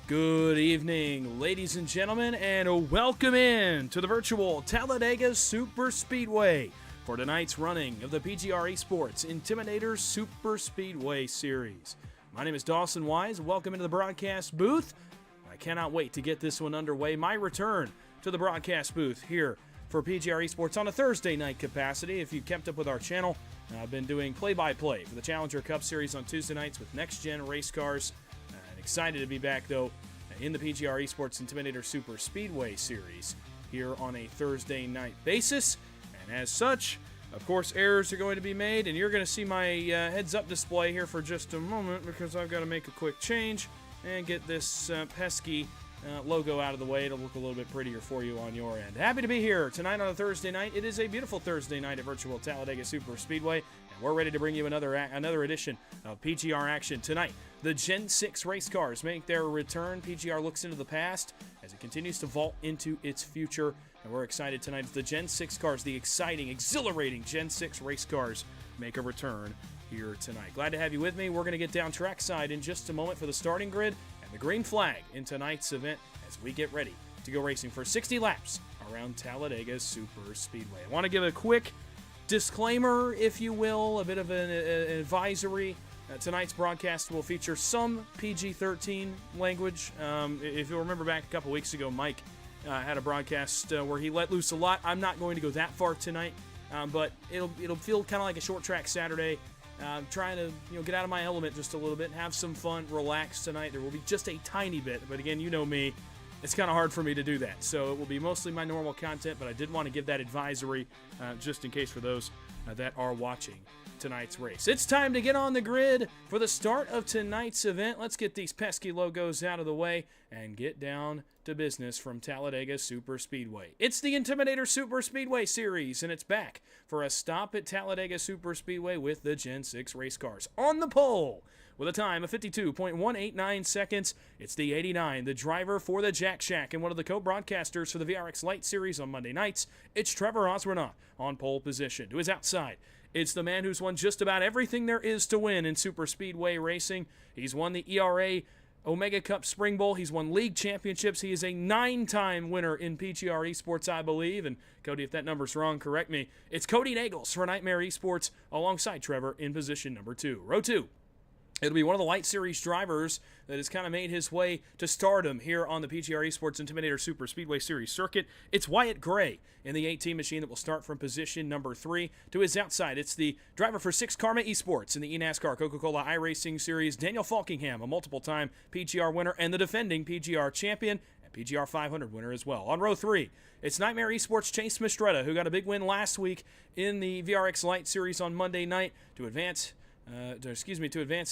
Good evening, ladies and gentlemen, and welcome in to the virtual Talladega Superspeedway for tonight's running of the PGR eSports Intimidator Superspeedway Series. My name is Dawson Wise. Welcome into the broadcast booth. I cannot wait to get this one underway. My return to the broadcast booth here for PGR eSports on a Thursday night capacity. If you kept up with our channel, I've been doing play-by-play for the Challenger Cup Series on Tuesday nights with next-gen race cars. And excited to be back, though, in the PGR eSports Intimidator Superspeedway Series here on a Thursday night basis. And as such, of course, errors are going to be made, and you're going to see my heads-up display here for just a moment because I've got to make a quick change and get this pesky logo out of the way. It'll look a little bit prettier for you on your end. Happy to be here tonight on a Thursday night. It is a beautiful Thursday night at virtual Talladega Superspeedway, and we're ready to bring you another edition of PGR action tonight. The Gen-6 race cars make their return. PGR looks into the past as it continues to vault into its future, and we're excited tonight as the Gen-6 cars, the exciting, exhilarating Gen-6 race cars, make a return here tonight. Glad to have you with me. We're going to get down trackside in just a moment for the starting grid and the green flag in tonight's event as we get ready to go racing for 60 laps around Talladega Superspeedway. I want to give a quick disclaimer, if you will, a bit of an advisory. Tonight's broadcast will feature some PG-13 language. If you'll remember back a couple weeks ago, Mike had a broadcast where he let loose a lot. I'm not going to go that far tonight, but it'll feel kind of like a short track Saturday. Trying to get out of my element just a little bit, have some fun, relax tonight. There will be just a tiny bit, but again, you know me, it's kind of hard for me to do that. So it will be mostly my normal content, but I did want to give that advisory just in case for those that are watching tonight's race. It's time to get on the grid for the start of tonight's event. Let's get these pesky logos out of the way and get down to business from Talladega Superspeedway. It's the Intimidator Superspeedway Series, and it's back for a stop at Talladega Superspeedway with the Gen-6 race cars. On the pole, with a time of 52.189 seconds, it's the 89, the driver for the Jack Shack and one of the co-broadcasters for the VRX Light Series on Monday nights. It's Trevor Osborne on pole position. To his outside, it's the man who's won just about everything there is to win in superspeedway racing. He's won the ERA Omega Cup Spring Bowl. He's won league championships. He is a 9-time winner in PGR eSports, I believe. And Cody, if that number's wrong, correct me. It's Cody Nagels for Nightmare Esports alongside Trevor in position number 2. Row 2. It'll be one of the Light Series drivers that has kind of made his way to stardom here on the PGR eSports Intimidator Superspeedway Series circuit. It's Wyatt Gray in the 18 machine that will start from position number 3. To his outside, it's the driver for 6 Karma Esports in the eNASCAR Coca-Cola iRacing Series, Daniel Falkingham, a multiple-time PGR winner and the defending PGR champion, and PGR 500 winner as well. On row 3, it's Nightmare Esports Chase Mistretta, who got a big win last week in the VRX Light Series on Monday night to advance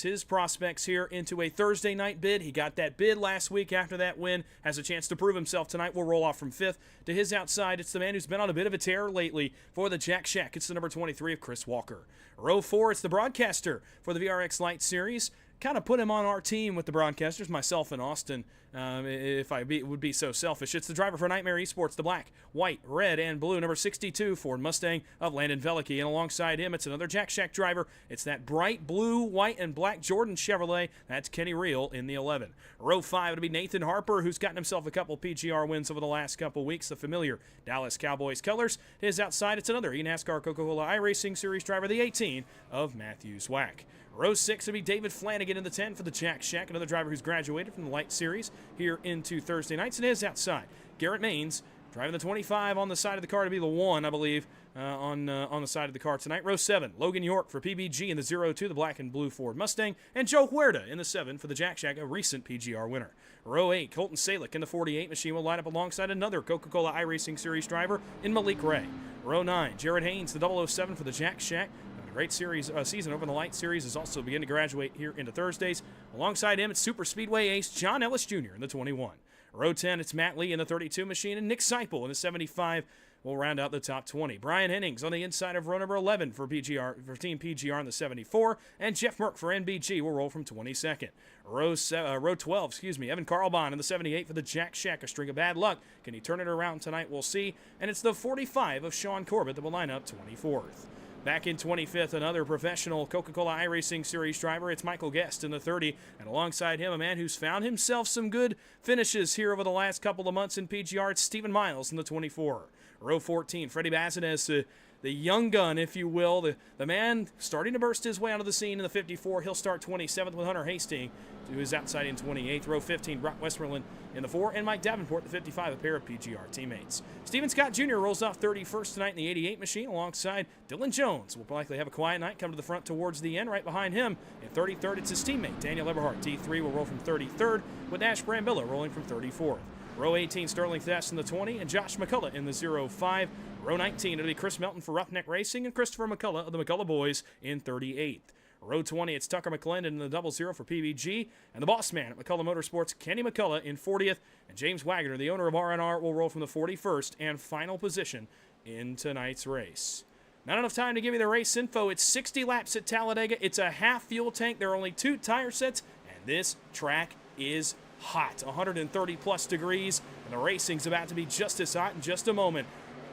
his prospects here into a Thursday night bid. He got that bid last week after that win, has a chance to prove himself tonight. We'll roll off from 5th. To his outside, it's the man who's been on a bit of a tear lately for the Jack Shack. It's the number 23 of Chris Walker. Row 4, it's the broadcaster for the VRX Light Series. Kind of put him on our team with the broadcasters, myself and Austin, if I would be so selfish. It's the driver for Nightmare Esports, the black, white, red, and blue, number 62 Ford Mustang of Landon Velicki. And alongside him, it's another Jack Shack driver. It's that bright blue, white, and black Jordan Chevrolet. That's Kenny Reel in the 11. Row 5, it'll be Nathan Harper, who's gotten himself a couple PGR wins over the last couple weeks. The familiar Dallas Cowboys colors. To his outside, it's another eNASCAR Coca-Cola iRacing Series driver, the 18 of Matthew Zwack. Row 6 will be David Flanagan in the 10 for the Jack Shack, another driver who's graduated from the Light Series here into Thursday nights. And his outside, Garrett Maines, driving the 25 on the side of the car to be the 1, I believe, on the side of the car tonight. Row 7, Logan York for PBG in the 02, the black and blue Ford Mustang, and Joe Huerta in the 7 for the Jack Shack, a recent PGR winner. Row 8, Colton Salick in the 48 machine will line up alongside another Coca-Cola iRacing Series driver in Malik Ray. Row 9, Jared Haynes, the 007 for the Jack Shack. Great season over the Light Series is also beginning to graduate here into Thursdays. Alongside him, it's Super Speedway ace John Ellis Jr. in the 21. Row 10, it's Matt Lee in the 32 machine, and Nick Seipel in the 75 will round out the top 20. Brian Hennings on the inside of row number 11 for Team PGR in the 74, and Jeff Merck for NBG will roll from 22nd. Row 12, Evan Carlbon in the 78 for the Jack Shack. A string of bad luck. Can he turn it around tonight? We'll see. And it's the 45 of Sean Corbett that will line up 24th. Back in 25th, another professional Coca-Cola iRacing Series driver. It's Michael Guest in the 30, and alongside him, a man who's found himself some good finishes here over the last couple of months in PGR. It's Stephen Miles in the 24. Row 14, Freddie Bazinet, the young gun, if you will, the man starting to burst his way onto the scene in the 54. He'll start 27th with Hunter Hastings, who is outside in 28th. Row 15, Brock Westmoreland in the 4, and Mike Davenport, the 55, a pair of PGR teammates. Steven Scott Jr. rolls off 31st tonight in the 88 machine alongside Dylan Jones. Will likely have a quiet night, come to the front towards the end. Right behind him in 33rd, it's his teammate, Daniel Eberhardt. T3 will roll from 33rd, with Ash Brambilla rolling from 34th. Row 18, Sterling Thess in the 20, and Josh McCullough in the 05. Row 19, it'll be Chris Melton for Roughneck Racing, and Christopher McCullough of the McCullough Boys in 38th. Row 20, it's Tucker McClendon in the 00 for PBG, and the boss man at McCullough Motorsports, Kenny McCullough in 40th, and James Wagner, the owner of R&R, will roll from the 41st and final position in tonight's race. Not enough time to give you the race info. It's 60 laps at Talladega. It's a half fuel tank. There are only 2 tire sets, and this track is hot, 130 plus degrees, and the racing's about to be just as hot in just a moment.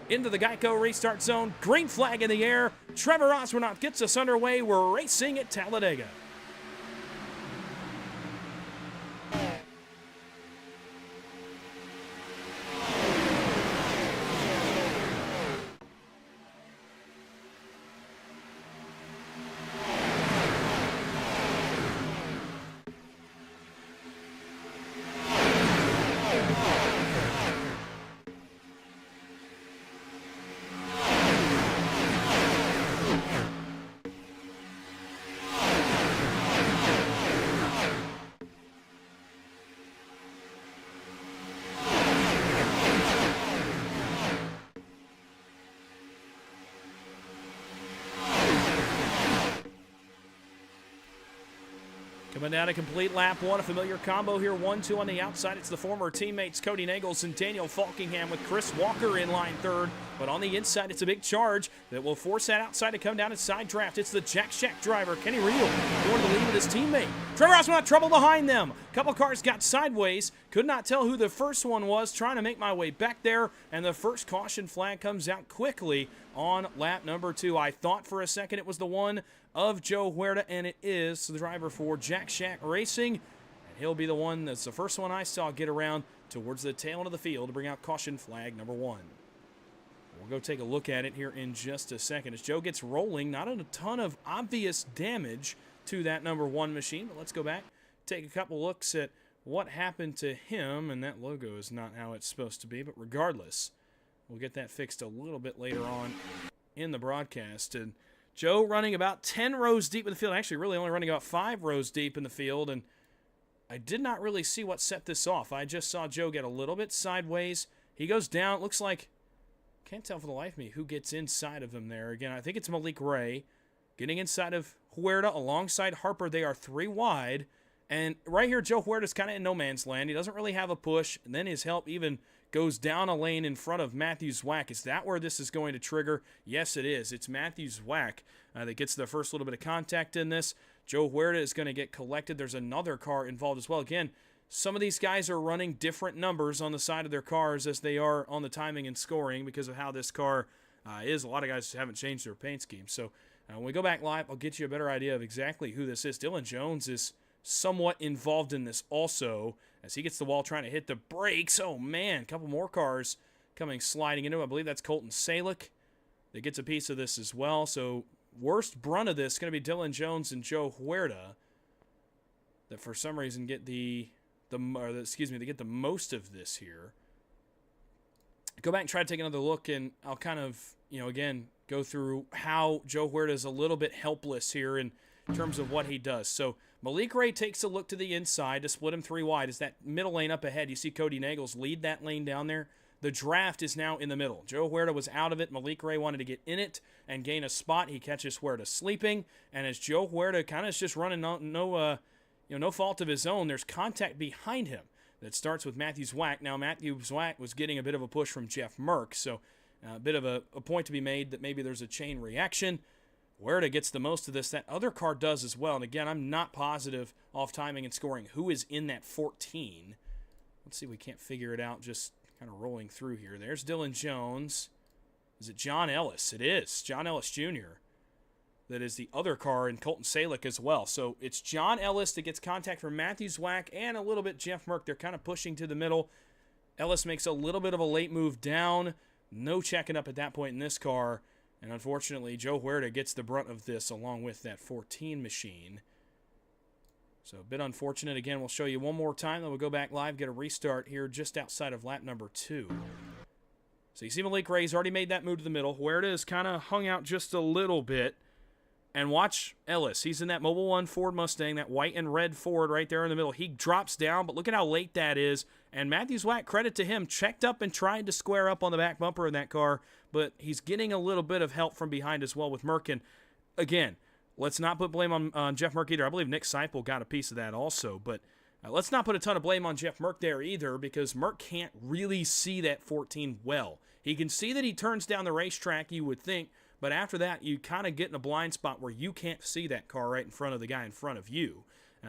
Into the Geico restart zone, green flag in the air. Trevor Osbornoff gets us underway. We're racing at Talladega. Coming down a complete lap one, a familiar combo here, 1-2 on the outside. It's the former teammates Cody Nagels and Daniel Falkingham with Chris Walker in line third. But on the inside, it's a big charge that will force that outside to come down and side draft. It's the Jack Shack driver, Kenny Reel, going to the lead with his teammate. Trevor Osbornoff, trouble behind them. A couple cars got sideways. Could not tell who the first one was. Trying to make my way back there, and the first caution flag comes out quickly on lap number 2. I thought for a second it was the one of Joe Huerta, and it is the driver for Jack Shack Racing, and he'll be the one that's the first one I saw get around towards the tail end of the field to bring out caution flag number 1. We'll go take a look at it here in just a second as Joe gets rolling. Not a ton of obvious damage to that number 1 machine, but let's go back, take a couple looks at what happened to him, and that logo is not how it's supposed to be, but regardless, we'll get that fixed a little bit later on in the broadcast. And Joe running about 10 rows deep in the field, actually really only running about 5 rows deep in the field, and I did not really see what set this off. I just saw Joe get a little bit sideways. He goes down, looks like, can't tell for the life of me who gets inside of him there. Again, I think it's Malik Ray getting inside of Huerta alongside Harper. They are 3 wide, and right here Joe Huerta's kind of in no man's land. He doesn't really have a push, and then his help even goes down a lane in front of Matthew Zwack. Is that where this is going to trigger? Yes, it is. It's Matthew Zwack that gets the first little bit of contact in this. Joe Huerta is going to get collected. There's another car involved as well. Again, some of these guys are running different numbers on the side of their cars as they are on the timing and scoring because of how this car is. A lot of guys haven't changed their paint scheme. So when we go back live, I'll get you a better idea of exactly who this is. Dylan Jones is somewhat involved in this also as he gets the wall trying to hit the brakes. Oh, man, a couple more cars coming sliding into him. I believe that's Colton Salick that gets a piece of this as well. So worst brunt of this is going to be Dylan Jones and Joe Huerta that for some reason get they get the most of this here. Go back and try to take another look, and I'll kind of, again, go through how Joe Huerta is a little bit helpless here in terms of what he does. So Malik Ray takes a look to the inside to split him 3 wide. As that middle lane up ahead, you see Cody Nagels lead that lane down there. The draft is now in the middle. Joe Huerta was out of it. Malik Ray wanted to get in it and gain a spot. He catches Huerta sleeping, and as Joe Huerta kind of is just running no fault of his own, there's contact behind him that starts with Matthew Zwack. Now, Matthew Zwack was getting a bit of a push from Jeff Merck, so a bit of a point to be made that maybe there's a chain reaction. Huerta gets the most of this. That other car does as well. And again, I'm not positive off timing and scoring who is in that 14. Let's see if we can't figure it out just kind of rolling through here. There's Dylan Jones. Is it John Ellis? It is. John Ellis Jr. That is the other car in Colton Salick as well. So it's John Ellis that gets contact from Matthew Zwack and a little bit Jeff Merck. They're kind of pushing to the middle. Ellis makes a little bit of a late move down. No checking up at that point in this car. And unfortunately, Joe Huerta gets the brunt of this along with that 14 machine. So a bit unfortunate. Again, we'll show you one more time, then we'll go back live, get a restart here just outside of lap number 2. So you see Malik Ray's already made that move to the middle. Huerta is kind of hung out just a little bit. And watch Ellis. He's in that Mobil 1 Ford Mustang, that white and red Ford right there in the middle. He drops down, but look at how late that is. And Matthews Wack, credit to him, checked up and tried to square up on the back bumper in that car, but he's getting a little bit of help from behind as well with Merkin. Again, let's not put blame on Jeff Merck either. I believe Nick Seipel got a piece of that also, but let's not put a ton of blame on Jeff Merck there either, because Merck can't really see that 14 well. He can see that he turns down the racetrack, you would think, but after that, you kind of get in a blind spot where you can't see that car right in front of the guy in front of you.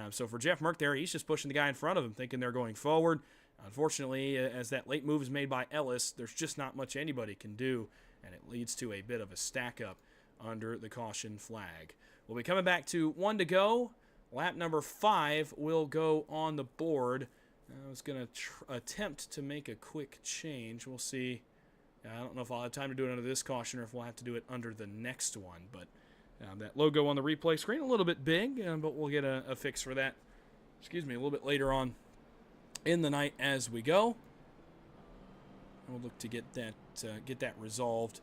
So for Jeff Merck there, he's just pushing the guy in front of him, thinking they're going forward. Unfortunately, as that late move is made by Ellis, there's just not much anybody can do, and it leads to a bit of a stack-up under the caution flag. We'll be coming back to 1 to go. Lap number 5 will go on the board. I was going to attempt to make a quick change. We'll see. I don't know if I'll have time to do it under this caution or if we'll have to do it under the next one. But that logo on the replay screen, a little bit big, but we'll get a fix for that, a little bit later on in the night as we go. We'll look to get that resolved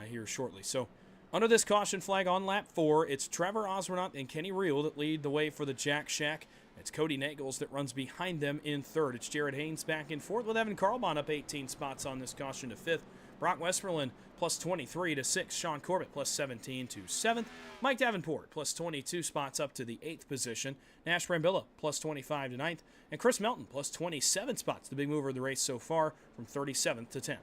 here shortly. So under this caution flag on lap 4, it's Trevor Osmernaut and Kenny Reel that lead the way for the Jack Shack. It's Cody Nagels that runs behind them in 3rd. It's Jared Haynes back in 4th with Evan Carlbon up 18 spots on this caution to 5th. Brock Westmoreland plus 23 to 6th. Sean Corbett plus 17 to 7th. Mike Davenport plus 22 spots up to the 8th position. Nash Brambilla plus 25 to 9th. And Chris Melton plus 27 spots, the big mover of the race so far, from 37th to 10th.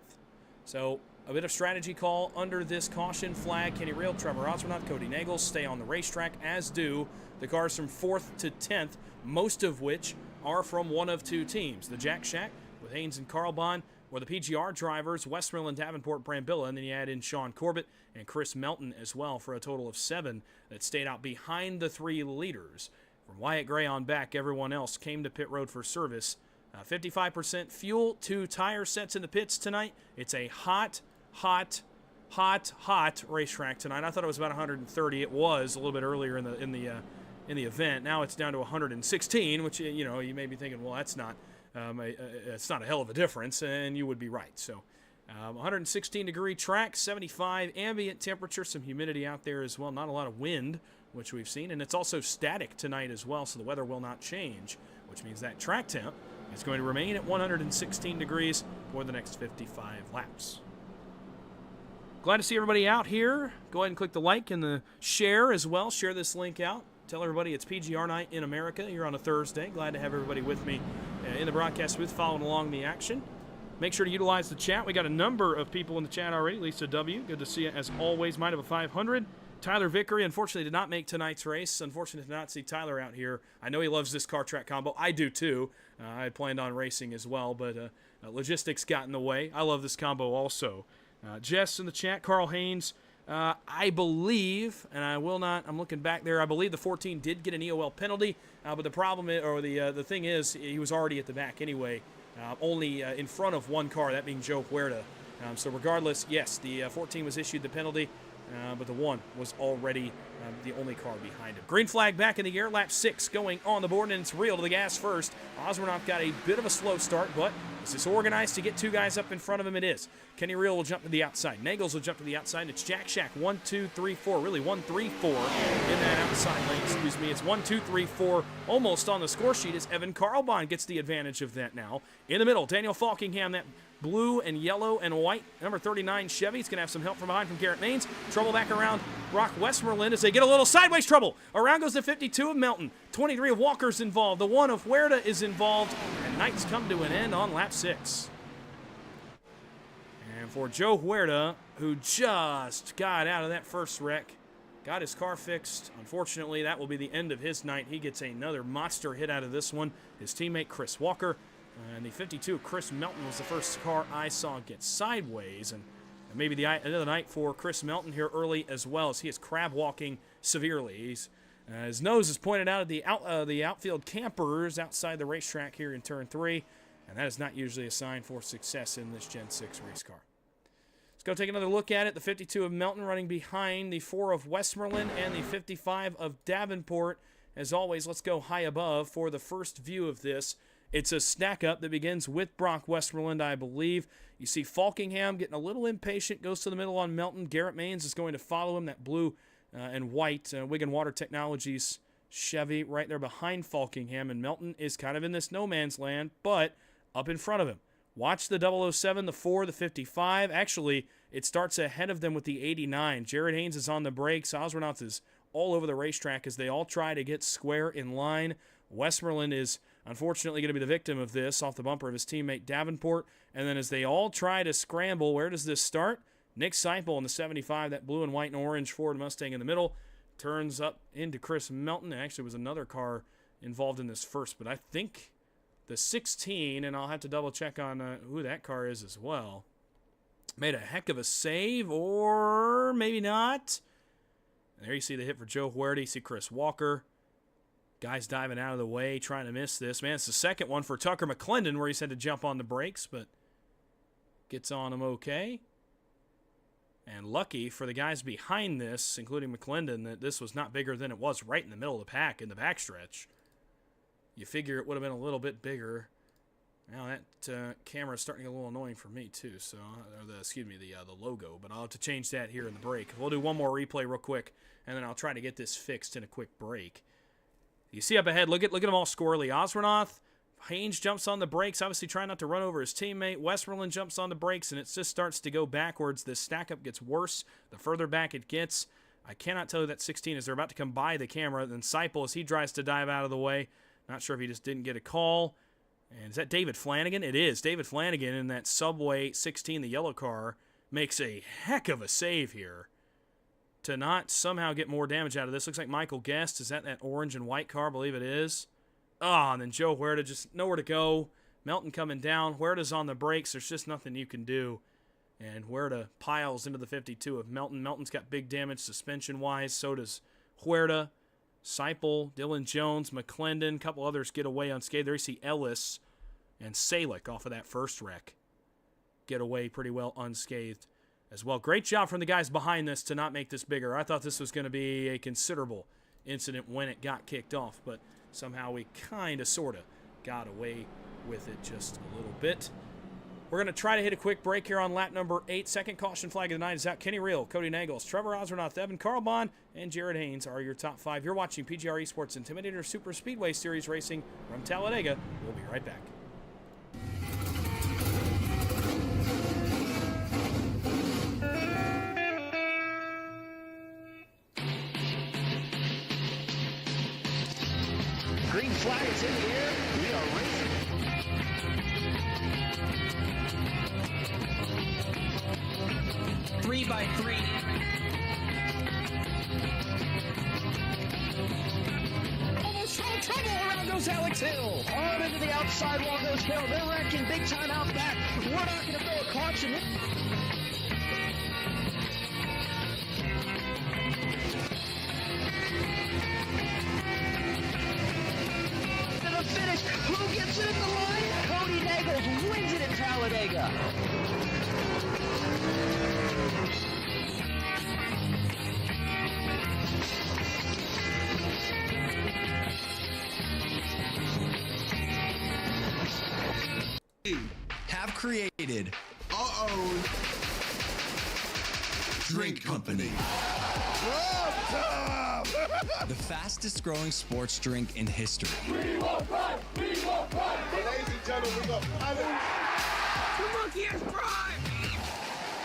So a bit of strategy call under this caution flag. Kenny Reel, Trevor Osmernaut, Cody Nagels stay on the racetrack, as do the cars from 4th to 10th, most of which are from one of 2 teams. The Jack Shack with Haynes and Carlbon, or the PGR drivers, Westmoreland, Davenport, Brambilla, and then you add in Sean Corbett and Chris Melton as well for a total of 7 that stayed out behind the 3 leaders. From Wyatt Gray on back, everyone else came to pit road for service. 55% fuel, 2 tire sets in the pits tonight. It's a hot racetrack tonight. I thought it was about 130. It was a little bit earlier in the event. Now it's down to 116, which you may be thinking, well, that's not it's not a hell of a difference, and you would be right. So 116 degree track, 75 ambient temperature, some humidity out there as well. Not a lot of wind, which we've seen, and it's also static tonight as well, so the weather will not change, which means that track temp is going to remain at 116 degrees for the next 55 laps. Glad to see everybody out here. Go ahead and click the like and the share as well. Share this link out. Tell everybody it's PGR night in America here on a Thursday. Glad to have everybody with me in the broadcast booth following along the action. Make sure to utilize the chat. We got a number of people in the chat already. Lisa W., good to see you as always. Might have a 500. Tyler Vickery, unfortunately, did not make tonight's race. Unfortunate to not see Tyler out here. I know he loves this car track combo. I do too. I had planned on racing as well, but logistics got in the way. I love this combo also. Jess in the chat, Carl Haynes. I believe, and I will not, I'm looking back there, I believe the 14 did get an EOL penalty, but the problem is, or the thing is, he was already at the back anyway, only in front of one car, that being Joe Huerta. So regardless, yes, the 14 was issued the penalty, but the 1 was already the only car behind him. Green flag back in the air, lap 6 going on the board, and it's Reel to the gas first. Osmernaut got a bit of a slow start, but is this organized to get 2 guys up in front of him? It is. Kenny Reel will jump to the outside. Nagels will jump to the outside. It's Jack Shack 1, 2, 3, 4. Really 1, 3, 4 in that outside lane. Excuse me. It's 1, 2, 3, 4 almost on the score sheet as Evan Carlbon gets the advantage of that now. In the middle, Daniel Falkingham, that blue and yellow and white number 39 Chevy. He's going to have some help from behind from Garrett Maines. Trouble back around Brock Westmoreland as they get a little sideways trouble. Around goes the 52 of Melton. 23 of Walker's involved. The 1 of Huerta is involved. And nights come to an end on lap 6. And for Joe Huerta, who just got out of that first wreck, got his car fixed. Unfortunately, that will be the end of his night. He gets another monster hit out of this one. His teammate Chris Walker. And the 52, Chris Melton, was the first car I saw get sideways. And maybe another night for Chris Melton here early as well, as he is crab walking severely. His nose is pointed out at the outfield campers outside the racetrack here in turn 3. And that is not usually a sign for success in this Gen 6 race car. go take another look at it. The 52 of Melton running behind the 4 of Westmoreland and the 55 of Davenport. As always, let's go high above for the first view of this. It's a stack up that begins with Brock Westmoreland, I believe. You see Falkingham getting a little impatient, goes to the middle on Melton. Garrett Maines is going to follow him, that blue and white Wigan Water Technologies Chevy right there behind Falkingham. And Melton is kind of in this no man's land, but up in front of him. Watch the 007, the 4, the 55. Actually, it starts ahead of them with the 89. Jared Haynes is on the brakes. Osronauts is all over the racetrack as they all try to get square in line. Westmoreland is unfortunately going to be the victim of this off the bumper of his teammate Davenport. And then as they all try to scramble, where does this start? Nick Seipel in the 75, that blue and white and orange Ford Mustang in the middle, turns up into Chris Melton. And actually was another car involved in this first, but I think the 16, and I'll have to double check on who that car is as well, made a heck of a save, or maybe not. And there you see the hit for Joe Huerta. You see Chris Walker. Guys diving out of the way, trying to miss this. Man, it's the second one for Tucker McClendon where he's had to jump on the brakes, but gets on him okay. And lucky for the guys behind this, including McClendon, that this was not bigger than it was right in the middle of the pack in the backstretch. You figure it would have been a little bit bigger. Now that camera is starting to get a little annoying for me too. So, the logo. But I'll have to change that here in the break. We'll do one more replay real quick, and then I'll try to get this fixed in a quick break. You see up ahead, look at them all squirrely. Osronoth, Haynes jumps on the brakes, obviously trying not to run over his teammate. Westmoreland jumps on the brakes, and it just starts to go backwards. This stack-up gets worse the further back it gets. I cannot tell you that 16 as they're about to come by the camera. Then Seipel, as he tries to dive out of the way. Not sure if he just didn't get a call. And is that David Flanagan? It is. David Flanagan in that Subway 16, the yellow car, makes a heck of a save here to not somehow get more damage out of this. Looks like Michael Guest. Is that orange and white car? I believe it is. And then Joe Huerta just nowhere to go. Melton coming down. Huerta's on the brakes. There's just nothing you can do. And Huerta piles into the 52 of Melton. Melton's got big damage suspension-wise. So does Huerta. Seipel, Dylan Jones, McClendon, a couple others get away unscathed. There you see Ellis and Salick off of that first wreck get away pretty well unscathed as well. Great job from the guys behind this to not make this bigger. I thought this was going to be a considerable incident when it got kicked off, but somehow we kind of, sort of got away with it just a little bit. We're going to try to hit a quick break here on lap number 8. Second caution flag of the night is out. Kenny Reel, Cody Nagels, Trevor Osronoth, Evan Carlbon, and Jared Haynes are your top 5. You're watching PGR eSports Intimidator Superspeedway Series racing from Talladega. We'll be right back. Green flag is in the air. We are racing. 3 by 3. Almost no trouble. Around goes Alex Hill. On into the outside wall goes Hill. They're wrecking big time out back. We're not going to throw a caution. To the finish. Who gets it in the line? Cody Nagels wins it in Talladega. Have created our own drink company. The fastest growing sports drink in history. We want pride! We want pride! Ladies and gentlemen, we got paddles. The monkey has pride!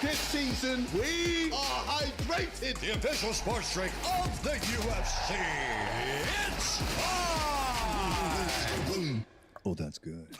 This season, we are hydrated. The official sports drink of the UFC. It's time! Oh, that's good.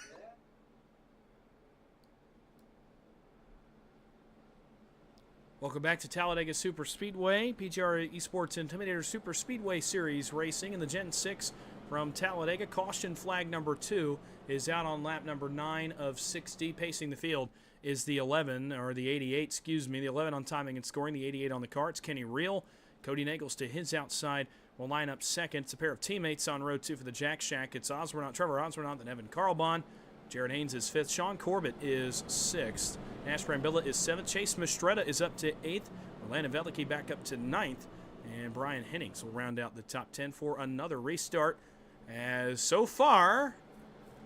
Welcome back to Talladega Superspeedway, PGR eSports Intimidator Superspeedway Series racing in the Gen-6 from Talladega. Caution flag number 2 is out on lap number 9 of 60. Pacing the field is the 11, or the 88, excuse me, the 11 on timing and scoring, the 88 on the car. It's Kenny Reel. Cody Nagels to his outside will line up second. It's a pair of teammates on row 2 for the Jack Shack. It's Trevor Osronoth and Evan Carlbon. Jared Haynes is 5th. Sean Corbett is 6th. Nash Brambilla is 7th. Chase Mistretta is up to 8th. Orlando Veliky back up to 9th. And Brian Hennings will round out the top 10 for another restart. As so far,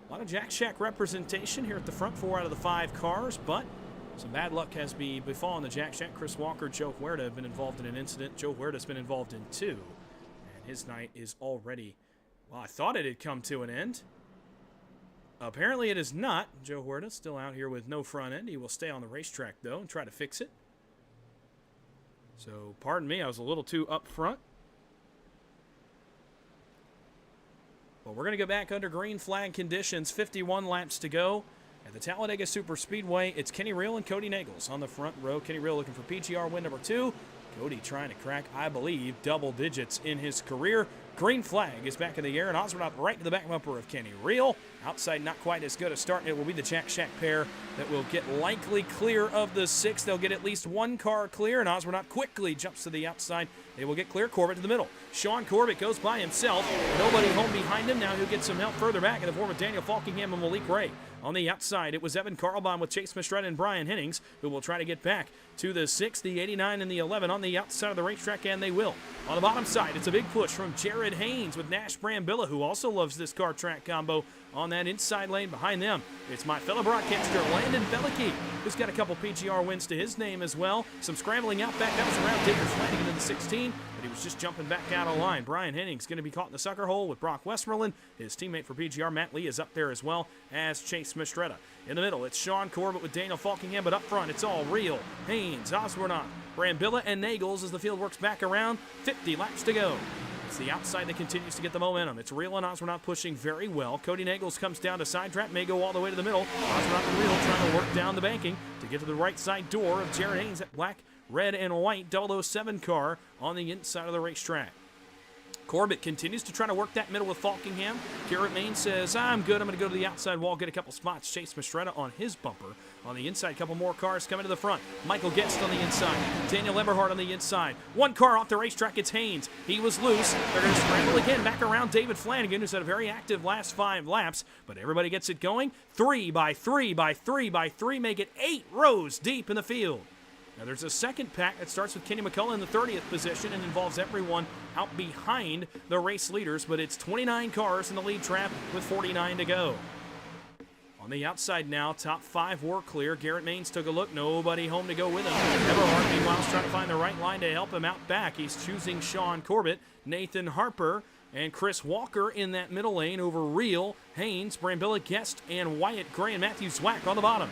a lot of Jack Shack representation here at the front, 4 out of the 5 cars, but some bad luck has befallen the Jack Shack. Chris Walker, Joe Huerta have been involved in an incident. Joe Huerta's been involved in 2, and his night is already, well, I thought it had come to an end. Apparently it is not. Joe Huerta still out here with no front end. He will stay on the racetrack, though, and try to fix it. So, pardon me, I was a little too up front. But we're going to go back under green flag conditions. 51 laps to go. At the Talladega Superspeedway, it's Kenny Real and Cody Nagels on the front row. Kenny Real looking for PGR win number 2. Cody trying to crack, I believe, double digits in his career. Green flag is back in the air, and Osborne up right to the back bumper of Kenny Real. Outside, not quite as good a start. It will be the Jack Shack pair that will get likely clear of the 6. They'll get at least one car clear, and Osborne up quickly jumps to the outside. They will get clear. Corbett to the middle. Sean Corbett goes by himself. Nobody home behind him. Now he'll get some help further back in the form of Daniel Falkingham and Malik Ray. On the outside, it was Evan Carlbaum with Chase Mistretta and Brian Hennings, who will try to get back to the 6, the 89, and the 11 on the outside of the racetrack, and they will. On the bottom side, it's a big push from Jared Haynes with Nash Brambilla, who also loves this car track combo. On that inside lane behind them, it's my fellow broadcaster, Landon Veliky, who's got a couple PGR wins to his name as well. Some scrambling out back. That was around David Flanagan in the 16, but he was just jumping back out of line. Brian Hennings going to be caught in the sucker hole with Brock Westmoreland. His teammate for PGR, Matt Lee, is up there as well as Chase Mistretta. In the middle, it's Sean Corbett with Daniel Falkingham, but up front, it's all Real, Haynes, Osborne, Brambilla, and Nagels as the field works back around. 50 laps to go. It's the outside that continues to get the momentum. It's Real and Osborne pushing very well. Cody Nagels comes down to side trap, may go all the way to the middle. Osborne and Real trying to work down the banking to get to the right side door of Jared Haynes, that black, red, and white 007 car on the inside of the racetrack. Corbett continues to try to work that middle with Falkingham. Garrett Main says, I'm good. I'm going to go to the outside wall, get a couple spots. Chase Mistretta on his bumper. On the inside, a couple more cars coming to the front. Michael Guest on the inside. Daniel Eberhardt on the inside. One car off the racetrack, it's Haynes. He was loose. They're going to scramble again back around David Flanagan, who's had a very active last 5 laps. But everybody gets it going. 3 by 3 by 3 by 3 make it 8 rows deep in the field. Now there's a second pack that starts with Kenny McCullough in the 30th position and involves everyone out behind the race leaders, but it's 29 cars in the lead trap with 49 to go. On the outside now, top 5 were clear. Garrett Mains took a look. Nobody home to go with him. Eberhardt, meanwhile, is trying to find the right line to help him out back. He's choosing Sean Corbett, Nathan Harper, and Chris Walker in that middle lane over Real, Haynes, Brambilla, Guest, and Wyatt Gray and Matthew Zwack on the bottom.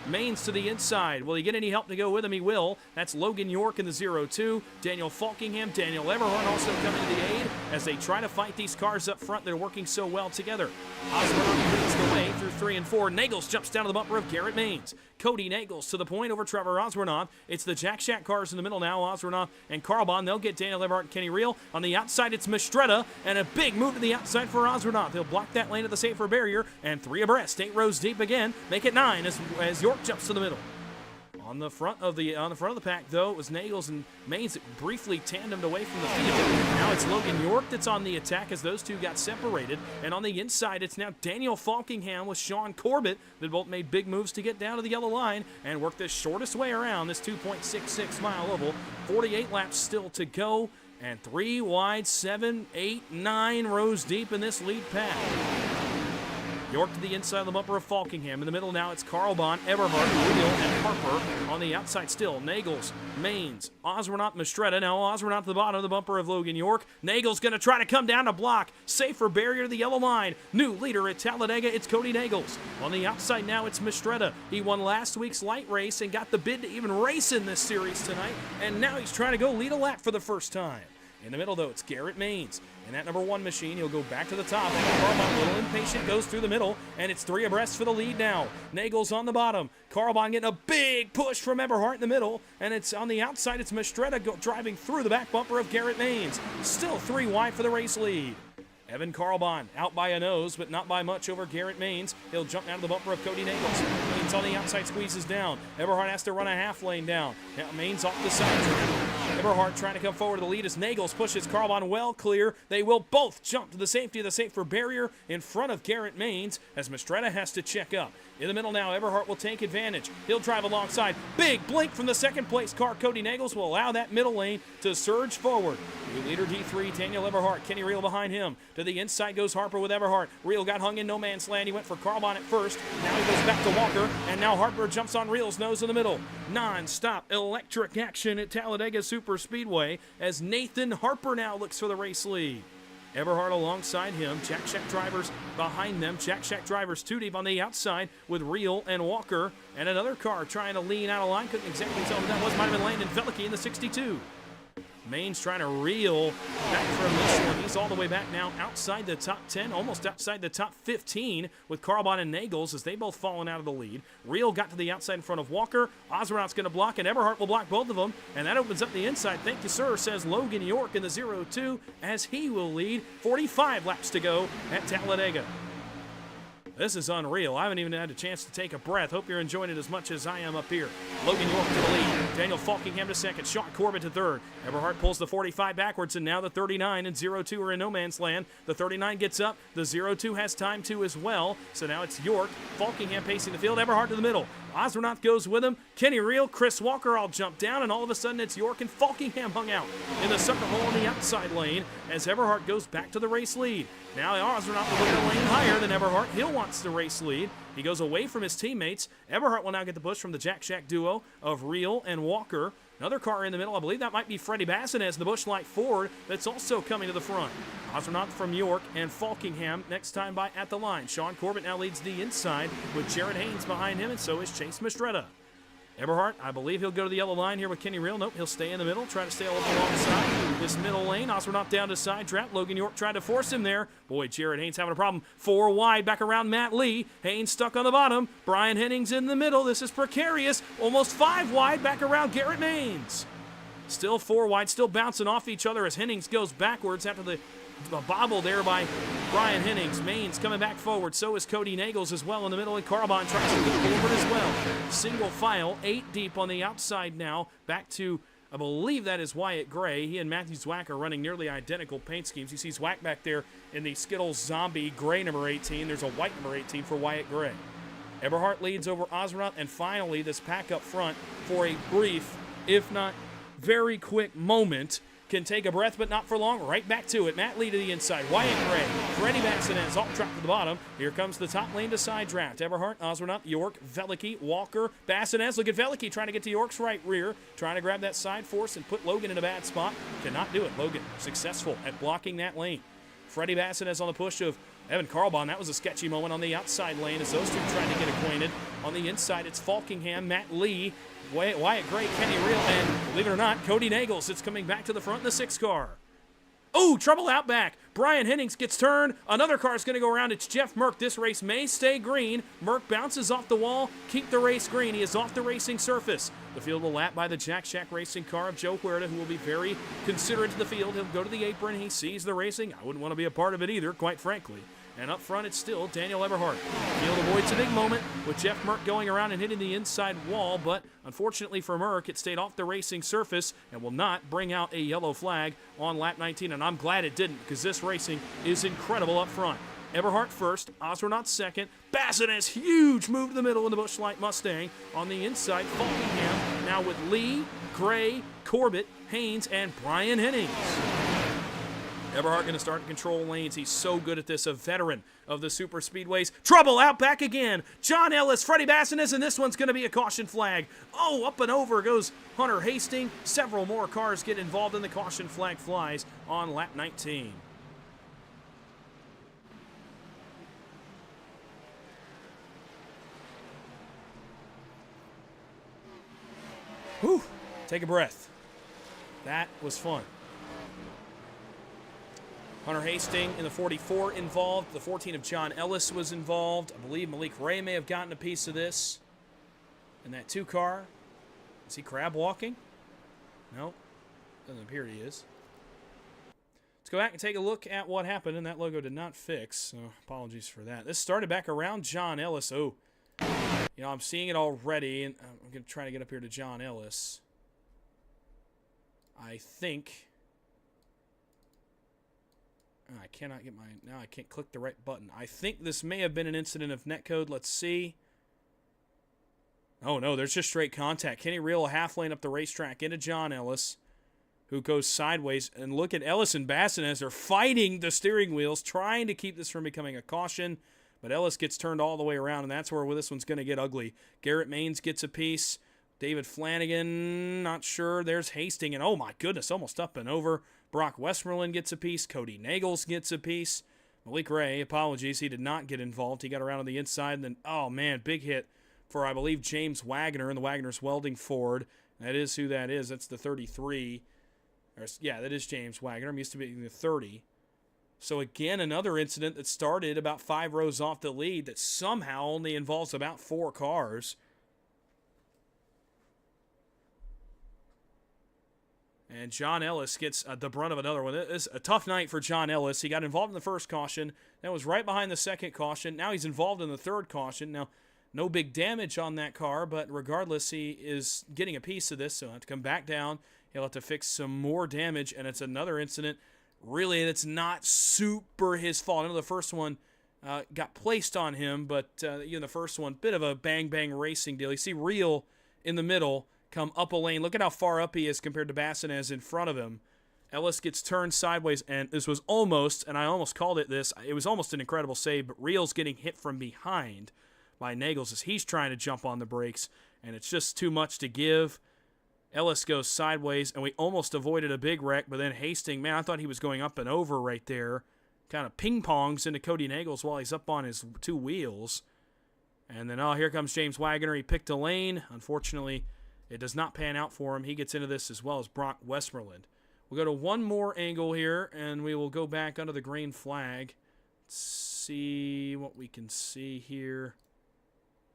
Mains to the inside. Will he get any help to go with him? He will. That's Logan York in the 0-2. Daniel Falkingham, Daniel Eberhardt also coming to the aid as they try to fight these cars up front. They're working so well together. Osborne leads the way through 3 and 4. Nagels jumps down to the bumper of Garrett Mains. Cody Nagels to the point over Trevor Osborne. It's the Jack Shack cars in the middle now. Osborne and Carlbaum. They'll get Daniel Eberhardt and Kenny Real. On the outside, it's Mistretta, and a big move to the outside for Osborne. They'll block that lane at the safer barrier, and 3 abreast. 8 rows deep again. Make it 9 as York jumps to the middle. On the front of the pack, though, it was Nagels and Mains that briefly tandemed away from the field. Now it's Logan York that's on the attack as those two got separated. And on the inside, it's now Daniel Falkingham with Sean Corbett that both made big moves to get down to the yellow line and work the shortest way around this 2.66 mile oval. 48 laps still to go, and 3 wide, 7, 8, 9 rows deep in this lead pack. York to the inside of the bumper of Falkingham. In the middle now, it's Carlbaum, Eberhardt, Real, and Harper. On the outside still, Nagels, Mains, Osborne, Mistretta. Now Osborne to the bottom of the bumper of Logan York. Nagels going to try to come down to block. Safer barrier to the yellow line. New leader at Talladega, it's Cody Nagels. On the outside now, it's Mistretta. He won last week's light race and got the bid to even race in this series tonight. And now he's trying to go lead a lap for the first time. In the middle, though, it's Garrett Mains. In that number 1 machine, he'll go back to the top. Carlbaum, a little impatient, goes through the middle, and it's 3 abreast for the lead now. Nagels on the bottom. Carlbaum getting a big push from Eberhardt in the middle, and it's on the outside. It's Mistretta driving through the back bumper of Garrett Mains. Still 3 wide for the race lead. Evan Carlbon out by a nose, but not by much over Garrett Maines. He'll jump down to the bumper of Cody Nagels. Maines on the outside squeezes down. Eberhardt has to run a half lane down. Now Maines off the side. Eberhardt trying to come forward to the lead as Nagels pushes Carlbon well clear. They will both jump to the safety of the safe for barrier in front of Garrett Maines as Mistretta has to check up. In the middle now, Eberhardt will take advantage. He'll drive alongside. Big blink from the second place car. Cody Nagels will allow that middle lane to surge forward. New leader D3, Daniel Eberhardt. Kenny Reel behind him. To the inside goes Harper with Eberhardt. Reel got hung in no man's land. He went for Carlbon at first. Now he goes back to Walker. And now Harper jumps on Reel's nose in the middle. Non-stop electric action at Talladega Superspeedway as Nathan Harper now looks for the race lead. Eberhardt alongside him. Jack Shack drivers behind them. Jack Shack drivers too deep on the outside with Reel and Walker. And another car trying to lean out of line. Couldn't exactly tell who that was. Might have been Landon Velicki in the 62. Maines trying to reel back from this one. He's all the way back now outside the top 10, almost outside the top 15 with Carlbon and Nagels as they both fallen out of the lead. Reel got to the outside in front of Walker. Osrout's going to block, and Eberhardt will block both of them, and that opens up the inside. Thank you, sir, says Logan York in the 0-2 as he will lead. 45 laps to go at Talladega. This is unreal. I haven't even had a chance to take a breath. Hope you're enjoying it as much as I am up here. Logan York to the lead. Daniel Falkingham to second. Sean Corbett to third. Eberhardt pulls the 45 backwards, and now the 39 and 0-2 are in no man's land. The 39 gets up. The 0-2 has time to as well. So now it's York. Falkingham pacing the field. Eberhardt to the middle. Osrout goes with him. Kenny Reel, Chris Walker all jump down, and all of a sudden it's York and Falkingham hung out in the sucker hole on the outside lane as Eberhardt goes back to the race lead. Now Osrout will go a lane higher than Eberhardt. Hill wants the race lead. He goes away from his teammates. Eberhardt will now get the push from the Jack Shack duo of Reel and Walker. Another car in the middle. I believe that might be Freddie Bassinez in the Busch Light Ford that's also coming to the front. Osrout from York and Falkingham next time by at the line. Sean Corbett now leads the inside with Jared Haynes behind him, and so is Chase Mistretta. Eberhardt, I believe he'll go to the yellow line here with Kenny Reel. Nope, he'll stay in the middle, try to stay all up alongside this middle lane. Osrout down to side trap. Logan York tried to force him there. Boy, Jared Haynes having a problem. 4 wide back around Matt Lee. Haynes stuck on the bottom. Brian Hennings in the middle. This is precarious. Almost 5 wide back around Garrett Maines. Still 4 wide, still bouncing off each other as Hennings goes backwards after the bobble there by Brian Hennings. Maines coming back forward. So is Cody Nagels as well in the middle, and Carlbon tries to get forward as well. Single file, 8 deep on the outside now. Back to, I believe that is Wyatt Gray. He and Matthew Zwack are running nearly identical paint schemes. You see Zwack back there in the Skittles Zombie gray number 18. There's a white number 18 for Wyatt Gray. Eberhardt leads over Osrout, and finally this pack up front for a brief, if not very quick moment, can take a breath, but not for long. Right back to it. Matt Lee to the inside. Wyatt Gray. Freddie Bassinez all trapped to the bottom. Here comes the top lane to side draft. Eberhardt, Osrout, York, Velicki, Walker, Bassinez. Look at Velicki trying to get to York's right rear. Trying to grab that side force and put Logan in a bad spot. Cannot do it. Logan successful at blocking that lane. Freddie Bassinez on the push of Evan Carlbon. That was a sketchy moment on the outside lane as those two trying to get acquainted. On the inside, it's Falkingham, Matt Lee, Wyatt Gray, Kenny Reel, and believe it or not, Cody Nagels. It's coming back to the front in the 6 car. Oh, trouble out back. Brian Hennings gets turned. Another car is going to go around. It's Jeff Merck. This race may stay green. Merck bounces off the wall. Keep the race green. He is off the racing surface. The field will lap by the Jack Shack Racing car of Joe Huerta, who will be very considerate to the field. He'll go to the apron. He sees the racing. I wouldn't want to be a part of it either, quite frankly. And up front, it's still Daniel Eberhardt. Field avoids a big moment with Jeff Merck going around and hitting the inside wall, but unfortunately for Merck, it stayed off the racing surface and will not bring out a yellow flag on lap 19, and I'm glad it didn't because this racing is incredible up front. Eberhardt first, Osrout second. Bassinez, huge move to the middle in the Busch Light Mustang. On the inside, Falkingham now with Lee, Gray, Corbett, Haynes, and Brian Hennings. Eberhardt going to start to control lanes. He's so good at this, a veteran of the super speedways. Trouble out back again. John Ellis, Freddie Bassinez, and this one's going to be a caution flag. Oh, up and over goes Hunter Hastings. Several more cars get involved in the caution flag flies on lap 19. Whew, take a breath. That was fun. Hunter Hastings in the 44 involved. The 14 of John Ellis was involved. I believe Malik Ray may have gotten a piece of this. And that 2 car. Is he crab walking? No. Doesn't appear he is. Let's go back and take a look at what happened, and that logo did not fix, so apologies for that. This started back around John Ellis. Oh, you know, I'm seeing it already, and I'm going to try to get up here to John Ellis. I think... I cannot get my... Now I can't click the right button. I think this may have been an incident of netcode. Let's see. Oh, no, there's just straight contact. Kenny Reel half lane up the racetrack into John Ellis, who goes sideways. And look at Ellis and Basson as they're fighting the steering wheels, trying to keep this from becoming a caution. But Ellis gets turned all the way around, and that's where this one's going to get ugly. Garrett Maines gets a piece. David Flanagan, not sure. There's Hastings, and oh my goodness, almost up and over. Brock Westmoreland gets a piece. Cody Nagels gets a piece. Malik Ray, apologies, he did not get involved. He got around on the inside, and then, oh man, big hit for, I believe, James Wagner in the Wagner's Welding Ford. That is who that is. That's the 33. Yeah, that is James Wagner. I'm used to being the 30. So again, another incident that started about 5 rows off the lead that somehow only involves about 4 cars. And John Ellis gets the brunt of another one. It's a tough night for John Ellis. He got involved in the first caution. That was right behind the second caution. Now he's involved in the third caution. Now, no big damage on that car, but regardless, he is getting a piece of this, so he'll have to come back down. He'll have to fix some more damage, and it's another incident. Really, it's not super his fault. I know the first one got placed on him, but the first one, bit of a bang-bang racing deal. You see Reel in the middle come up a lane. Look at how far up he is compared to Bassinez in front of him. Ellis gets turned sideways, and this was almost, and I almost called it this, it was almost an incredible save, but Reel's getting hit from behind by Nagels as he's trying to jump on the brakes, and it's just too much to give. Ellis goes sideways, and we almost avoided a big wreck, but then Hastings, man, I thought he was going up and over right there. Kind of ping-pongs into Cody Nagels while he's up on his 2 wheels. And then, oh, here comes James Wagner. He picked a lane. Unfortunately, it does not pan out for him. He gets into this as well as Brock Westmoreland. We'll go to one more angle here, and we will go back under the green flag. Let's see what we can see here.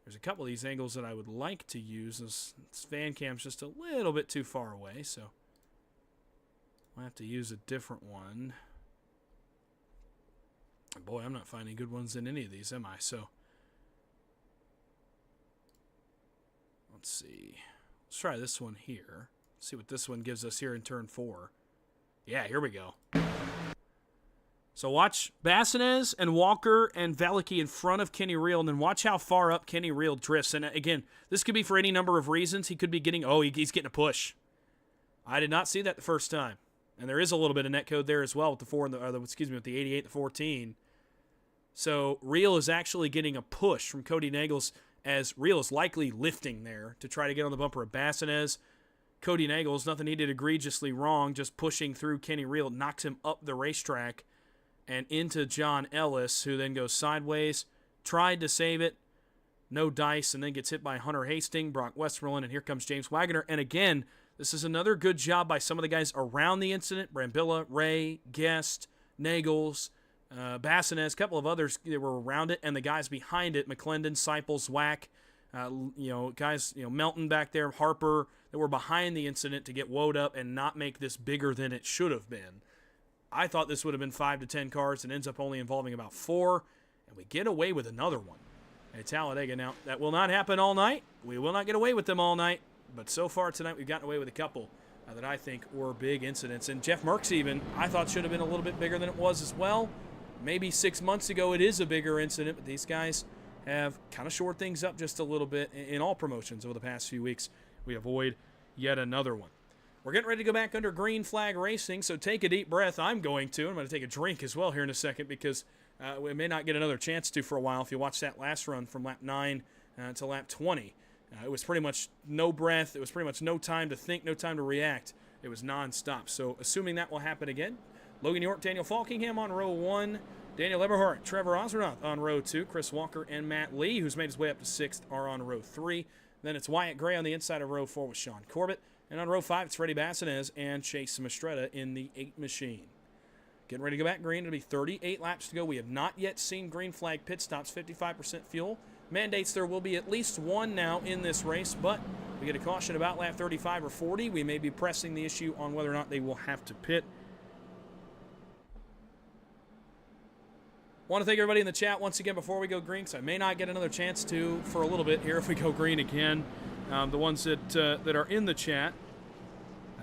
There's a couple of these angles that I would like to use. This fan cam's just a little bit too far away, so I'll have to use a different one. Boy, I'm not finding good ones in any of these, am I? So, let's see. Let's try this one here. See what this one gives us here in turn 4. Yeah, here we go. So watch Bassinez and Walker and Veliky in front of Kenny Reel, and then watch how far up Kenny Reel drifts. And again, this could be for any number of reasons. He could be getting, he's getting a push. I did not see that the first time. And there is a little bit of netcode there as well with with the 88, the 14. So Reel is actually getting a push from Cody Nagels as Reel is likely lifting there to try to get on the bumper of Bassinez. Cody Nagels, nothing he did egregiously wrong, just pushing through Kenny Reel, knocks him up the racetrack and into John Ellis, who then goes sideways, tried to save it, no dice, and then gets hit by Hunter Hastings, Brock Westmoreland, and here comes James Wagner. And again, this is another good job by some of the guys around the incident, Brambilla, Ray, Guest, Nagels, Bassinez, a couple of others that were around it, and the guys behind it, McClendon, Seipels, Zwack, guys, Melton back there, Harper, that were behind the incident to get woed up and not make this bigger than it should have been. I thought this would have been 5 to 10 cars. It ends up only involving about 4, and we get away with another one at Talladega. Now, that will not happen all night. We will not get away with them all night, but so far tonight we've gotten away with a couple that I think were big incidents. And Jeff Merckx even, I thought should have been a little bit bigger than it was as well. Maybe 6 months ago it is a bigger incident, but these guys have kind of shored things up just a little bit in all promotions over the past few weeks. We avoid yet another one. We're getting ready to go back under green flag racing, so take a deep breath. I'm going to take a drink as well here in a second because we may not get another chance to for a while. If you watch that last run from lap 9 to lap 20, it was pretty much no breath. It was pretty much no time to think, no time to react. It was nonstop. So assuming that will happen again, Logan York, Daniel Falkingham on row 1, Daniel Eberhardt, Trevor Osronoth on row 2, Chris Walker and Matt Lee, who's made his way up to 6th, are on row 3. Then it's Wyatt Gray on the inside of row 4 with Sean Corbett. And on row 5, it's Freddie Bassinez and Chase Mastretta in the 8 machine. Getting ready to go back green. It'll be 38 laps to go. We have not yet seen green flag pit stops, 55% fuel. Mandates there will be at least one now in this race, but we get a caution about lap 35 or 40. We may be pressing the issue on whether or not they will have to pit. Want to thank everybody in the chat once again before we go green, because I may not get another chance to for a little bit here if we go green again. The ones that are in the chat.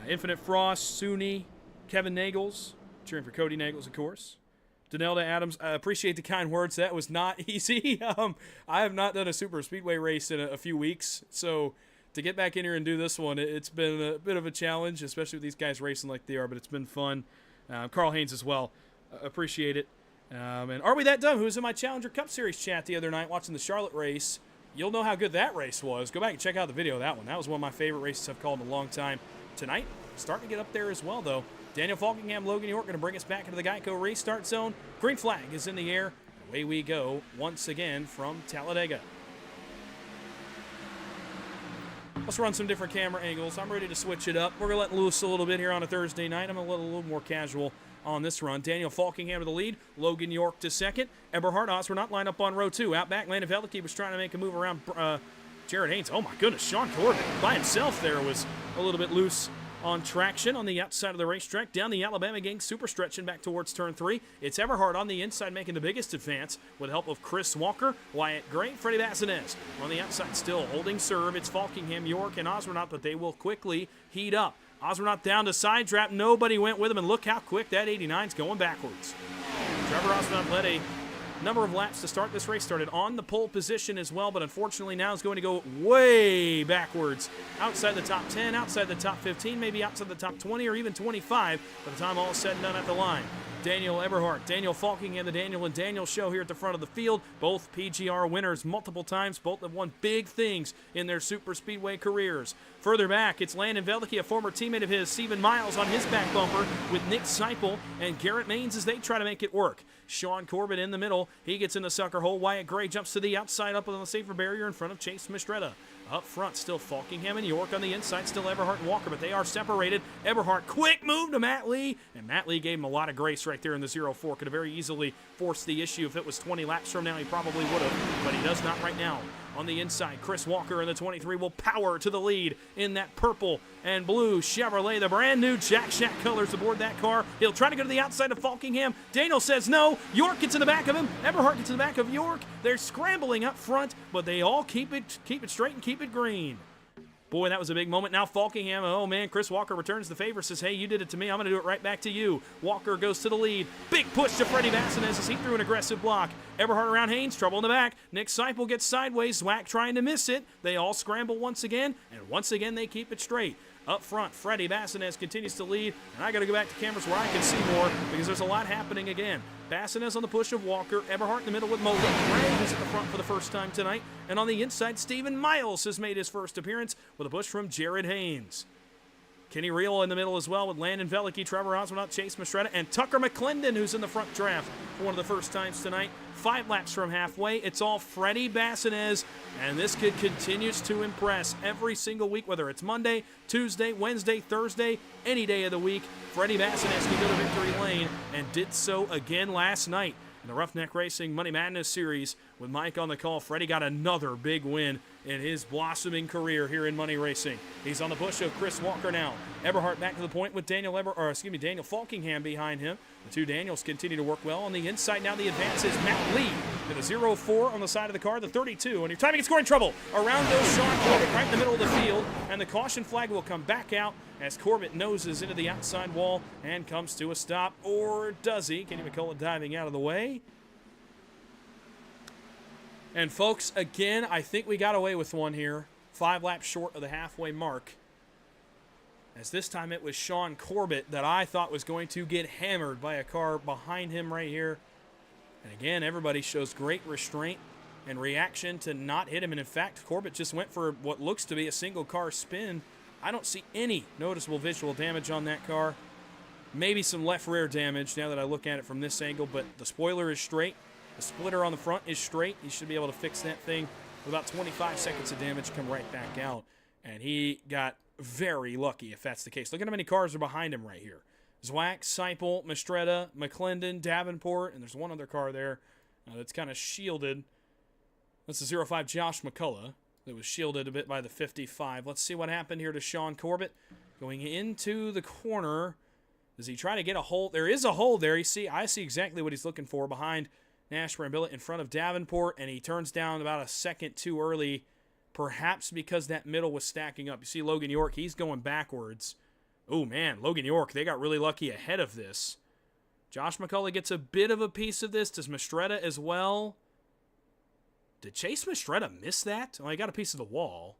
Infinite Frost, Suni, Kevin Nagels, cheering for Cody Nagels, of course. Danelda Adams, I appreciate the kind words. That was not easy. I have not done a super speedway race in a few weeks, so to get back in here and do this one, it's been a bit of a challenge, especially with these guys racing like they are, but it's been fun. Carl Haynes as well. Appreciate it. And Are We That Dumb, who was in my Challenger Cup Series chat the other night watching the Charlotte race. You'll know how good that race was. Go back and check out the video of that one. That was one of my favorite races I've called in a long time. Tonight, starting to get up there as well, though. Daniel Falkingham, Logan York going to bring us back into the Geico restart zone. Green flag is in the air. Away we go once again from Talladega. Let's run some different camera angles. I'm ready to switch it up. We're going to let loose a little bit here on a Thursday night. I'm going to let a little more casual on this run. Daniel Falkingham to the lead. Logan York to second. Eberhard Osmer not lined up on row 2. Out back, Landon Velicki was trying to make a move around Jared Haynes. Oh my goodness, Sean Corbett by himself there was a little bit loose on traction on the outside of the racetrack. Down the Alabama gang, super stretching back towards turn 3. It's Eberhard on the inside making the biggest advance with the help of Chris Walker, Wyatt Gray, Freddie Bassinez. On the outside still holding serve. It's Falkingham, York, and Osmernaut, but they will quickly heat up. Osmernaut down to side trap. Nobody went with him, and look how quick that 89's going backwards. Trevor Osmernaut led a number of laps to start this race. Started on the pole position as well, but unfortunately now is going to go way backwards. Outside the top 10, outside the top 15, maybe outside the top 20 or even 25 by the time all is said and done at the line. Daniel Eberhard, Daniel Falkingham, the Daniel and Daniel show here at the front of the field. Both PGR winners multiple times. Both have won big things in their super speedway careers. Further back, it's Landon Velicki, a former teammate of his, Stephen Miles on his back bumper with Nick Seipel and Garrett Maines as they try to make it work. Sean Corbett in the middle. He gets in the sucker hole. Wyatt Gray jumps to the outside up on the safer barrier in front of Chase Mistretta. Up front, still Falkingham and York on the inside, still Eberhard and Walker, but they are separated. Eberhard, quick move to Matt Lee, and Matt Lee gave him a lot of grace right there in the 0-4. Could have very easily forced the issue. If it was 20 laps from now, he probably would have, but he does not right now. On the inside, Chris Walker in the 23 will power to the lead in that purple and blue Chevrolet, the brand new Jack Shack colors aboard that car. He'll try to go to the outside of Falkingham. Daniel says no. York gets in the back of him. Eberhard gets in the back of York. They're scrambling up front, but they all keep it straight and keep it green. Boy, that was a big moment. Now Falkingham, oh man, Chris Walker returns the favor, says, hey, you did it to me. I'm going to do it right back to you. Walker goes to the lead. Big push to Freddie Bassinez as he threw an aggressive block. Eberhard around Haynes, trouble in the back. Nick Seipel gets sideways. Zwack trying to miss it. They all scramble once again, and once again they keep it straight. Up front, Freddie Bassinez continues to lead, and I got to go back to cameras where I can see more because there's a lot happening again. Bassinez on the push of Walker, Eberhard in the middle with Mulder. Ray is at the front for the first time tonight, and on the inside, Stephen Miles has made his first appearance with a push from Jared Haynes. Kenny Reel in the middle as well with Landon Velicki, Trevor Osmernaut, Chase Mistretta, and Tucker McClendon, who's in the front draft for one of the first times tonight. 5 laps from halfway. It's all Freddie Bassinez, and this kid continues to impress every single week, whether it's Monday, Tuesday, Wednesday, Thursday, any day of the week. Freddie Bassinez can go to victory lane and did so again last night. In the Roughneck Racing Money Madness Series with Mike on the call, Freddie got another big win in his blossoming career here in Money Racing. He's on the push of Chris Walker now. Eberhard back to the point with Daniel Falkingham behind him. The two Daniels continue to work well. On the inside now the advance is Matt Lee to the 0-4 on the side of the car, the 32. And your timing is scoring trouble. Around goes Sean Corbett right in the middle of the field. And the caution flag will come back out as Corbett noses into the outside wall and comes to a stop. Or does he? Kenny McCullough diving out of the way. And folks, again, I think we got away with one here. 5 laps short of the halfway mark. As this time it was Sean Corbett that I thought was going to get hammered by a car behind him right here. And again, everybody shows great restraint and reaction to not hit him. And in fact, Corbett just went for what looks to be a single car spin. I don't see any noticeable visual damage on that car. Maybe some left rear damage now that I look at it from this angle, but the spoiler is straight. The splitter on the front is straight. He should be able to fix that thing with about 25 seconds of damage, come right back out. And he got very lucky if that's the case. Look at how many cars are behind him right here. Zwack, Seipel, Mistretta, McClendon, Davenport, and there's one other car there that's kind of shielded. That's the 05 Josh McCullough that was shielded a bit by the 55. Let's see what happened here to Sean Corbett. Going into the corner. Does he try to get a hold? There is a hold there. I see exactly what he's looking for behind Nash Brambilla in front of Davenport, and he turns down about a second too early, perhaps because that middle was stacking up. You see Logan York, he's going backwards. Oh, man, Logan York, they got really lucky ahead of this. Josh McCullough gets a bit of a piece of this. Does Mastretta as well? Did Chase Mastretta miss that? Well, he got a piece of the wall.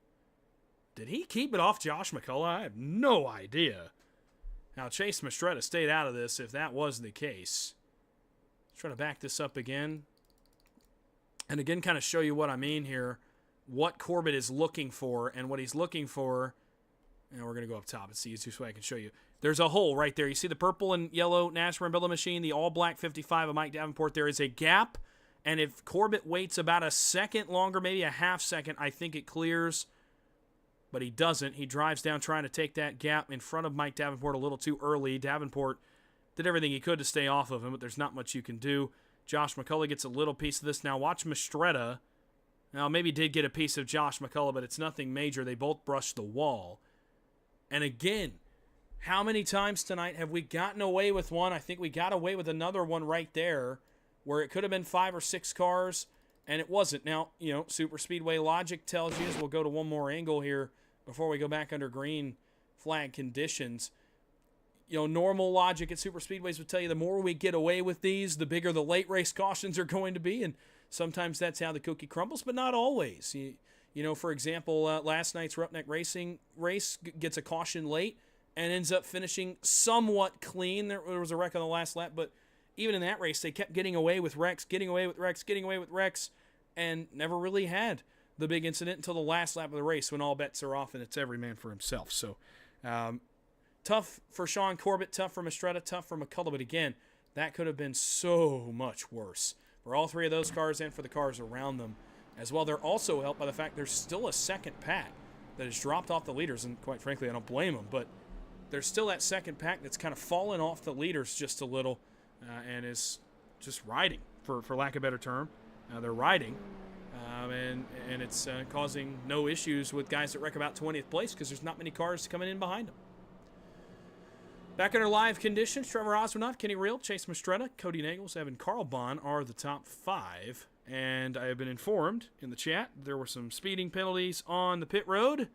Did he keep it off Josh McCullough? I have no idea. Now, Chase Mastretta stayed out of this if that was the case. Let's try to back this up again. And again, kind of show you what I mean here. What Corbett is looking for, and what he's looking for. And we're going to go up top. It's the easiest way I can show you. There's a hole right there. You see the purple and yellow Nash Brambilla machine, the all-black 55 of Mike Davenport. There is a gap, and if Corbett waits about a second longer, maybe a half second, I think it clears. But he doesn't. He drives down trying to take that gap in front of Mike Davenport a little too early. Davenport did everything he could to stay off of him, but there's not much you can do. Josh McCullough gets a little piece of this. Now watch Mastretta. Now maybe did get a piece of Josh McCullough, but it's nothing major. They both brushed the wall. And again, how many times tonight have we gotten away with one? I think we got away with another one right there where it could have been 5 or 6 cars, and it wasn't. Now, you know, Super Speedway logic tells you, as we'll go to one more angle here before we go back under green flag conditions. You know, normal logic at Super Speedways would tell you the more we get away with these, the bigger the late race cautions are going to be, and sometimes that's how the cookie crumbles, but not always. You know, for example, last night's Roughneck Racing race gets a caution late and ends up finishing somewhat clean. There was a wreck on the last lap, but even in that race, they kept getting away with wrecks, and never really had the big incident until the last lap of the race when all bets are off and it's every man for himself. So, tough for Sean Corbett, tough for Mastretta, tough for McCullough, but again, that could have been so much worse for all three of those cars and for the cars around them as well. They're also helped by the fact there's still a second pack that has dropped off the leaders, and quite frankly, I don't blame them, but there's still that second pack that's kind of fallen off the leaders just a little and is just riding, for lack of a better term. They're riding, and it's causing no issues with guys that wreck about 20th place because there's not many cars coming in behind them. Back under live conditions, Trevor Osmanoff, Kenny Reel, Chase Mastretta, Cody Nagels, Evan Carlbon are the top 5. And I have been informed in the chat there were some speeding penalties on the pit road.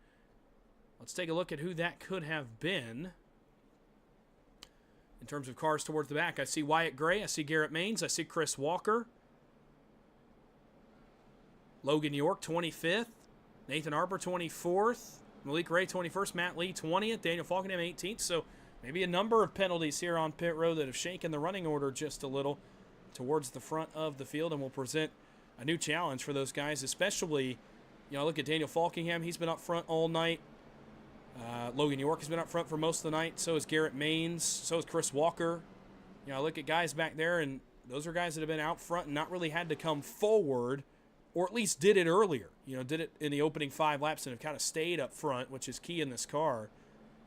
Let's take a look at who that could have been. In terms of cars towards the back, I see Wyatt Gray, I see Garrett Maines, I see Chris Walker. Logan York, 25th. Nathan Harper, 24th. Malik Ray, 21st. Matt Lee, 20th. Daniel Falkenham, 18th. So maybe a number of penalties here on pit road that have shaken the running order just a little towards the front of the field and will present a new challenge for those guys, especially, you know, look at Daniel Falkingham. He's been up front all night. Logan York has been up front for most of the night. So is Garrett Maines. So is Chris Walker. You know, I look at guys back there, and those are guys that have been out front and not really had to come forward, or at least did it earlier. You know, did it in the opening 5 laps and have kind of stayed up front, which is key in this car,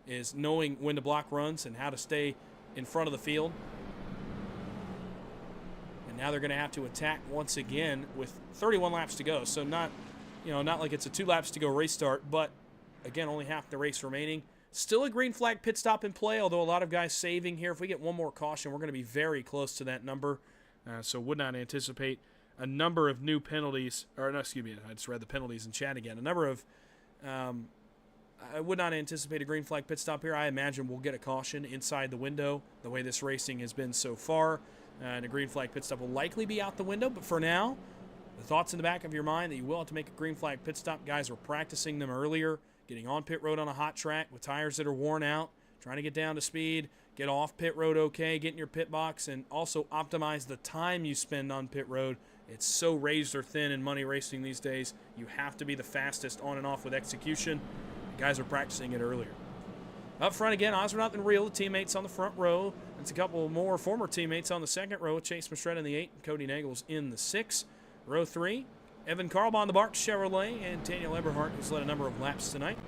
is knowing when to block runs and how to stay in front of the field. Now they're going to have to attack once again with 31 laps to go. So not like it's a 2 laps to go race start, but again, only half the race remaining. Still a green flag pit stop in play, although a lot of guys saving here. If we get one more caution, we're going to be very close to that number. So would not anticipate a number of new penalties, or no, excuse me, I just read the penalties in chat again. I would not anticipate a green flag pit stop here. I imagine we'll get a caution inside the window, the way this racing has been so far. And a green flag pit stop will likely be out the window. But for now, the thoughts in the back of your mind that you will have to make a green flag pit stop. Guys were practicing them earlier, getting on pit road on a hot track with tires that are worn out, trying to get down to speed, get off pit road okay, get in your pit box, and also optimize the time you spend on pit road. It's so razor thin in money racing these days. You have to be the fastest on and off with execution. The guys are practicing it earlier. Up front again, Osmanoff and Reel, the teammates on the front row. It's a couple more former teammates on the second row. Chase Mastretta in the 8 and Cody Nagels in the 6. Row 3, Evan Carlbon, the Bark Chevrolet, and Daniel Eberhardt, who's led a number of laps tonight.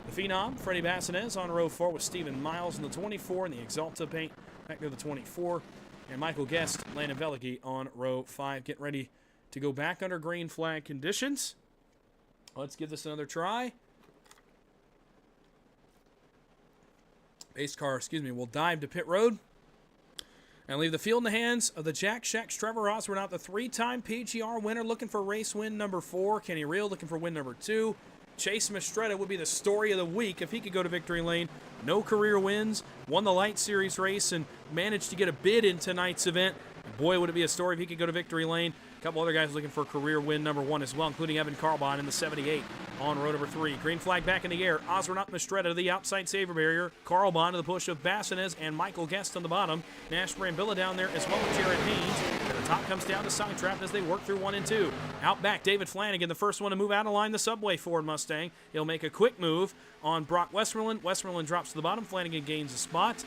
The Phenom, Freddie Bassinez on row 4 with Stephen Miles in the 24 and the Exalta paint back to the 24. And Michael Guest, Landon Velige on row 5. Getting ready to go back under green flag conditions. Let's give this another try. Base car, will dive to pit road. And leave the field in the hands of the Jack Shack's Trevor Ross. We're not the 3-time PGR winner, looking for race win number 4. Kenny Reel looking for win number 2. Chase Mastretta would be the story of the week if he could go to victory lane. No career wins, won the Light Series race, and managed to get a bid in tonight's event. And boy, would it be a story if he could go to victory lane. A couple other guys looking for career win number 1 as well, including Evan Carbon in the 78 on row number 3. Green flag back in the air. Osronat Mastretta to the outside saver barrier. Carbon to the push of Bassinez and Michael Guest on the bottom. Nash Brambilla down there as well as Jared Haynes. And the top comes down to Sidetrap as they work through 1 and 2. Out back, David Flanagan, the first one to move out of line, the Subway Ford Mustang. He'll make a quick move on Brock Westmoreland. Westmoreland drops to the bottom. Flanagan gains a spot.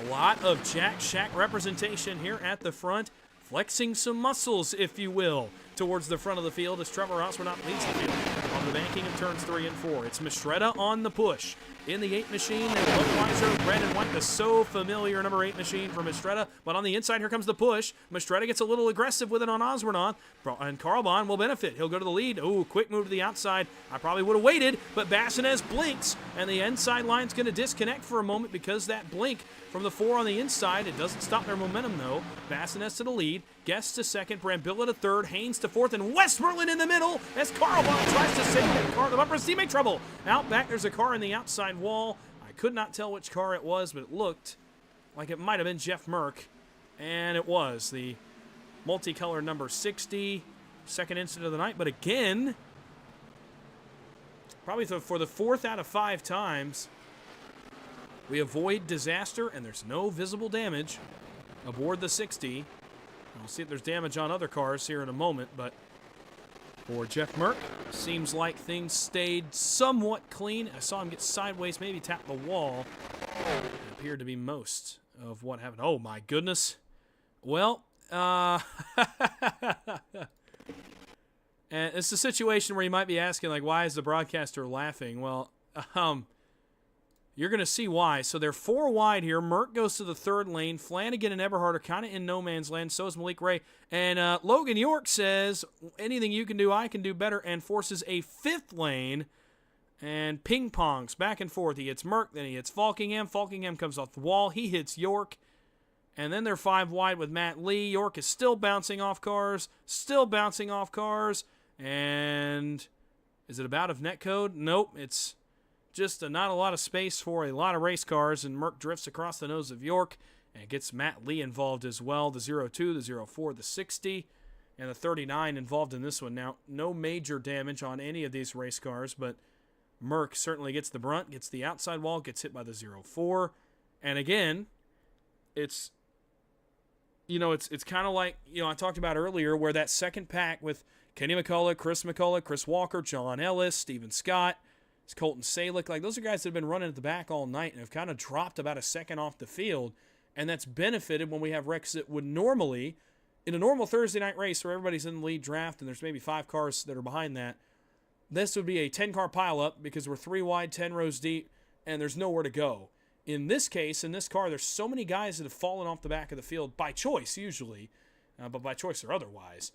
A lot of Jack Shack representation here at the front. Flexing some muscles, if you will, towards the front of the field as Trevor Osronat leads the field on the banking of turns 3 and 4. It's Mastretta on the push. In the 8 machine, they look wiser. Red and white, the so familiar number 8 machine for Mastretta. But on the inside, here comes the push. Mastretta gets a little aggressive with it on Osronat, and Carbon will benefit. He'll go to the lead. Ooh, quick move to the outside. I probably would have waited, but Bassinez blinks, and the inside line's going to disconnect for a moment because that blink from the 4 on the inside. It doesn't stop their momentum, though. Bassinez to the lead. Guest to second. Brambilla to third. Haynes to fourth. And Westmoreland in the middle as Carbon tries to save that car. The bumper's teammate trouble. Out back, there's a car in the outside wall. I could not tell which car it was, but it looked like it might have been Jeff Merck. And it was the multicolored number 60. Second incident of the night. But again, probably for the 4th out of 5 times, we avoid disaster, and there's no visible damage aboard the 60. We'll see if there's damage on other cars here in a moment, but for Jeff Merck, seems like things stayed somewhat clean. I saw him get sideways, maybe tap the wall. It appeared to be most of what happened. Oh, my goodness. Well, and it's a situation where you might be asking, like, why is the broadcaster laughing? Well, you're going to see why. So they're 4 wide here. Merck goes to the 3rd lane. Flanagan and Eberhard are kind of in no man's land. So is Malik Ray. And Logan York says, anything you can do, I can do better, and forces a 5th lane and ping-pongs back and forth. He hits Merck, then he hits Falkingham. Falkingham comes off the wall. He hits York. And then they're 5 wide with Matt Lee. York is still bouncing off cars. And is it about of netcode? Nope, it's just not a lot of space for a lot of race cars, and Merck drifts across the nose of York and gets Matt Lee involved as well. The 02, the 04, the 60, and the 39 involved in this one. Now, no major damage on any of these race cars, but Merck certainly gets the brunt, gets the outside wall, gets hit by the 04. And again, it's kind of like, I talked about earlier where that second pack with Kenny McCullough, Chris Walker, John Ellis, Steven Scott, it's Colton Salick. Like, those are guys that have been running at the back all night and have kind of dropped about a second off the field, and that's benefited when we have wrecks that would normally, in a normal Thursday night race where everybody's in the lead draft and there's maybe 5 cars that are behind that, this would be a 10-car pileup because we're 3 wide, 10 rows deep, and there's nowhere to go. In this case, in this car, there's so many guys that have fallen off the back of the field by choice usually, but by choice or otherwise,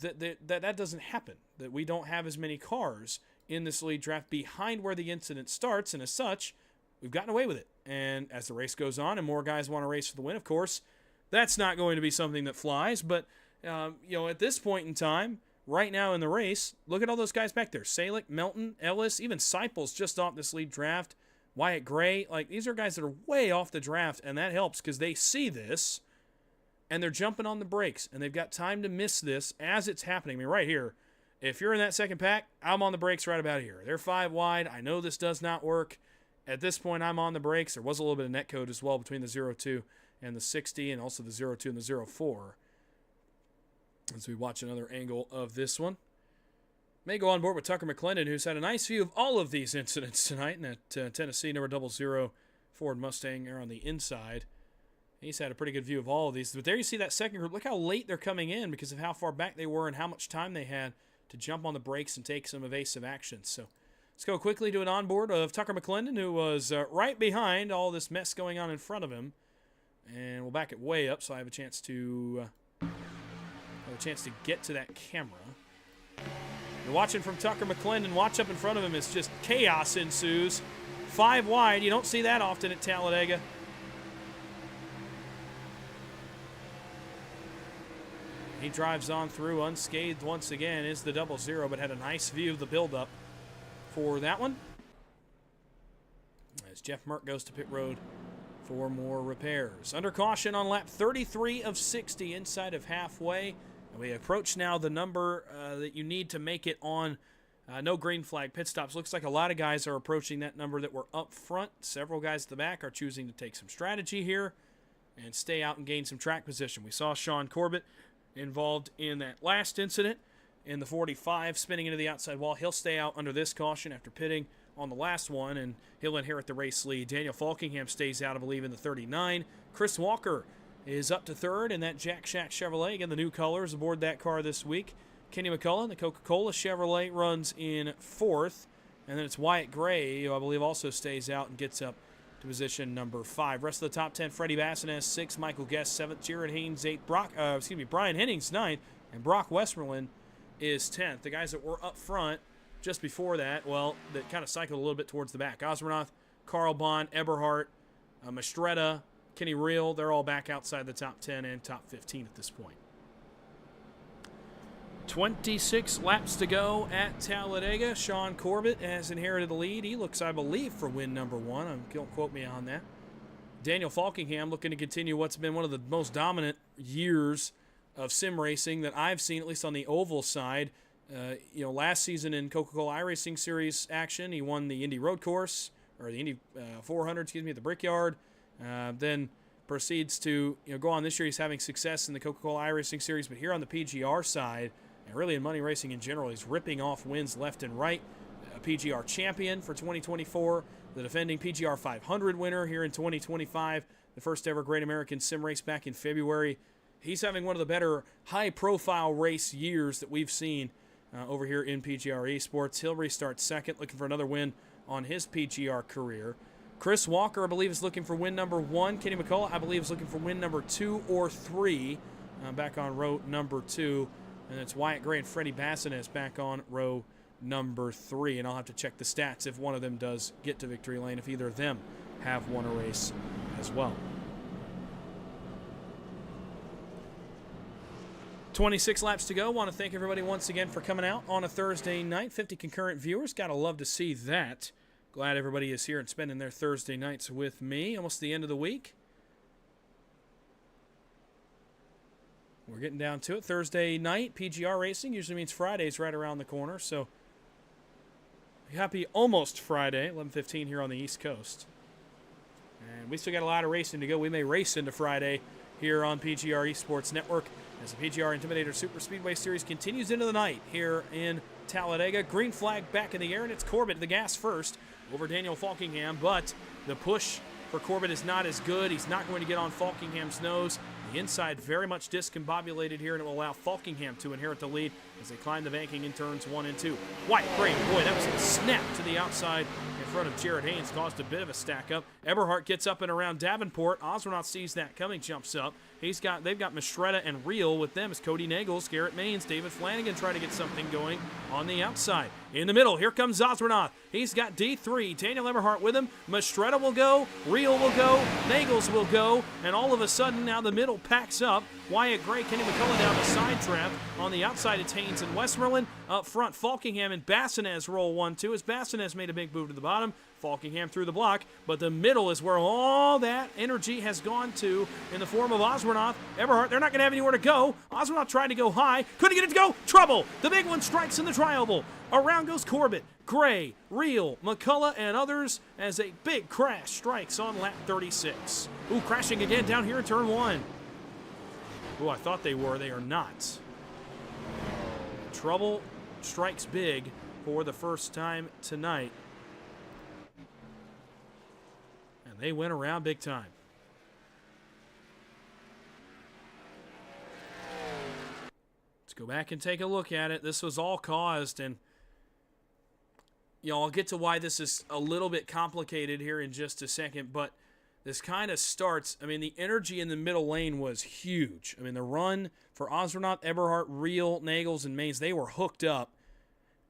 that doesn't happen, that we don't have as many cars in this lead draft behind where the incident starts, and as such, we've gotten away with it. And as the race goes on and more guys want to race for the win, of course, that's not going to be something that flies. But, at this point in time, right now in the race, look at all those guys back there. Salick, Melton, Ellis, even Seipel's just off this lead draft. Wyatt Gray, like, these are guys that are way off the draft, and that helps because they see this, and they're jumping on the brakes, and they've got time to miss this as it's happening. I mean, right here, if you're in that second pack, I'm on the brakes right about here. They're 5 wide. I know this does not work. At this point, I'm on the brakes. There was a little bit of netcode as well between the 02 and the 60, and also the 02 and the 04. As we watch another angle of this one. May go on board with Tucker McClendon, who's had a nice view of all of these incidents tonight in that Tennessee number 00 Ford Mustang there on the inside. He's had a pretty good view of all of these. But there you see that second group. Look how late they're coming in because of how far back they were and how much time they had to jump on the brakes and take some evasive action. So let's go quickly to an onboard of Tucker McClendon, who was right behind all this mess going on in front of him. And we'll back it way up so I have a chance to get to that camera. You're watching from Tucker McClendon. Watch up in front of him as just chaos ensues. 5 wide. You don't see that often at Talladega. He drives on through unscathed once again, is the 00, but had a nice view of the buildup for that one. As Jeff Merck goes to pit road for more repairs. Under caution on lap 33 of 60, inside of halfway. And we approach now the number that you need to make it on no green flag pit stops. Looks like a lot of guys are approaching that number that were up front. Several guys at the back are choosing to take some strategy here and stay out and gain some track position. We saw Sean Corbett involved in that last incident in the 45, spinning into the outside wall. He'll stay out under this caution after pitting on the last one, and he'll inherit the race lead. Daniel Falkingham stays out, I believe, in the 39. Chris Walker is up to third in that Jack Shack Chevrolet. Again, the new colors aboard that car this week. Kenny McCullough, the Coca-Cola Chevrolet, runs in fourth. And then it's Wyatt Gray, who I believe also stays out and gets up to position number 5. Rest of the top 10, Freddie Bassines 6th, Michael Guest 7th, Jared Haynes 8th, Brian Hennings 9th, and Brock Westmoreland is 10th. The guys that were up front just before that, well, that kind of cycled a little bit towards the back. Osmernoth, Carl Bond, Eberhardt, Mastretta, Kenny Reel, they're all back outside the top 10 and top 15 at this point. 26 laps to go at Talladega. Sean Corbett has inherited the lead. He looks, I believe, for win number 1. Don't quote me on that. Daniel Falkingham looking to continue what's been one of the most dominant years of sim racing that I've seen, at least on the oval side. Last season in Coca-Cola iRacing Series action, he won the Indy Road Course, or the Indy 400, at the Brickyard. Then proceeds to go on this year. He's having success in the Coca-Cola iRacing Series, but here on the PGR side, and really in money racing in general, he's ripping off wins left and right. A PGR champion for 2024, the defending PGR 500 winner here in 2025, the first ever Great American Sim Race back in February. He's having one of the better high-profile race years that we've seen over here in PGR eSports. He'll restart second, looking for another win on his PGR career. Chris Walker, I believe, is looking for win number 1. Kenny McCullough, I believe, is looking for win number 2 or 3, back on row number 2. And it's Wyatt Gray and Freddie Bassines back on row number 3. And I'll have to check the stats if one of them does get to victory lane, if either of them have won a race as well. 26 laps to go. Want to thank everybody once again for coming out on a Thursday night. 50 concurrent viewers. Gotta love to see that. Glad everybody is here and spending their Thursday nights with me. Almost the end of the week. We're getting down to it. Thursday night, PGR racing usually means Friday's right around the corner. So happy almost Friday, 11:15 here on the East Coast. And we still got a lot of racing to go. We may race into Friday here on PGR Esports Network as the PGR Intimidator Superspeedway Series continues into the night here in Talladega. Green flag back in the air, and it's Corbett, the gas first, over Daniel Falkingham. But the push for Corbett is not as good. He's not going to get on Falkingham's nose. The inside very much discombobulated here, and it will allow Falkingham to inherit the lead as they climb the banking in turns 1 and 2. Wyatt Gray, boy, that was a snap to the outside in front of Jared Haynes, caused a bit of a stack up. Eberhardt gets up and around Davenport. Osmernoth sees that coming, jumps up. They've got Mastretta and Reel with them as Cody Nagels, Garrett Maines, David Flanagan try to get something going on the outside. In the middle, here comes Osmernoth. He's got D3, Daniel Eberhardt with him. Mastretta will go, Reel will go, Nagels will go, and all of a sudden now the middle packs up. Wyatt Gray, Kenny McCullough down the side trap. On the outside, it's Haynes and Westmoreland. Up front, Falkingham and Bassines roll 1-2 as Bassines made a big move to the bottom. Falkingham through the block, but the middle is where all that energy has gone to in the form of Osmernoth. Eberhardt, they're not going to have anywhere to go. Osmernoth tried to go high, couldn't get it to go. Trouble! The big one strikes in the tri-oval. Around goes Corbett, Gray, Reel, McCullough, and others as a big crash strikes on lap 36. Ooh, crashing again down here in turn 1. Ooh, I thought they were. They are not. Trouble strikes big for the first time tonight. And they went around big time. Let's go back and take a look at it. This was all caused, and I'll get to why this is a little bit complicated here in just a second, but this kind of starts, the energy in the middle lane was huge. The run for Osmernoth, Eberhardt, Reel, Nagels, and Maines, they were hooked up.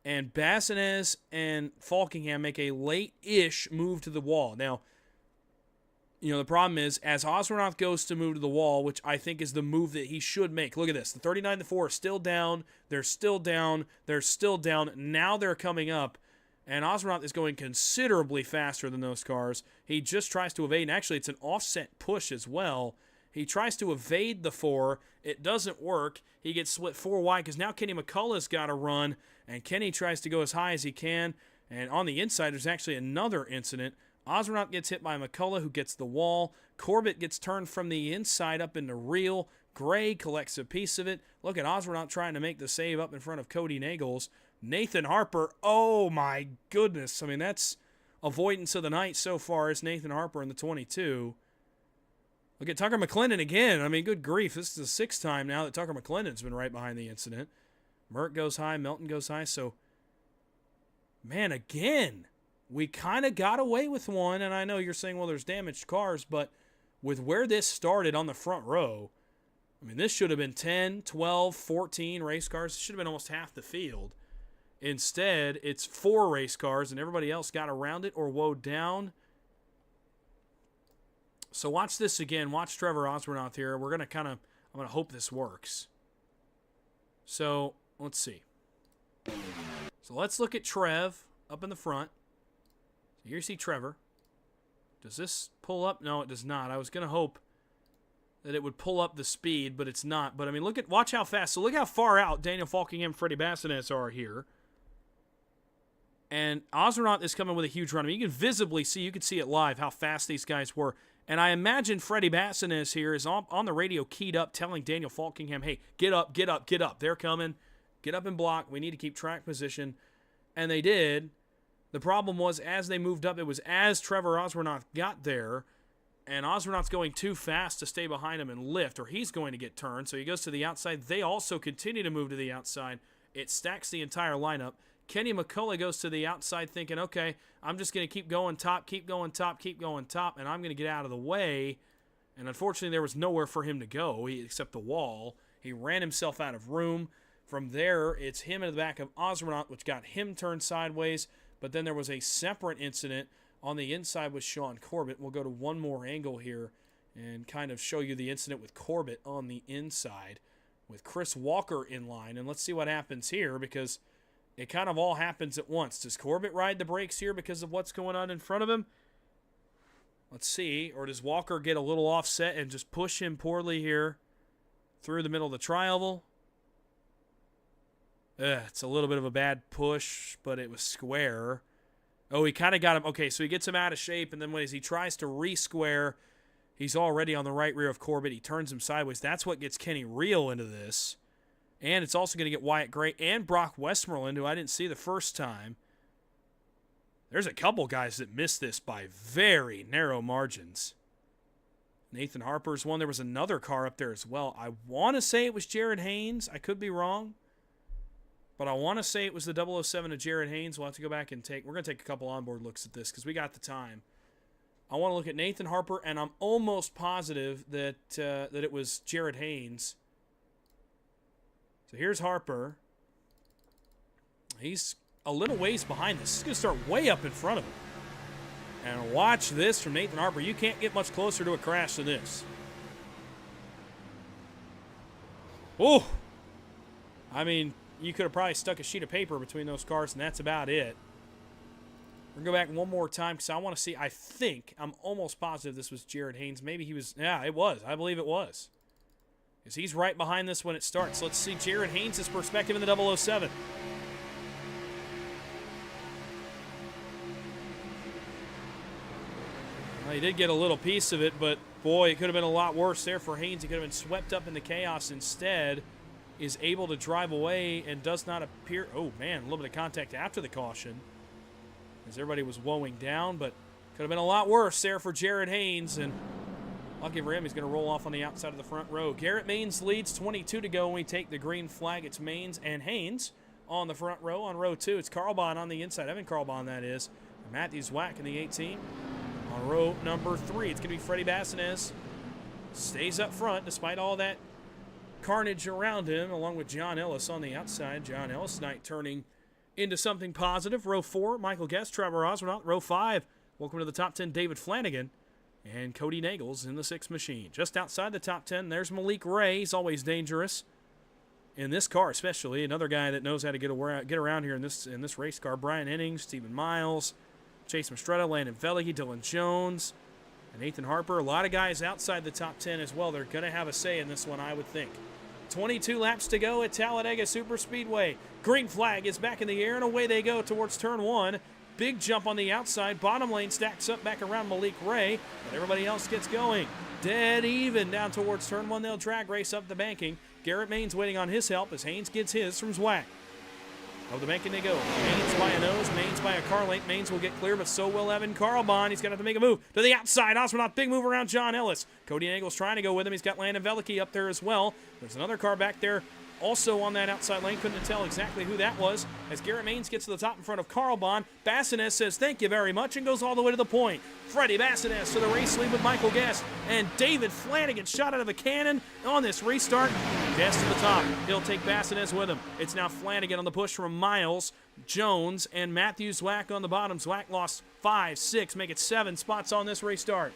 And Bassines and Falkingham make a late-ish move to the wall. Now, You know, the problem is, as Osmernoth goes to move to the wall, which I think is the move that he should make. Look at this. The 39-4 are still down. They're still down. They're still down. Now they're coming up. And Osmernoth is going considerably faster than those cars. He just tries to evade. And actually, it's an offset push as well. He tries to evade the 4. It doesn't work. He gets split 4 wide because now Kenny McCullough's got to run. And Kenny tries to go as high as he can. And on the inside, there's actually another incident. Osmernoth gets hit by McCullough, who gets the wall. Corbett gets turned from the inside up into real. Gray collects a piece of it. Look at Osmernoth trying to make the save up in front of Cody Nagels. Nathan Harper, oh my goodness. I mean, that's avoidance of the night so far is Nathan Harper in the 22. Look at Tucker McClendon again. I mean, good grief. This is the 6th time now that Tucker McClendon's been right behind the incident. Mert goes high, Melton goes high. So, man, again, we kind of got away with one, and I know you're saying, well, there's damaged cars, but with where this started on the front row, I mean, this should have been 10, 12, 14 race cars. It should have been almost half the field. Instead, it's 4 race cars, and everybody else got around it or woed down. So watch this again. Watch Trevor Osmernoth here. We're going to I'm going to hope this works. So, let's see. So let's look at Trev up in the front. Here you see Trevor. Does this pull up? No, it does not. I was going to hope that it would pull up the speed, but it's not. But, I mean, watch how fast. So look how far out Daniel Falkingham and Freddie Bassinez are here. And Osmernoth is coming with a huge run. I mean, you can visibly see, you can see it live, how fast these guys were. And I imagine Freddie Bassinez here is on the radio keyed up telling Daniel Falkingham, hey, get up, get up, get up. They're coming. Get up and block. We need to keep track position. And they did. The problem was, as they moved up, it was as Trevor Osmernoth got there, and Osmernoth's going too fast to stay behind him and lift, or he's going to get turned, so he goes to the outside. They also continue to move to the outside. It stacks the entire lineup. Kenny McCullough goes to the outside thinking, okay, I'm just going to keep going top, keep going top, keep going top, and I'm going to get out of the way. And unfortunately, there was nowhere for him to go except the wall. He ran himself out of room. From there, it's him in the back of Osmernoth, which got him turned sideways. But then there was a separate incident on the inside with Sean Corbett. We'll go to one more angle here and kind of show you the incident with Corbett on the inside with Chris Walker in line. And let's see what happens here because it kind of all happens at once. Does Corbett ride the brakes here because of what's going on in front of him? Let's see. Or does Walker get a little offset and just push him poorly here through the middle of the tri-oval? It's a little bit of a bad push, but it was square. Oh, he kind of got him. Okay, so he gets him out of shape, and then as he tries to re-square, he's already on the right rear of Corbett. He turns him sideways. That's what gets Kenny Real into this. And it's also going to get Wyatt Gray and Brock Westmoreland, who I didn't see the first time. There's a couple guys that missed this by very narrow margins. Nathan Harper's one. There was another car up there as well. I want to say it was Jared Haynes. I could be wrong. But I want to say it was the 007 of Jared Haynes. We'll have to go back and we're going to take a couple onboard looks at this because we got the time. I want to look at Nathan Harper, and I'm almost positive that that it was Jared Haynes. So here's Harper. He's a little ways behind this. He's going to start way up in front of him. And watch this from Nathan Harper. You can't get much closer to a crash than this. Oh! I mean, you could have probably stuck a sheet of paper between those cars, and that's about it. We're going to go back one more time because I want to see. I'm almost positive this was Jared Haynes. Maybe he was. Yeah, it was. I believe it was. Because he's right behind this when it starts. Let's see Jared Haynes' perspective in the 007. Well, he did get a little piece of it, but boy, it could have been a lot worse there for Haynes. He could have been swept up into chaos instead. Is able to drive away and does not appear. Oh, man, a little bit of contact after the caution as everybody was woeing down, but could have been a lot worse there for Jared Haynes. And lucky for him, he's going to roll off on the outside of the front row. Garrett Maines leads, 22 to go when we take the green flag. It's Maines and Haynes on the front row. On row 2, it's Carlbahn on the inside. Evan Carlbahn, that is. And Matthews Wack in the 18. On row number 3, it's going to be Freddie Bassinez. Stays up front despite all that carnage around him, along with John Ellis on the outside. John Ellis night turning into something positive. Row 4, Michael Guest, Trevor Osmernoth. Row 5, welcome to the top 10, David Flanagan. And Cody Nagels in the 6 machine. Just outside the top 10, there's Malik Ray. He's always dangerous. In this car especially, another guy that knows how to get around here in this race car. Brian Hennings, Stephen Miles, Chase Mastretta, Landon Velige, Dylan Jones, and Nathan Harper. A lot of guys outside the top 10 as well. They're going to have a say in this one, I would think. 22 laps to go at Talladega Superspeedway. Green flag is back in the air, and away they go towards turn 1. Big jump on the outside. Bottom lane stacks up back around Malik Ray, but everybody else gets going. Dead even down towards turn 1. They'll drag race up the banking. Garrett Maines waiting on his help as Haynes gets his from Zwack. Up the banking they go. Maines by a nose, Maines by a car length. Maines will get clear, but so will Evan Carlbon. He's going to have to make a move to the outside. Osmonaut, big move around John Ellis. Cody Nagels trying to go with him. He's got Landon Veliche up there as well. There's another car back there also on that outside lane. Couldn't tell exactly who that was. As Garrett Maines gets to the top in front of Carlbon, Bassines says thank you very much and goes all the way to the point. Freddie Bassines to the race lead with Michael Guest. And David Flanagan shot out of a cannon on this restart. Guest to the top. He'll take Bassines with him. It's now Flanagan on the push from Miles, Jones, and Matthew Zwack on the bottom. Zwack lost 5, 6, make it 7 spots on this restart.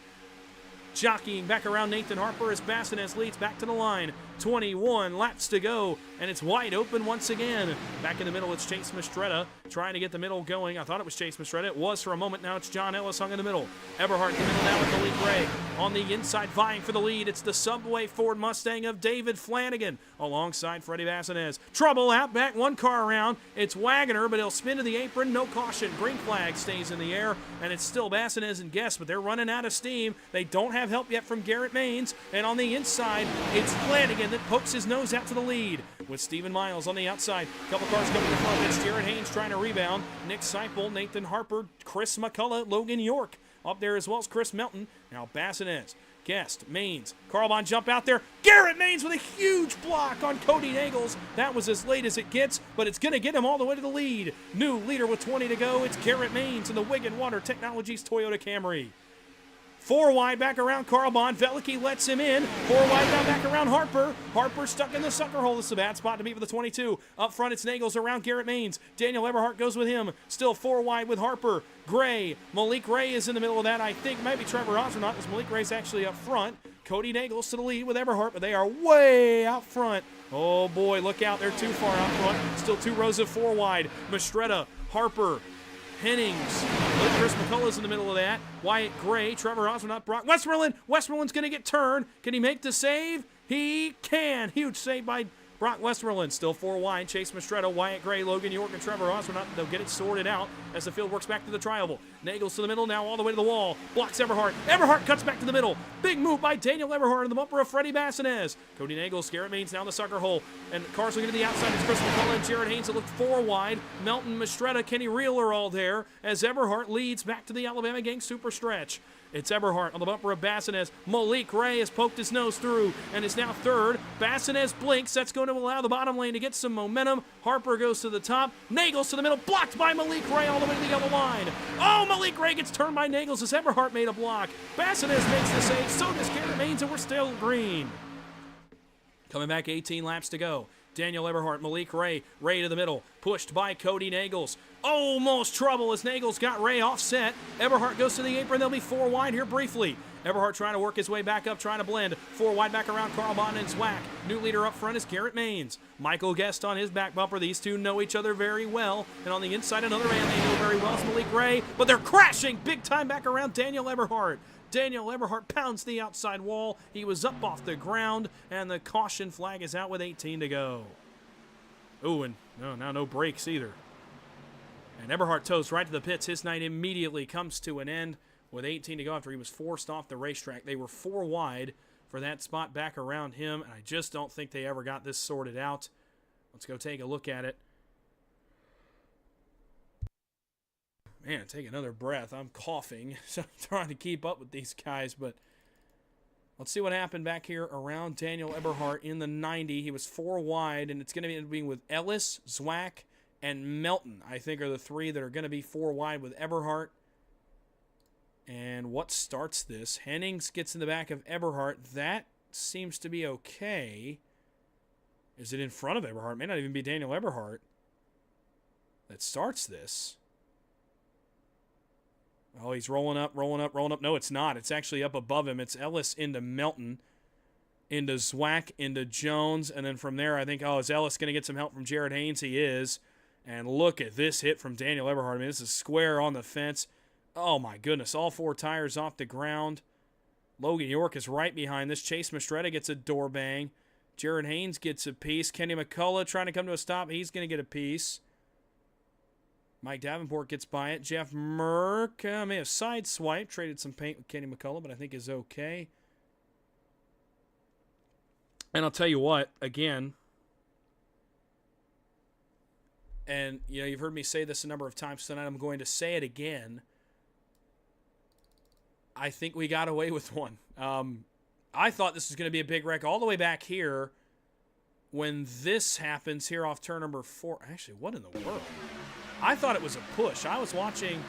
Jockeying back around Nathan Harper as Bassines leads back to the line. 21 laps to go, and it's wide open once again. Back in the middle, it's Chase Mastretta trying to get the middle going. I thought it was Chase Mastretta. It was for a moment. Now it's John Ellis hung in the middle. Eberhardt in the middle now with Malik Ray. On the inside, vying for the lead, it's the Subway Ford Mustang of David Flanagan alongside Freddie Bassines. Trouble out back, one car around. It's Wagoner, but he'll spin to the apron. No caution. Green flag stays in the air, and it's still Bassines and Guest, but they're running out of steam. They don't have help yet from Garrett Maines, and on the inside, it's Flanagan that pokes his nose out to the lead with Stephen Miles on the outside. A couple cars coming to the front. It's Jared Haynes trying to rebound. Nick Seipel, Nathan Harper, Chris McCullough, Logan York up there as well as Chris Melton. Now Bassines, Guest, Maines, Carlbon jump out there. Garrett Maines with a huge block on Cody Nagels. That was as late as it gets, but it's going to get him all the way to the lead. New leader with 20 to go. It's Garrett Maines in the Wigan Water Technologies Toyota Camry. 4 wide back around Carlbon. Veliche lets him in. 4 wide now back around Harper. Harper stuck in the sucker hole. This is a bad spot to beat for the 22. Up front, it's Nagels around Garrett Maines. Daniel Eberhardt goes with him. Still 4 wide with Harper. Gray. Malik Ray is in the middle of that. I think maybe Trevor Osmonaut, as Malik Ray's actually up front. Cody Nagels to the lead with Eberhardt, but they are way out front. Oh boy, look out. They're too far out front. Still 2 rows of 4 wide. Mastretta, Harper, Hennings. Chris McCullough's in the middle of that. Wyatt Gray, Trevor Osmonaut, Brock Westmoreland. Westmoreland's going to get turned. Can he make the save? He can. Huge save by Brock Westmoreland. Still 4 wide. Chase Mastretta, Wyatt Gray, Logan York, and Trevor Osmonaut. They'll get it sorted out as the field works back to the tri-oval. Nagels to the middle now all the way to the wall. Blocks Eberhardt. Eberhardt cuts back to the middle. Big move by Daniel Eberhardt in the bumper of Freddie Bassines. Cody Nagels, Garrett Maines now in the sucker hole. And cars looking to the outside. It's Chris McCullough and Jared Haynes that look 4 wide. Melton, Mastretta, Kenny Reel are all there as Eberhardt leads back to the Alabama Gang Super Stretch. It's Eberhardt on the bumper of Bassines. Malik Ray has poked his nose through and is now third. Bassines blinks. That's going to allow the bottom lane to get some momentum. Harper goes to the top. Nagels to the middle. Blocked by Malik Ray all the way to the yellow line. Oh, Malik Ray gets turned by Nagels as Eberhardt made a block. Bassines makes the save. So does Garrett Maines, and we're still green. Coming back 18 laps to go. Daniel Eberhardt, Malik Ray, Ray to the middle, pushed by Cody Nagels. Almost trouble as Nagels got Ray offset. Eberhardt goes to the apron. They'll be 4 wide here briefly. Eberhardt trying to work his way back up, trying to blend. 4 wide back around Carlbon and Zwack. New leader up front is Garrett Maines. Michael Guest on his back bumper. These two know each other very well. And on the inside, another man they know very well is Malik Ray. But they're crashing big time back around Daniel Eberhardt. Daniel Eberhardt pounds the outside wall. He was up off the ground, and the caution flag is out with 18 to go. Ooh, and no brakes either. And Eberhardt toes right to the pits. His night immediately comes to an end with 18 to go after he was forced off the racetrack. They were 4 wide for that spot back around him, and I just don't think they ever got this sorted out. Let's go take a look at it. Man, take another breath. I'm coughing, so I'm trying to keep up with these guys, but let's see what happened back here around Daniel Eberhardt in the 90. He was 4 wide, and it's going to be being with Ellis, Zwack, and Melton, I think, are the 3 that are going to be 4 wide with Eberhardt. And what starts this? Hennings gets in the back of Eberhardt. That seems to be okay. Is it in front of Eberhardt? It may not even be Daniel Eberhardt that starts this. Oh, he's rolling up, rolling up, rolling up. No, it's not. It's actually up above him. It's Ellis into Melton, into Zwack, into Jones, and then from there, I think, is Ellis going to get some help from Jared Haynes? He is. And look at this hit from Daniel Eberhard. I mean, this is square on the fence. Oh, my goodness. All 4 tires off the ground. Logan York is right behind this. Chase Mastretta gets a door bang. Jared Haynes gets a piece. Kenny McCullough trying to come to a stop. He's going to get a piece. Mike Davenport gets by it. Jeff Merck may have sideswiped. Traded some paint with Kenny McCullough, but I think is okay. And I'll tell you what, again, and you've heard me say this a number of times tonight. I'm going to say it again. I think we got away with one. I thought this was going to be a big wreck all the way back here when this happens here off turn number 4. Actually, what in the world? I thought it was a push. I was watching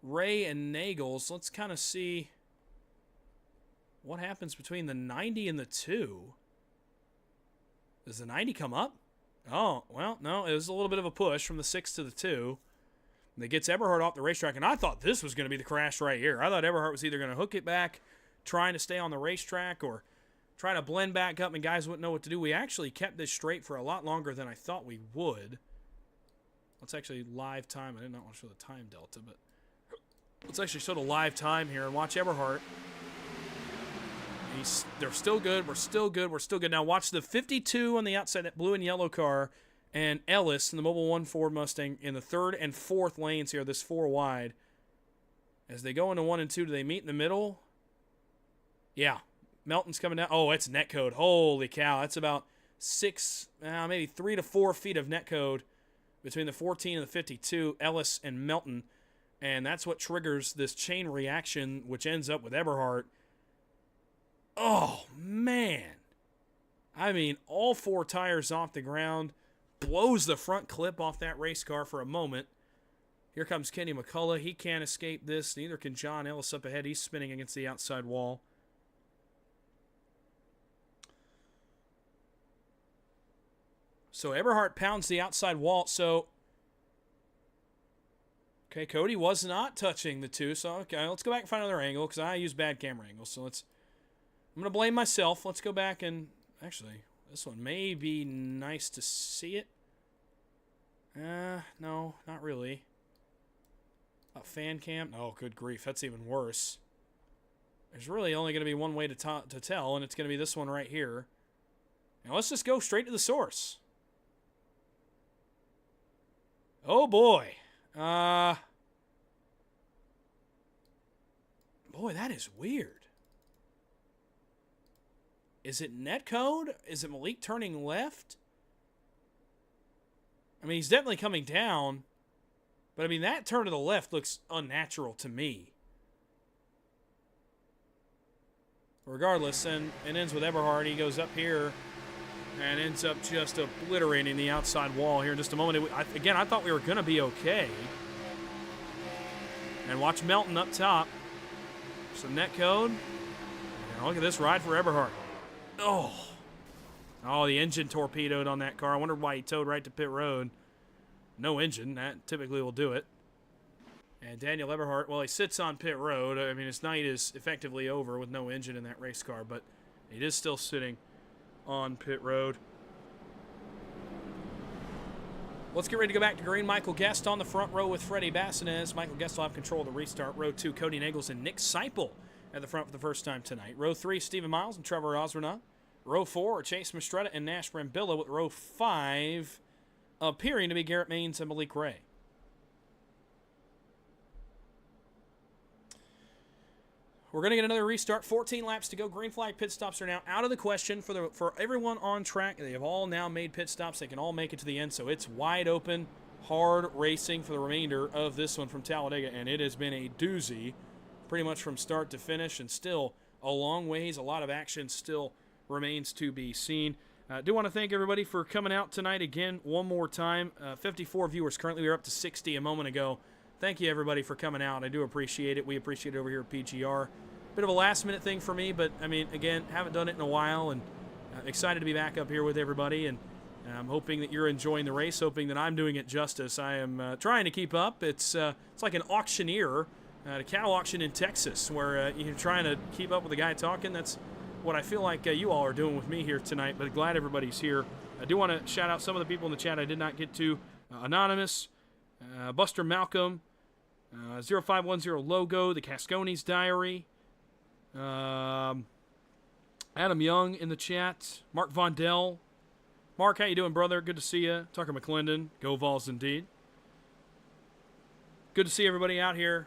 Ray and Nagels. Let's kind of see what happens between the 90 and the 2. Does the 90 come up? Oh, well, no. It was a little bit of a push from the 6 to the 2. That gets Eberhard off the racetrack, and I thought this was going to be the crash right here. I thought Eberhard was either going to hook it back, trying to stay on the racetrack, or trying to blend back up, and guys wouldn't know what to do. We actually kept this straight for a lot longer than I thought we would. Let's actually live time. I did not want to show the time delta, but let's actually show the live time here and watch Eberhard. They're still good. We're still good. We're still good. Now watch the 52 on the outside, that blue and yellow car, and Ellis in the Mobil 1 Ford Mustang in the 3rd and 4th lanes here, this 4 wide. As they go into 1 and 2, do they meet in the middle? Yeah. Melton's coming down. Oh, it's netcode. Holy cow. That's about 6, maybe 3 to 4 feet of netcode between the 14 and the 52, Ellis and Melton. And that's what triggers this chain reaction, which ends up with Eberhard. Oh, man. I mean, all 4 tires off the ground. Blows the front clip off that race car for a moment. Here comes Kenny McCullough. He can't escape this. Neither can John Ellis up ahead. He's spinning against the outside wall. So Eberhard pounds the outside wall. So, okay, Cody was not touching the 2. So, okay, let's go back and find another angle because I use bad camera angles. So I'm going to blame myself. Let's go back and, actually, this one may be nice to see it. No, not really. Fan cam? Oh, good grief. That's even worse. There's really only going to be one way to tell, and it's going to be this one right here. Now let's just go straight to the source. Oh, boy. Boy, that is weird. Is it netcode? Is it Malik turning left? I mean, he's definitely coming down. But, I mean, that turn to the left looks unnatural to me. Regardless, and it ends with Eberhard. He goes up here and ends up just obliterating the outside wall here in just a moment. Again, I thought we were going to be okay. And watch Melton up top. Some netcode. And look at this ride for Eberhard. Oh, the engine torpedoed on that car. I wondered why he towed right to pit road. No engine. That typically will do it. And Daniel Eberhard, well, he sits on pit road. I mean, his night is effectively over with no engine in that race car, but it is still sitting on pit road. Let's get ready to go back to green. Michael Guest on the front row with Freddie Bassinez. Michael Guest will have control of the restart. Row 2, Cody Nagels and Nick Seipel at the front for the first time tonight. Row 3, Stephen Miles and Trevor Osborne. Row 4, Chase Mastretta and Nash Brambilla, with row 5 appearing to be Garrett Maines and Malik Ray. We're going to get another restart. 14 laps to go. Green flag pit stops are now out of the question for everyone on track. They have all now made pit stops. They can all make it to the end, so it's wide open, hard racing for the remainder of this one from Talladega, and it has been a doozy pretty much from start to finish, and still a long ways. A lot of action still remains to be seen. I do want to thank everybody for coming out tonight again one more time. 54 viewers. Currently, we were up to 60 a moment ago. Thank you, everybody, for coming out. I do appreciate it. We appreciate it over here at PGR. Bit of a last-minute thing for me, but, I mean, again, haven't done it in a while, and excited to be back up here with everybody. And I'm hoping that you're enjoying the race, hoping that I'm doing it justice. I am trying to keep up. It's like an auctioneer at a cattle auction in Texas where you're trying to keep up with the guy talking. That's what I feel like you all are doing with me here tonight, but glad everybody's here. I do want to shout out some of the people in the chat I did not get to. Anonymous, Buster Malcolm, 0510 Logo, the Cascones Diary, Adam Young in the chat, Mark Vondell. Mark, how you doing, brother? Good to see you. Tucker McClendon, go Vols indeed. Good to see everybody out here.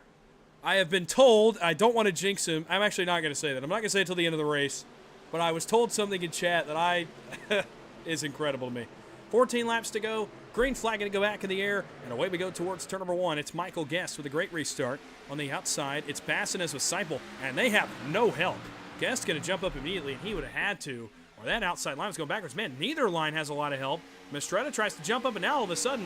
I have been told, I don't want to jinx him. I'm actually not going to say that. I'm not going to say it until the end of the race. But I was told something in chat that is incredible to me. 14 laps to go. Green flag going to go back in the air. And away we go towards turn number 1. It's Michael Guest with a great restart. On the outside, it's Bassinas with Seipel. And they have no help. Guest going to jump up immediately, and he would have had to. Or that outside line was going backwards. Man, neither line has a lot of help. Mistretta tries to jump up, and now all of a sudden,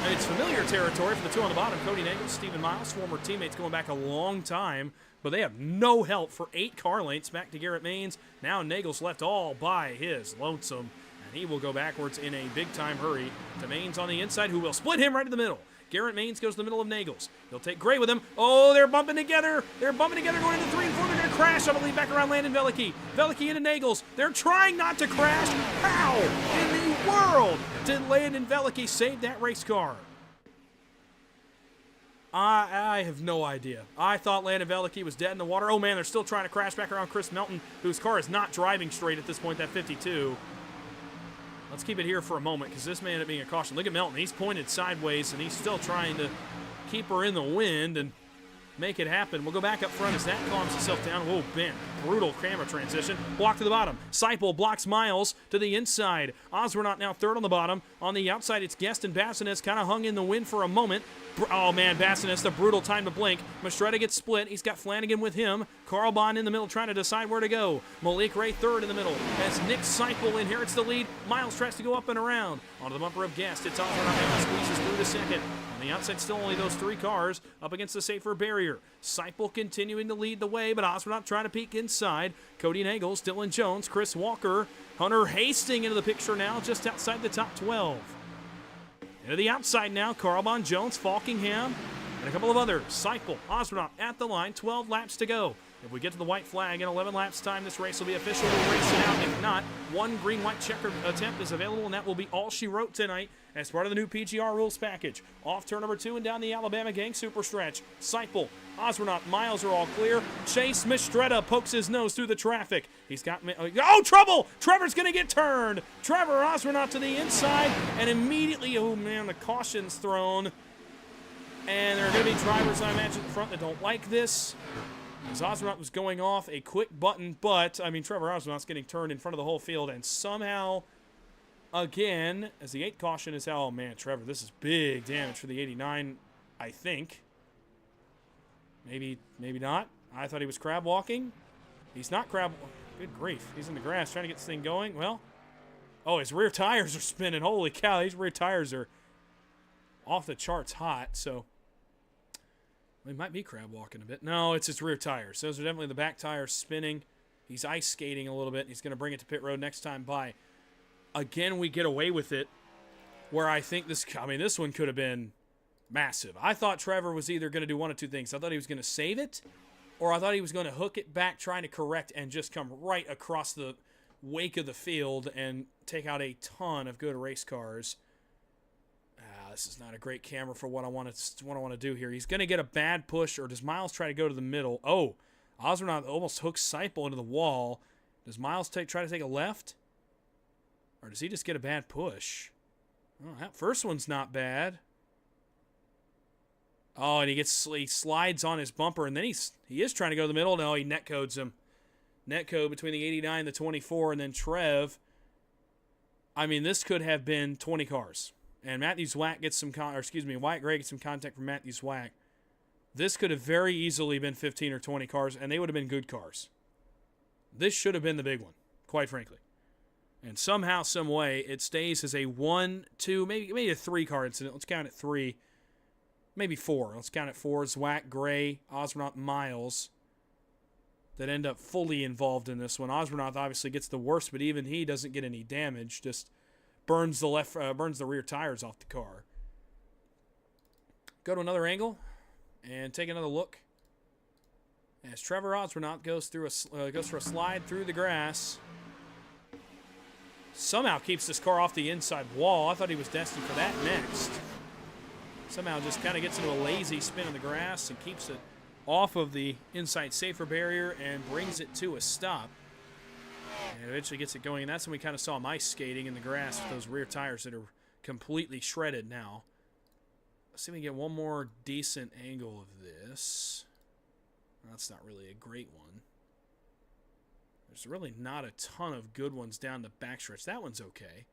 it's familiar territory for the two on the bottom. Cody Nagels, Stephen Miles, former teammates going back a long time, but they have no help for 8 car lengths back to Garrett Maines. Now Nagels left all by his lonesome, and he will go backwards in a big-time hurry to Maines on the inside, who will split him right in the middle. Garrett Maines goes to the middle of Nagels. He'll take Gray with him. Oh, they're bumping together. They're bumping together going into 3 and 4. They're going to crash, I believe, back around Landon Velicki. Velicki into Nagels. They're trying not to crash. How in the world did Landon Velicki save that race car? I have no idea. I thought Landon Velicki was dead in the water. Oh, man, they're still trying to crash back around Chris Melton, whose car is not driving straight at this point, that 52. Let's keep it here for a moment because this may end up being a caution. Look at Melton. He's pointed sideways, and he's still trying to keep her in the wind and make it happen. We'll go back up front as that calms itself down. Whoa, man, brutal camera transition. Block to the bottom. Seipel blocks Miles to the inside. Osborne now third on the bottom. On the outside, it's Guest and Bassinas kind of hung in the wind for a moment. Oh, man, Bassinas, the brutal time to blink. Mistretta gets split. He's got Flanagan with him. Carl Bond in the middle trying to decide where to go. Malik Ray third in the middle as Nick Seipel inherits the lead. Miles tries to go up and around. Onto the bumper of Guest. It's Osborne now squeezes through the second. On the outside, still only those 3 cars up against the safer barrier. Seipel continuing to lead the way, but Osborne trying to peek inside. Cody Nagels, Dylan Jones, Chris Walker, Hunter Hastings into the picture now, just outside the top 12. Into the outside now, Carlbon, Jones, Falkingham, and a couple of others. Seipel, Osborne at the line, 12 laps to go. If we get to the white flag in 11 laps time, this race will be official. We'll race it out. If not, 1 green-white checker attempt is available, and that will be all she wrote tonight as part of the new PGR rules package. Off turn number 2 and down the Alabama Gang super stretch. Seipel, Osborne, Miles are all clear. Chase Mistretta pokes his nose through the traffic. He's got... Oh, trouble! Trevor's going to get turned. Trevor Osborne to the inside, and immediately, oh, man, the caution's thrown. And there are going to be drivers, I imagine, in front that don't like this. As Osborne was going off a quick button, but, I mean, Trevor Osborne's getting turned in front of the whole field, and somehow, again, as the 8th caution is, oh, man, Trevor, this is big damage for the 89, I think. Maybe not. I thought he was crab walking. He's not crab. Good grief. He's in the grass trying to get this thing going. Well, oh, his rear tires are spinning. Holy cow, these rear tires are off the charts hot, so... He might be crab walking a bit. No, it's his rear tires. Those are definitely the back tires spinning. He's ice skating a little bit. He's going to bring it to pit road next time by. Again, we get away with it where I think this one could have been massive. I thought Trevor was either going to do one of 2 things. I thought he was going to save it, or I thought he was going to hook it back, trying to correct, and just come right across the wake of the field and take out a ton of good race cars. This is not a great camera for what I want to do here. He's going to get a bad push, or does Miles try to go to the middle? Oh, Osborne almost hooks Seipel into the wall. Does Miles try to take a left? Or does he just get a bad push? Oh, that first one's not bad. Oh, and he slides on his bumper, and then he is trying to go to the middle. No, he netcodes him. Netcode between the 89 and the 24, and then Trev. I mean, this could have been 20 cars. And Matthew Zwack gets Wyatt Gray gets some contact from Matthew Zwack. This could have very easily been 15 or 20 cars, and they would have been good cars. This should have been the big one, quite frankly. And somehow, some way, it stays as a 1, 2, maybe a 3-car incident. Let's count it 3. Maybe 4. Let's count it 4. Zwack, Gray, Osborne, Miles that end up fully involved in this one. Osborne obviously gets the worst, but even he doesn't get any damage. Just burns the rear tires off the car. Go to another angle and take another look as Trevor Osbornaut goes for a slide through the grass. Somehow keeps this car off the inside wall. I thought he was destined for that next. Somehow just kind of gets into a lazy spin in the grass and keeps it off of the inside safer barrier and brings it to a stop. And eventually gets it going. And that's when we kind of saw him ice skating in the grass with those rear tires that are completely shredded now. Let's see if we can get one more decent angle of this. That's not really a great one. There's really not a ton of good ones down the backstretch. That one's okay.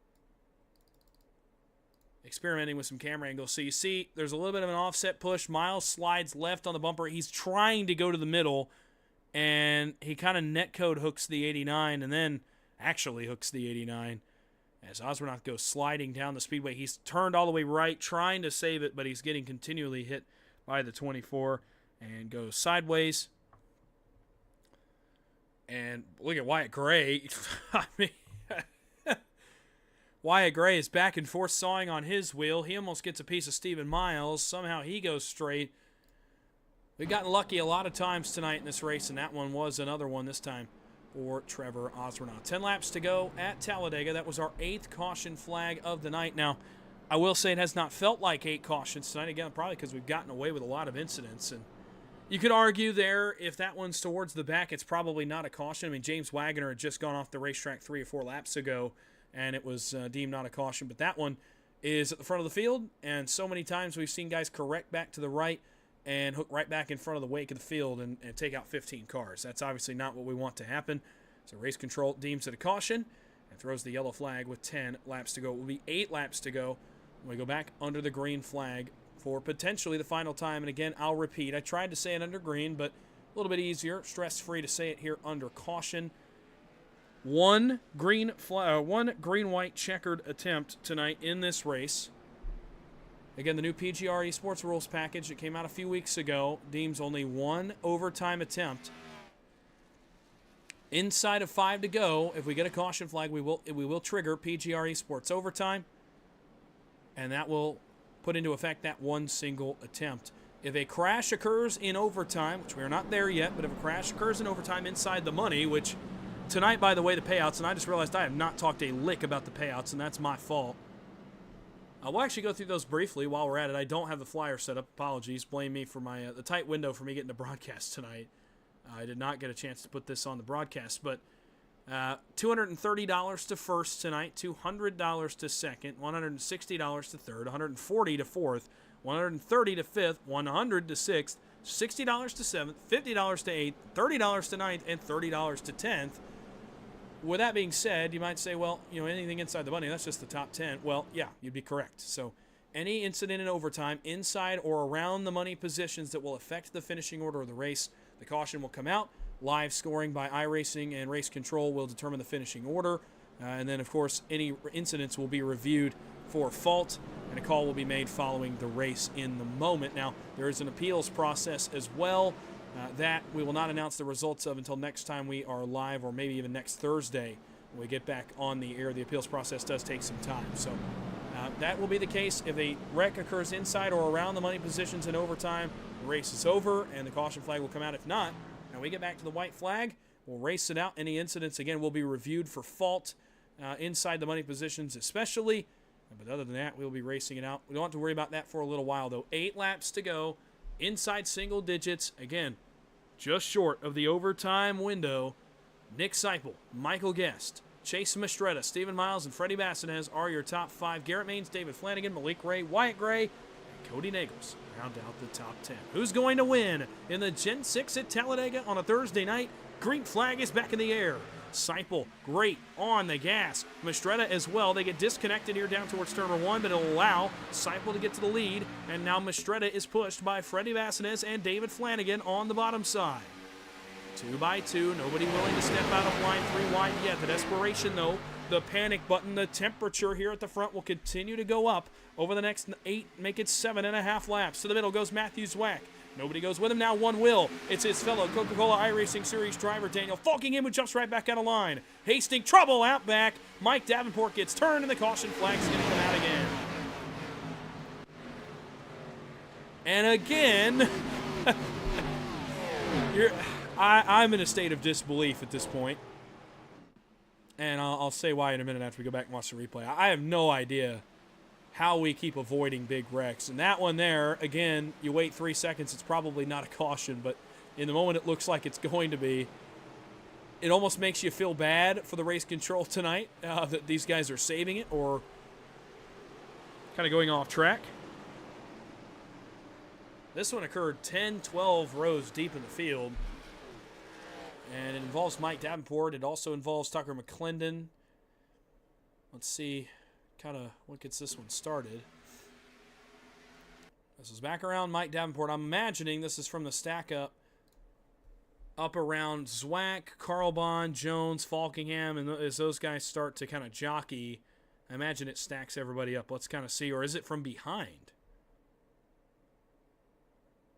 Experimenting with some camera angles. So you see there's a little bit of an offset push. Miles slides left on the bumper. He's trying to go to the middle, and he kind of netcode hooks the 89 and then actually hooks the 89. As Osbornaut goes sliding down the speedway, he's turned all the way right, trying to save it, but he's getting continually hit by the 24 and goes sideways. And look at Wyatt Gray. I mean, Wyatt Gray is back and forth sawing on his wheel. He almost gets a piece of Stephen Miles. Somehow he goes straight. We've gotten lucky a lot of times tonight in this race, and that one was another one this time for Trevor Osbornaut. 10 laps to go at Talladega. That was our 8th caution flag of the night. Now, I will say it has not felt like 8 cautions tonight. Again, probably because we've gotten away with a lot of incidents. And you could argue there, if that one's towards the back, it's probably not a caution. I mean, James Wagner had just gone off the racetrack 3 or 4 laps ago, and it was deemed not a caution. But that one is at the front of the field, and so many times we've seen guys correct back to the right and hook right back in front of the wake of the field and take out 15 cars. That's obviously not what we want to happen. So race control deems it a caution and throws the yellow flag with 10 laps to go. It will be 8 laps to go when we go back under the green flag for potentially the final time. And again, I'll repeat, I tried to say it under green, but a little bit easier, stress-free to say it here under caution. One green-white checkered attempt tonight in this race. Again, the new PGR eSports rules package that came out a few weeks ago deems only 1 overtime attempt. Inside of 5 to go, if we get a caution flag, we will trigger PGR eSports overtime, and that will put into effect that 1 single attempt. If a crash occurs in overtime, which we are not there yet, but if a crash occurs in overtime inside the money, which tonight, by the way, the payouts, and I just realized I have not talked a lick about the payouts, and that's my fault. We'll actually go through those briefly while we're at it. I don't have the flyer set up. Apologies. Blame me for my the tight window for me getting the broadcast tonight. I did not get a chance to put this on the broadcast, but $230 to first tonight, $200 to second, $160 to third, $140 to fourth, $130 to fifth, $100 to sixth, $60 to seventh, $50 to eighth, $30 to ninth, and $30 to 10th. With that being said, you might say, well, you know, anything inside the money, that's just the top 10. Well, yeah, you'd be correct. So any incident in overtime, inside or around the money positions that will affect the finishing order of the race, the caution will come out. Live scoring by iRacing and Race Control will determine the finishing order. And then, of course, any incidents will be reviewed for fault, and a call will be made following the race in the moment. Now, there is an appeals process as well. That we will not announce the results of until next time we are live, or maybe even next Thursday when we get back on the air. The appeals process does take some time. So that will be the case. If a wreck occurs inside or around the money positions in overtime, the race is over and the caution flag will come out. If not, and we get back to the white flag, we'll race it out. Any incidents, again, will be reviewed for fault inside the money positions especially. But other than that, we'll be racing it out. We don't have to worry about that for a little while, though. 8 laps to go. Inside single digits. Again, just short of the overtime window. Nick Seipel, Michael Guest, Chase Mastretta, Stephen Miles, and Freddie Bassinez are your top 5. Garrett Maines, David Flanagan, Malik Ray, Wyatt Gray, and Cody Nagels round out the top 10. Who's going to win in the Gen-6 at Talladega on a Thursday night? Green flag is back in the air. Seipel, great on the gas. Mastretta as well. They get disconnected here down towards turn 1, but it'll allow Seipel to get to the lead. And now Mastretta is pushed by Freddie Bassinez and David Flanagan on the bottom side. 2 by 2. Nobody willing to step out of line 3 wide yet. The desperation, though, the panic button, the temperature here at the front will continue to go up over the next 8, make it 7.5 laps. To the middle goes Matthew Zwack. Nobody goes with him now. One will. It's his fellow Coca-Cola iRacing Series driver, Daniel Falkingham, who jumps right back out of line. Hastings, trouble out back. Mike Davenport gets turned, and the caution flag's going to come out again. And again, I'm in a state of disbelief at this point. And I'll say why in a minute after we go back and watch the replay. I have no idea how we keep avoiding big wrecks. And that one there, again, you wait 3 seconds, it's probably not a caution, but in the moment it looks like it's going to be. It almost makes you feel bad for the race control tonight, that these guys are saving it or kind of going off track. This one occurred 10, 12 rows deep in the field. And it involves Mike Davenport. It also involves Tucker McClendon. Let's see kind of what gets this one started. This is back around Mike Davenport. I'm imagining this is from the stack up around Zwack, Carlbon, Jones, Falkingham, and as those guys start to kind of jockey, I imagine it stacks everybody up. Let's kind of see. Or is it from behind?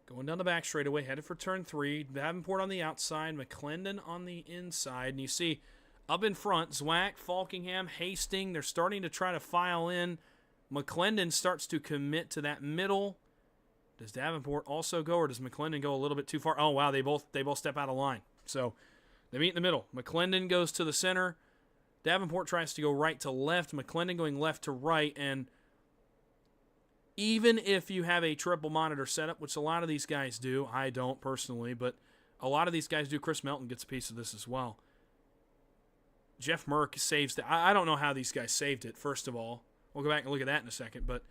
Going down the back straightaway, headed for turn 3. Davenport on the outside, McClendon on the inside. And you see up in front, Zwack, Falkingham, Hastings, they're starting to try to file in. McClendon starts to commit to that middle. Does Davenport also go, or does McClendon go a little bit too far? Oh, wow, they both step out of line. So they meet in the middle. McClendon goes to the center. Davenport tries to go right to left. McClendon going left to right. And even if you have a triple monitor setup, which a lot of these guys do, I don't personally, but a lot of these guys do. Chris Melton gets a piece of this as well. Jeff Merck saves that. I don't know how these guys saved it, first of all. We'll go back and look at that in a second. But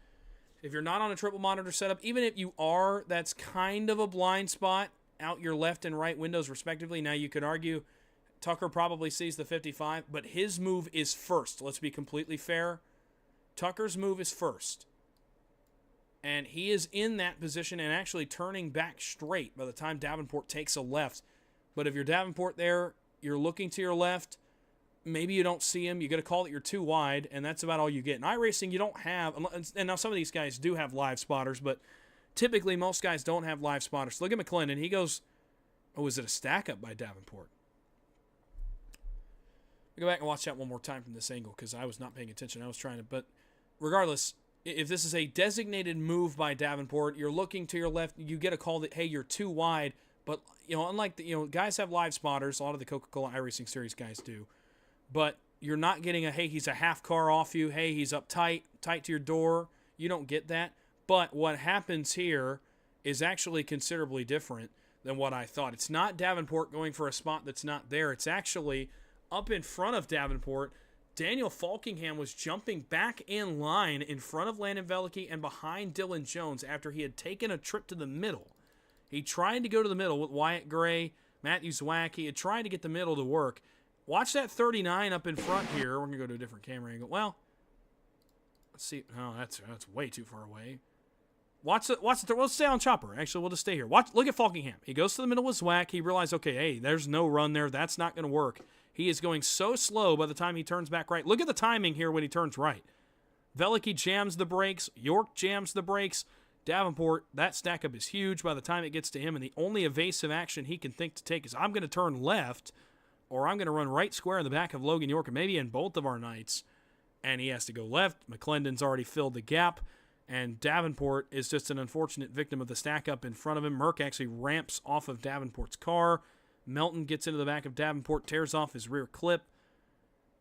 if you're not on a triple monitor setup, even if you are, that's kind of a blind spot out your left and right windows respectively. Now you could argue Tucker probably sees the 55, but his move is first. Let's be completely fair. Tucker's move is first. And he is in that position and actually turning back straight by the time Davenport takes a left. But if you're Davenport there, you're looking to your left, maybe you don't see him, you got to call that you're too wide, and that's about all you get. In iRacing, you don't have, and now some of these guys do have live spotters, but typically most guys don't have live spotters. Look at McClendon. He goes, oh, is it a stack up by Davenport? I'll go back and watch that one more time from this angle because I was not paying attention. I was trying to, but regardless, if this is a designated move by Davenport, you're looking to your left, you get a call that, hey, you're too wide. But, unlike guys have live spotters, a lot of the Coca-Cola iRacing Series guys do. But you're not getting a, hey, he's a half car off you. Hey, he's up tight to your door. You don't get that. But what happens here is actually considerably different than what I thought. It's not Davenport going for a spot that's not there. It's actually up in front of Davenport. Daniel Falkingham was jumping back in line in front of Landon Veliky and behind Dylan Jones after he had taken a trip to the middle. He tried to go to the middle with Wyatt Gray, Matthew Zwack. He had tried to get the middle to work. Watch that 39 up in front here. We're going to go to a different camera angle. Well, let's see. Oh, that's way too far away. Watch the let's stay on Chopper. Actually, we'll just stay here. Look at Falkingham. He goes to the middle with Zwack. He realized, okay, hey, there's no run there. That's not going to work. He is going so slow by the time he turns back right. Look at the timing here when he turns right. Veliky jams the brakes. York jams the brakes. Davenport, that stack up is huge by the time it gets to him, and the only evasive action he can think to take is I'm going to turn left, or I'm going to run right square in the back of Logan York, and maybe in both of our nights, and he has to go left. McClendon's already filled the gap, and Davenport is just an unfortunate victim of the stack up in front of him. Merck actually ramps off of Davenport's car. Melton gets into the back of Davenport, tears off his rear clip.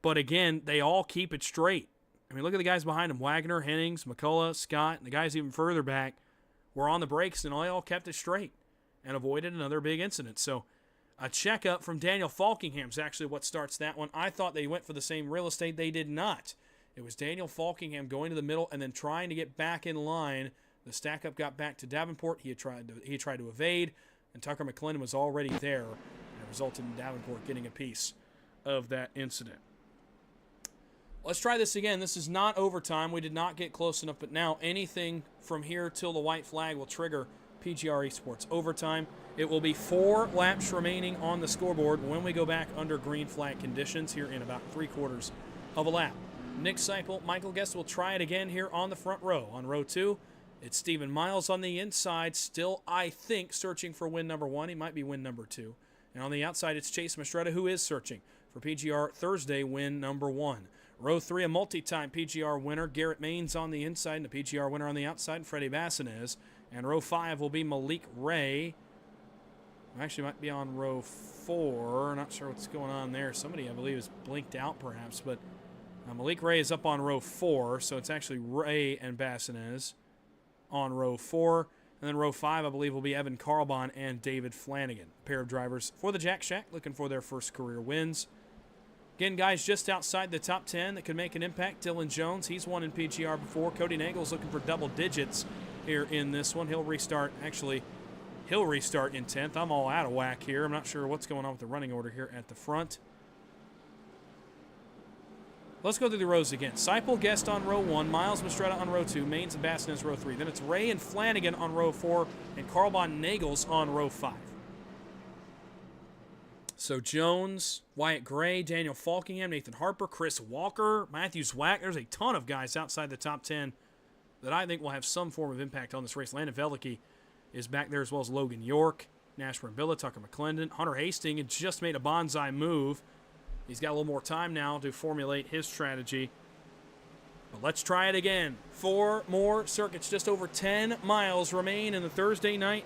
But again, they all keep it straight. I mean, look at the guys behind him. Wagner, Hennings, McCullough, Scott, and the guys even further back were on the brakes, and they all kept it straight and avoided another big incident. So a checkup from Daniel Falkingham is actually what starts that one. I thought they went for the same real estate. They did not. It was Daniel Falkingham going to the middle and then trying to get back in line. The stack-up got back to Davenport. He tried to evade, and Tucker McClendon was already there, and it resulted in Davenport getting a piece of that incident. Let's try this again. This is not overtime. We did not get close enough, but now anything from here till the white flag will trigger PGR eSports overtime. It will be 4 laps remaining on the scoreboard when we go back under green flag conditions here in about 3/4 of a lap. Nick Seipel, Michael Guest will try it again here on the front row. On row 2, It's Stephen Miles on the inside, still, I think, searching for win number 1. He might be win number 2. And on the outside, it's Chase Mastretta, who is searching for PGR Thursday win number 1. Row 3, a multi-time PGR winner, Garrett Maines on the inside, and a PGR winner on the outside, Freddie Bassinez. And row 5 will be Malik Ray. Actually, might be on row 4. Not sure what's going on there. Somebody, I believe, is blinked out, perhaps. But Malik Ray is up on row 4, so it's actually Ray and Bassinez on row 4. And then row 5, I believe, will be Evan Carlbon and David Flanagan. A pair of drivers for the Jack Shack looking for their first career wins. Again, guys, just outside the top 10 that could make an impact. Dylan Jones, he's won in PGR before. Cody Nagle's looking for double digits here in this one. He'll restart in 10th. I'm all out of whack here. I'm not sure what's going on with the running order here at the front. Let's go through the rows again. Seipel, Guest on row 1, Miles Mastretta on row 2, Maines and Bassinez row 3. Then it's Ray and Flanagan on row 4, and Carlbon Nagels on row 5. So Jones, Wyatt Gray, Daniel Falkingham, Nathan Harper, Chris Walker, Matthew Zwack. There's a ton of guys outside the top 10 that I think will have some form of impact on this race. Landon Velicki is back there, as well as Logan York, Nash Brambilla, Tucker McClendon. Hunter Hastings had just made a bonsai move. He's got a little more time now to formulate his strategy. But let's try it again. 4 more circuits, just over 10 miles remain in the Thursday night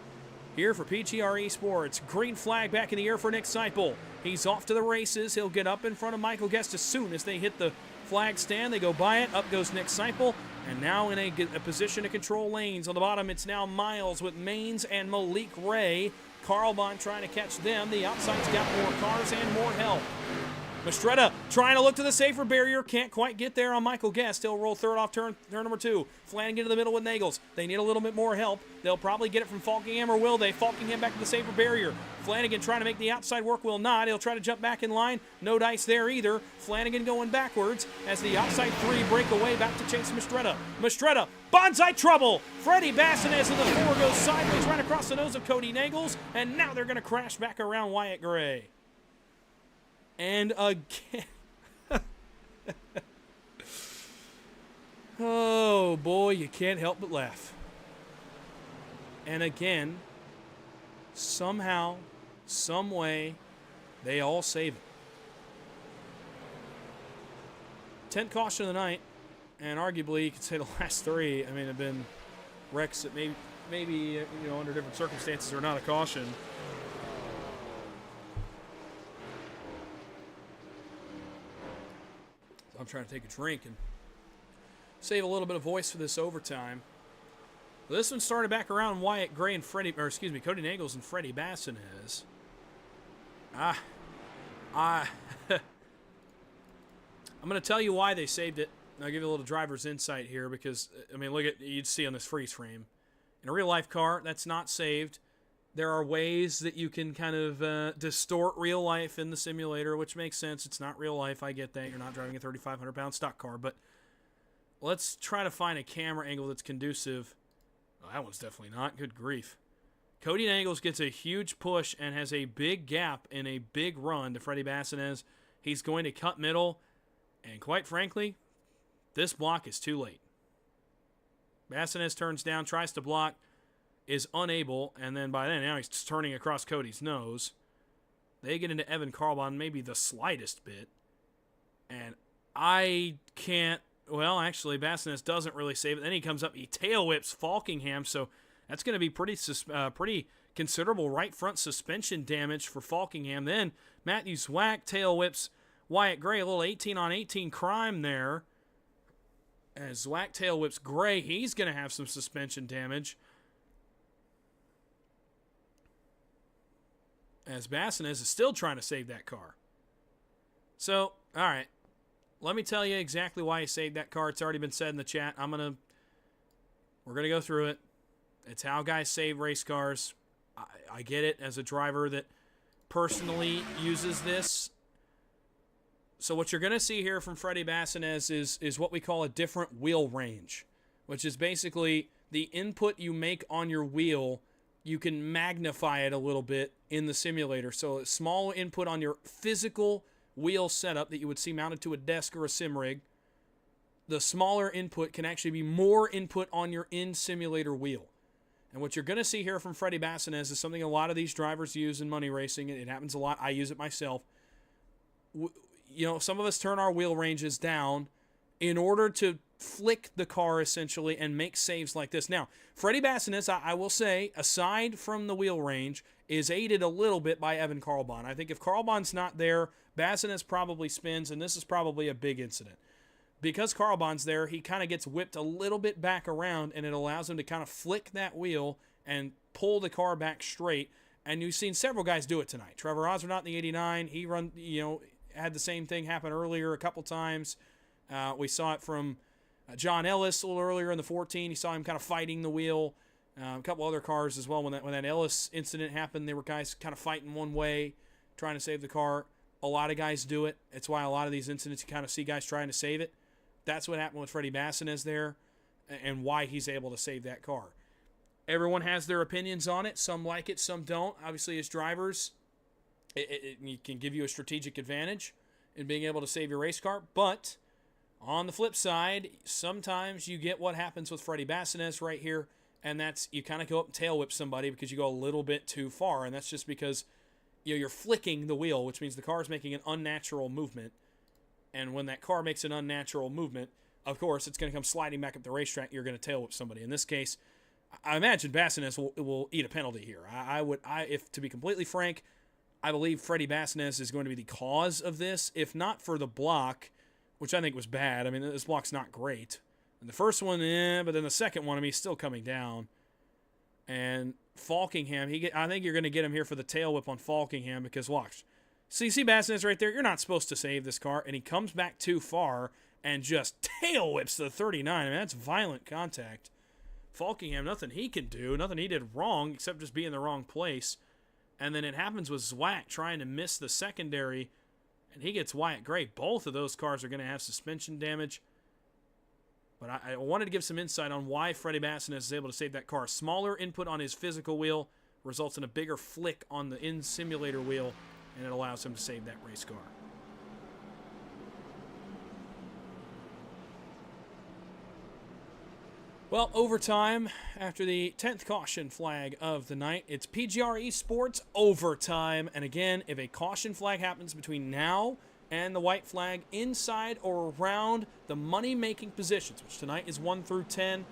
here for PGR eSports. Green flag back in the air for Nick Seipel. He's off to the races. He'll get up in front of Michael Guest as soon as they hit the flag stand. They go by it. Up goes Nick Seipel. And now in a position to control lanes. On the bottom, it's now Miles with Maines and Malik Ray. Carlbon trying to catch them. The outside's got more cars and more help. Mastretta trying to look to the safer barrier. Can't quite get there on Michael Guest. He'll roll third off turn number 2. Flanagan to the middle with Nagels. They need a little bit more help. They'll probably get it from Falkingham, or will they? Falkingham back to the safer barrier. Flanagan trying to make the outside work, will not. He'll try to jump back in line. No dice there either. Flanagan going backwards as the outside 3 break away back to Chase Mastretta. Mastretta, bonsai trouble. Freddie Bassinez in the 4 goes sideways right across the nose of Cody Nagels, and now they're going to crash back around Wyatt Gray. And again, oh boy, you can't help but laugh. And again, somehow, some way, they all save it. 10th caution of the night, and arguably you could say the last 3, I mean, have been wrecks that maybe under different circumstances are not a caution. I'm trying to take a drink and save a little bit of voice for this overtime. Well, this one started back around Wyatt Gray and Cody Nagels and Freddie Bassinez. I'm going to tell you why they saved it. I'll give you a little driver's insight here because, I mean, look at, you'd see on this freeze frame. In a real life car, that's not saved. There are ways that you can kind of distort real life in the simulator, which makes sense. It's not real life. I get that. You're not driving a 3,500-pound stock car. But let's try to find a camera angle that's conducive. Oh, that one's definitely not. Good grief. Cody Nagels gets a huge push and has a big gap in a big run to Freddie Bassinez. He's going to cut middle. And quite frankly, this block is too late. Bassinez turns down, tries to block, is unable, and then by then, now he's turning across Cody's nose. They get into Evan Carlbon maybe the slightest bit. And I can't, well, actually, Bassinez doesn't really save it. Then he comes up, he tail whips Falkingham, so that's going to be pretty considerable right front suspension damage for Falkingham. Then Matthew Zwack tail whips Wyatt Gray, a little 18-on-18 crime there. As Zwack tail whips Gray, he's going to have some suspension damage. As Bassinez is still trying to save that car. So, all right. Let me tell you exactly why he saved that car. It's already been said in the chat. We're going to go through it. It's how guys save race cars. I get it as a driver that personally uses this. So what you're going to see here from Freddie Bassinez is what we call a different wheel range, which is basically the input you make on your wheel, you can magnify it a little bit in the simulator. So a small input on your physical wheel setup that you would see mounted to a desk or a sim rig, the smaller input can actually be more input on your in-simulator wheel. And what you're going to see here from Freddie Bassinez is something a lot of these drivers use in money racing. It happens a lot. I use it myself. Some of us turn our wheel ranges down in order to flick the car, essentially, and make saves like this. Now, Freddie Bassinez, I will say, aside from the wheel range, is aided a little bit by Evan Carlbahn. I think if Carlbahn's not there, Bassinez probably spins, and this is probably a big incident. Because Carlbahn's there, he kind of gets whipped a little bit back around, and it allows him to kind of flick that wheel and pull the car back straight. And you've seen several guys do it tonight. Trevor Osborne in the 89, he had the same thing happen earlier a couple times. We saw it from John Ellis a little earlier in the 14. You saw him kind of fighting the wheel. A couple other cars as well. When that Ellis incident happened, there were guys kind of fighting one way, trying to save the car. A lot of guys do it. It's why a lot of these incidents, you kind of see guys trying to save it. That's what happened with Freddie Bassinez there, and why he's able to save that car. Everyone has their opinions on it. Some like it, some don't. Obviously, as drivers, it can give you a strategic advantage in being able to save your race car. But on the flip side, sometimes you get what happens with Freddie Bassinez right here, and that's you kind of go up and tail whip somebody because you go a little bit too far, and that's just because you're flicking the wheel, which means the car is making an unnatural movement. And when that car makes an unnatural movement, of course, it's going to come sliding back up the racetrack. You're going to tail whip somebody. In this case, I imagine Bassinez will eat a penalty here. If to be completely frank, I believe Freddie Bassinez is going to be the cause of this, if not for the block, which I think was bad. I mean, this block's not great. And the first one, but then the second one, he's still coming down. And Falkingham, I think you're going to get him here for the tail whip on Falkingham because watch. So you see Bassinez right there. You're not supposed to save this car. And he comes back too far and just tail whips the 39. I mean, that's violent contact. Falkingham, nothing he can do. Nothing he did wrong except just be in the wrong place. And then it happens with Zwack trying to miss the secondary. And he gets Wyatt Gray. Both of those cars are going to have suspension damage. But I wanted to give some insight on why Freddie Bassinez is able to save that car. Smaller input on his physical wheel results in a bigger flick on the in-simulator wheel. And it allows him to save that race car. Well, overtime after the 10th caution flag of the night. It's PGR eSports overtime. And again, if a caution flag happens between now and the white flag inside or around the money-making positions, which tonight is 1 through 10,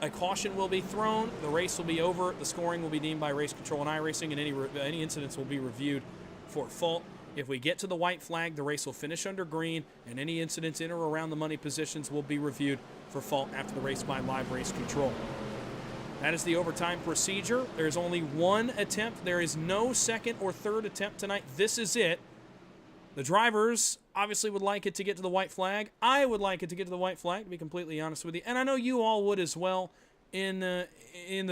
a caution will be thrown, the race will be over, the scoring will be deemed by race control and iRacing, and any incidents will be reviewed for fault. If we get to the white flag, the race will finish under green, and any incidents in or around the money positions will be reviewed for fault after the race by live race control. That is the overtime procedure. There's only one attempt. There is no second or third attempt tonight. This is it. The drivers obviously would like it to get to the white flag. I would like it to get to the white flag, to be completely honest with you. And I know you all would as well in the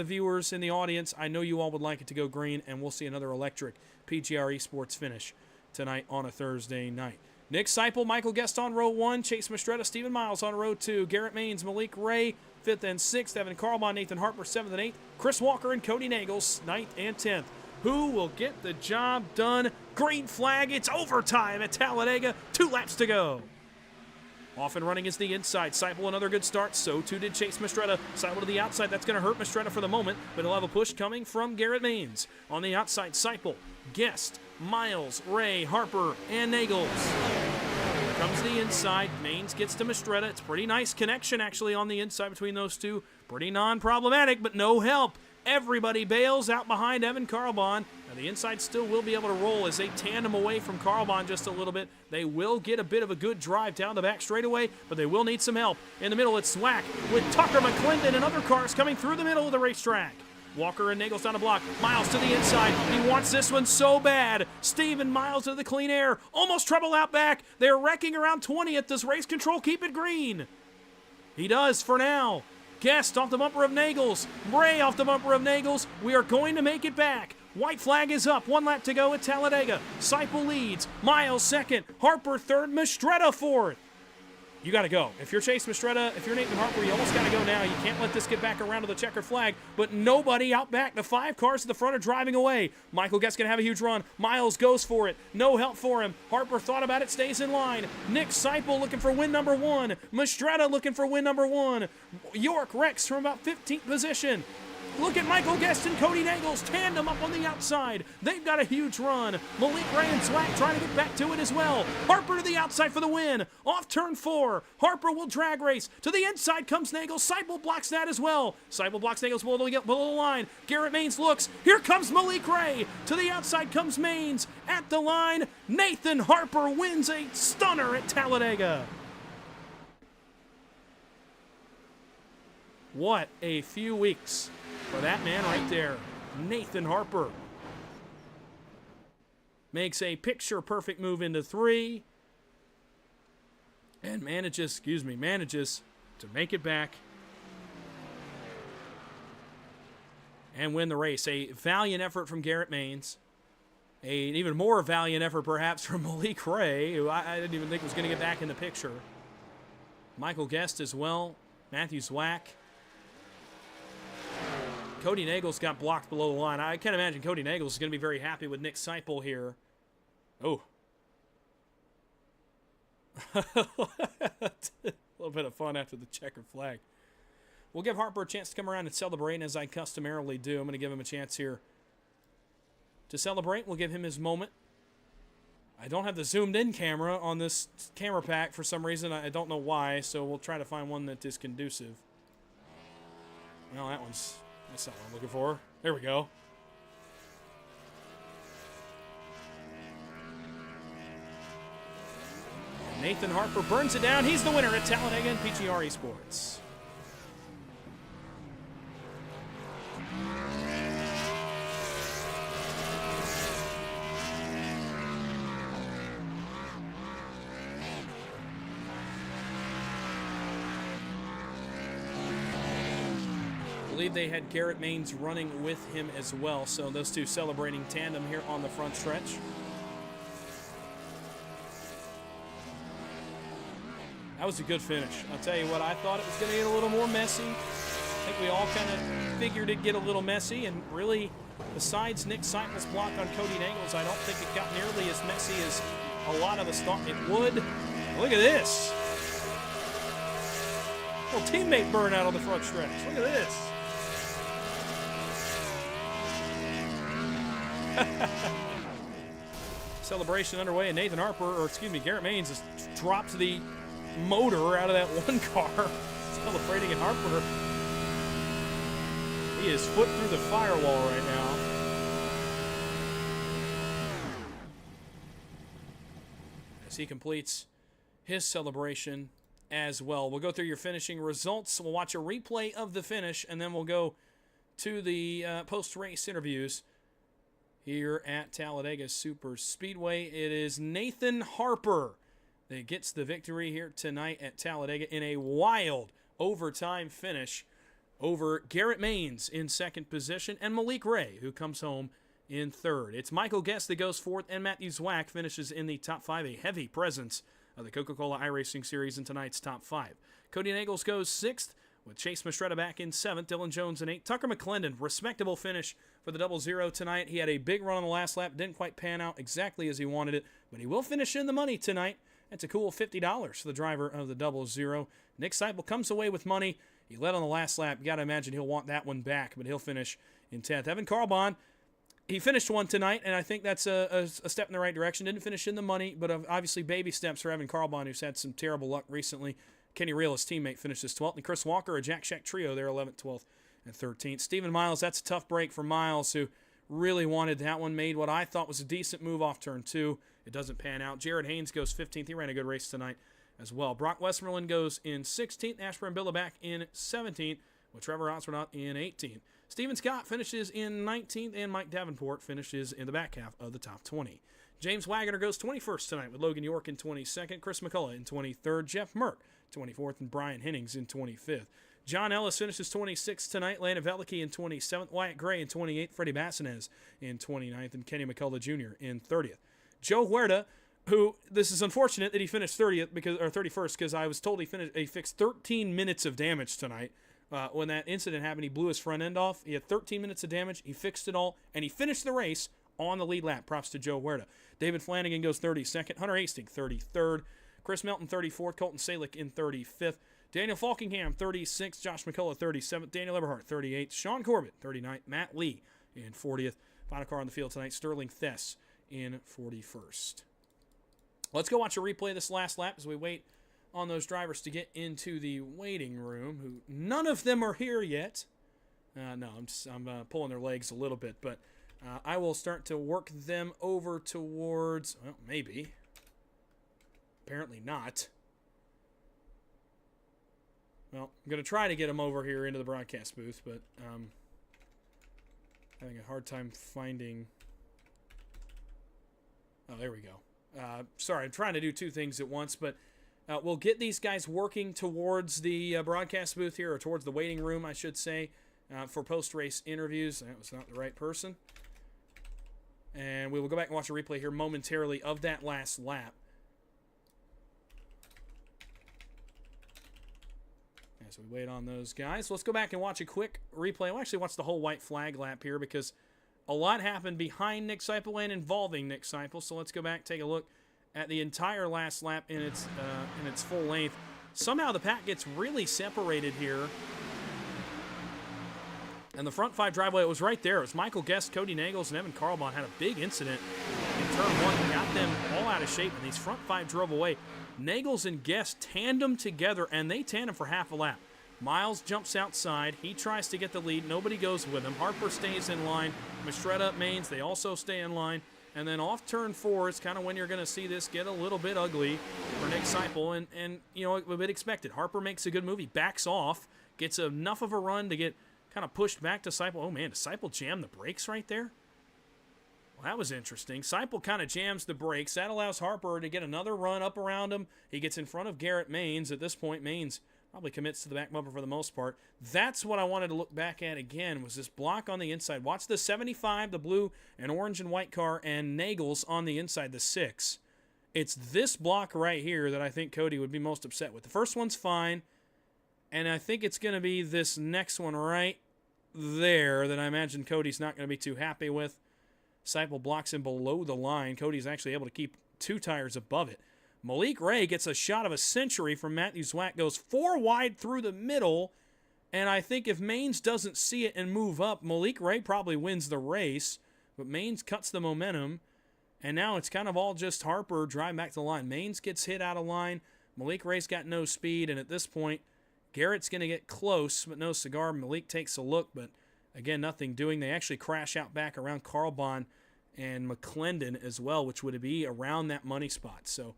viewers, in the audience. I know you all would like it to go green, and we'll see another electric PGR eSports finish tonight on a Thursday night. Nick Seipel, Michael Guest on row 1, Chase Mastretta, Stephen Miles on row 2, Garrett Maines, Malik Ray, 5th and 6th, Evan Carlbahn, Nathan Harper, 7th and 8th, Chris Walker and Cody Nagels, 9th and 10th. Who will get the job done? Green flag, it's overtime at Talladega, 2 laps to go. Off and running is the inside. Seipel, another good start. So too did Chase Mastretta. Seipel to the outside. That's going to hurt Mastretta for the moment, but he'll have a push coming from Garrett Maines. On the outside, Seipel, Guest, Miles, Ray, Harper, and Nagels. Here comes the inside. Maines gets to Mastretta. It's a pretty nice connection, actually, on the inside between those two. Pretty non-problematic, but no help. Everybody bails out behind Evan Carlbahn. Now the inside still will be able to roll as they tandem away from Carlbahn just a little bit. They will get a bit of a good drive down the back straightaway, but they will need some help. In the middle, it's Zwack with Tucker McClendon and other cars coming through the middle of the racetrack. Walker and Nagels down the block. Miles to the inside. He wants this one so bad. Steven Miles to the clean air. Almost trouble out back. They're wrecking around 20th. Does race control keep it green? He does for now. Guest off the bumper of Nagels. Ray off the bumper of Nagels. We are going to make it back. White flag is up. 1 lap to go at Talladega. Seipel leads. Miles second. Harper third. Mastretta fourth. you got to go. If you're Chase Mastretta, if you're Nathan Harper, you almost got to go now. You can't let this get back around to the checkered flag, but nobody out back. The 5 cars at the front are driving away. Michael Guest's going to have a huge run. Miles goes for it. No help for him. Harper thought about it, stays in line. Nick Seipel looking for win number 1. Mastretta looking for win number 1. York Rex from about 15th position. Look at Michael Guest and Cody Nagels, tandem up on the outside. They've got a huge run. Malik Ray and Zwack trying to get back to it as well. Harper to the outside for the win. Off turn 4. Harper will drag race. To the inside comes Nagels. Seipel blocks that as well. Seipel blocks Nagels below the line. Garrett Maines looks. Here comes Malik Ray. To the outside comes Maines. At the line, Nathan Harper wins a stunner at Talladega. What a few weeks for that man right there. Nathan Harper makes a picture-perfect move into 3 and manages to make it back and win the race. A valiant effort from Garrett Maines. An even more valiant effort perhaps from Malik Ray, who I didn't even think was going to get back in the picture. Michael Guest as well. Matthew Zwack. Cody Nagels got blocked below the line. I can't imagine Cody Nagels is going to be very happy with Nick Seipel here. Oh. A little bit of fun after the checkered flag. We'll give Harper a chance to come around and celebrate, as I customarily do. I'm going to give him a chance here to celebrate. We'll give him his moment. I don't have the zoomed-in camera on this camera pack for some reason. I don't know why, so we'll try to find one that is conducive. Well, that's not what I'm looking for. There we go. And Nathan Harper burns it down. He's the winner at Talladega and PGR eSports. I believe they had Garrett Maines running with him as well, so those two celebrating tandem here on the front stretch. That was a good finish. I'll tell you what, I thought it was going to get a little more messy. I think we all kind of figured it'd get a little messy, and really, besides Nick Seipel's block on Cody Nagels, I don't think it got nearly as messy as a lot of us thought it would. Look at this. Little teammate burnout on the front stretch. Look at this. Celebration underway, and Garrett Maines has dropped the motor out of that one car. Celebrating at Harper. He is foot through the firewall right now. As he completes his celebration as well. We'll go through your finishing results. We'll watch a replay of the finish, and then we'll go to the post-race interviews here at Talladega Superspeedway. It is Nathan Harper that gets the victory here tonight at Talladega in a wild overtime finish over Garrett Maines in second position and Malik Ray, who comes home in third. It's Michael Guest that goes fourth, and Matthew Zwack finishes in the top 5, a heavy presence of the Coca-Cola iRacing Series in tonight's top 5. Cody Nagels goes 6th, with Chase Mastretta back in 7th, Dylan Jones in 8th. Tucker McClendon, respectable finish for the 00 tonight. He had a big run on the last lap, didn't quite pan out exactly as he wanted it, but he will finish in the money tonight. That's a cool $50 for the driver of the 00. Nick Seipel comes away with money. He led on the last lap. You got to imagine he'll want that one back, but he'll finish in 10th. Evan Carlbon, he finished one tonight, and I think that's a step in the right direction. Didn't finish in the money, but obviously baby steps for Evan Carlbon, who's had some terrible luck recently. Kenny Real, his teammate, finishes 12th. And Chris Walker, a Jack Shack trio, there 11th, 12th, and 13th. Stephen Miles, that's a tough break for Miles, who really wanted that one. Made what I thought was a decent move off turn 2. It doesn't pan out. Jared Haynes goes 15th. He ran a good race tonight as well. Brock Westmoreland goes in 16th. Ashburn Billabak in 17th, with Trevor Otsronaut in 18th. Steven Scott finishes in 19th, and Mike Davenport finishes in the back half of the top 20. James Wagoner goes 21st tonight, with Logan York in 22nd, Chris McCullough in 23rd, Jeff Merck 24th, and Brian Hennings in 25th. John Ellis finishes 26th tonight, Landon Velicki in 27th, Wyatt Gray in 28th, Freddie Bassinez in 29th, and Kenny McCullough Jr. in 30th. Joe Huerta who, this is unfortunate that he finished 30th because, or 31st, because I was told he fixed 13 minutes of damage tonight. When that incident happened, he blew his front end off. He had 13 minutes of damage. He fixed it all, and he finished the race on the lead lap. Props to Joe Huerta. David Flanagan goes 32nd. Hunter Hastings, 33rd. Chris Melton, 34th. Colton Salick in 35th. Daniel Falkingham, 36th. Josh McCullough, 37th. Daniel Eberhardt, 38th. Sean Corbett, 39th. Matt Lee in 40th. Final car on the field tonight, Sterling Thess in 41st. Let's go watch a replay of this last lap as we wait on those drivers to get into the waiting room, who none of them are here yet. No, I'm pulling their legs a little bit, but I will start to work them over towards, well, maybe. Apparently not. Well, I'm going to try to get them over here into the broadcast booth, but having a hard time finding... Oh, there we go. Sorry, I'm trying to do two things at once, but we'll get these guys working towards the broadcast booth here, or towards the waiting room, I should say, for post-race interviews. That was not the right person. And we will go back and watch a replay here momentarily of that last lap. As we wait on those guys, let's go back and watch a quick replay. We'll actually watch the whole white flag lap here because a lot happened behind Nick Seipel and involving Nick Seipel. So let's go back, take a look at the entire last lap in its full length. Somehow the pack gets really separated here. And the front five driveway, it was right there. It was Michael Guest, Cody Nagels, and Evan Carlbon had a big incident in turn one that got them all out of shape, and these front five drove away. Nagels and Guest tandem together, and they tandem for half a lap. Miles jumps outside. He tries to get the lead. Nobody goes with him. Harper stays in line. Mistretta, Maines, they also stay in line. And then off turn four is kind of when you're going to see this get a little bit ugly for Nick Seipel. And you know, a bit expected. Harper makes a good move. He backs off, gets enough of a run to get kind of pushed back to Seipel. Oh, man, does Seipel jam the brakes right there? Well, that was interesting. Seipel kind of jams the brakes. That allows Harper to get another run up around him. He gets in front of Garrett Maines. At this point, Maines probably commits to the back bumper for the most part. That's what I wanted to look back at again, was this block on the inside. Watch the 75, the blue and orange and white car, and Nagels on the inside, the 6. It's this block right here that I think Cody would be most upset with. The first one's fine, and I think it's going to be this next one right there that I imagine Cody's not going to be too happy with. Seipel blocks him below the line. Cody's actually able to keep 2 tires above it. Malik Ray gets a shot of a century from Matthew Zwack, goes 4 wide through the middle, and I think if Maines doesn't see it and move up, Malik Ray probably wins the race, but Maines cuts the momentum, and now it's kind of all just Harper driving back to the line. Maines gets hit out of line. Malik Ray's got no speed, and at this point, Garrett's going to get close, but no cigar. Malik takes a look, but again, nothing doing. They actually crash out back around Carlbon and McClendon as well, which would be around that money spot. So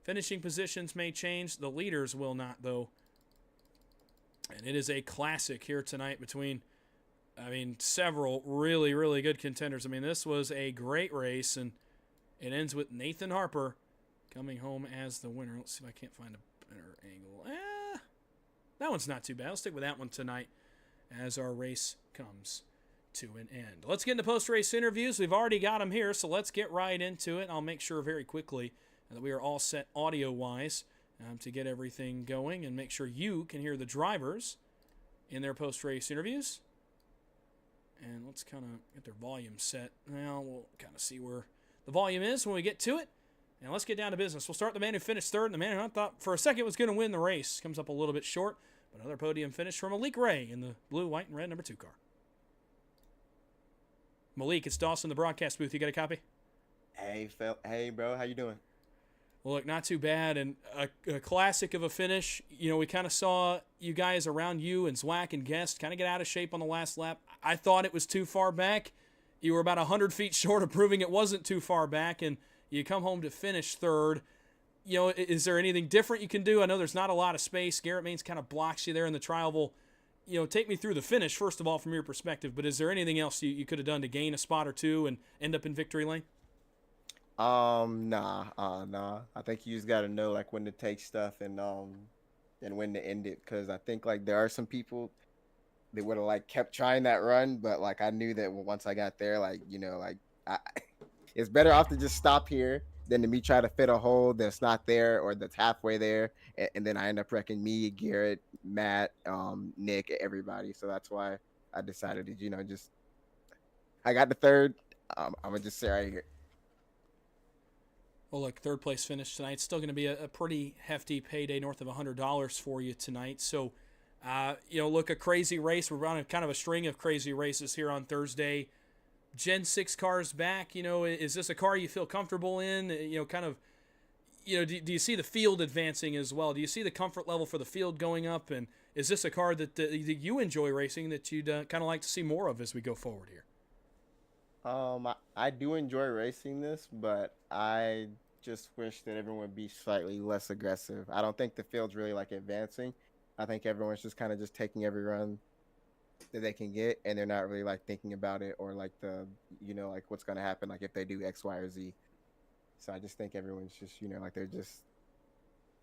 finishing positions may change. The leaders will not, though. And it is a classic here tonight between, several really, really good contenders. This was a great race, and it ends with Nathan Harper coming home as the winner. Let's see if I can't find a better angle. That one's not too bad. I'll stick with that one tonight as our race comes to an end. Let's get into post-race interviews. We've already got them here, so let's get right into it. I'll make sure very quickly that we are all set audio-wise to get everything going and make sure you can hear the drivers in their post-race interviews. And let's kind of get their volume set. Now we'll kind of see where the volume is when we get to it. And let's get down to business. We'll start with the man who finished third, and the man who I thought for a second was going to win the race. Comes up a little bit short, but another podium finish from Malik Ray in the blue, white, and red number 2 car. Malik, it's Dawson, the broadcast booth. You got a copy? Hey, bro. How you doing? Well, look, not too bad, and a classic of a finish. You know, we kind of saw you guys around you and Zwack and Guest kind of get out of shape on the last lap. I thought it was too far back. You were about 100 feet short of proving it wasn't too far back, and you come home to finish third. You know, is there anything different you can do? I know there's not a lot of space. Garrett Maines kind of blocks you there in the tri-oval. You know, take me through the finish, first of all, from your perspective, but is there anything else you could have done to gain a spot or two and end up in victory lane? Nah. I think you just got to know, like, when to take stuff and when to end it, because I think, like, there are some people that would have, like, kept trying that run, but, like, I knew that once I got there, like, you know, like, it's better off to just stop here than to me try to fit a hole that's not there or that's halfway there, and then I end up wrecking me, Garrett, Matt, Nick, everybody. So that's why I decided to, just I got the third. I'm gonna just say right here. Well, look, third place finish tonight. Still going to be a pretty hefty payday, north of $100 for you tonight. So, look, a crazy race. We're on kind of a string of crazy races here on Thursday. Gen-6 cars back. Is this a car you feel comfortable in? Do you see the field advancing as well? Do you see the comfort level for the field going up? And is this a car that you enjoy racing that you'd kind of like to see more of as we go forward here? I do enjoy racing this, but I just wish that everyone would be slightly less aggressive. I don't think the field's really like advancing. I think everyone's just kind of just taking every run that they can get, and they're not really like thinking about it or like like what's going to happen, like if they do X, Y, or Z. So I just think everyone's just, like they're just,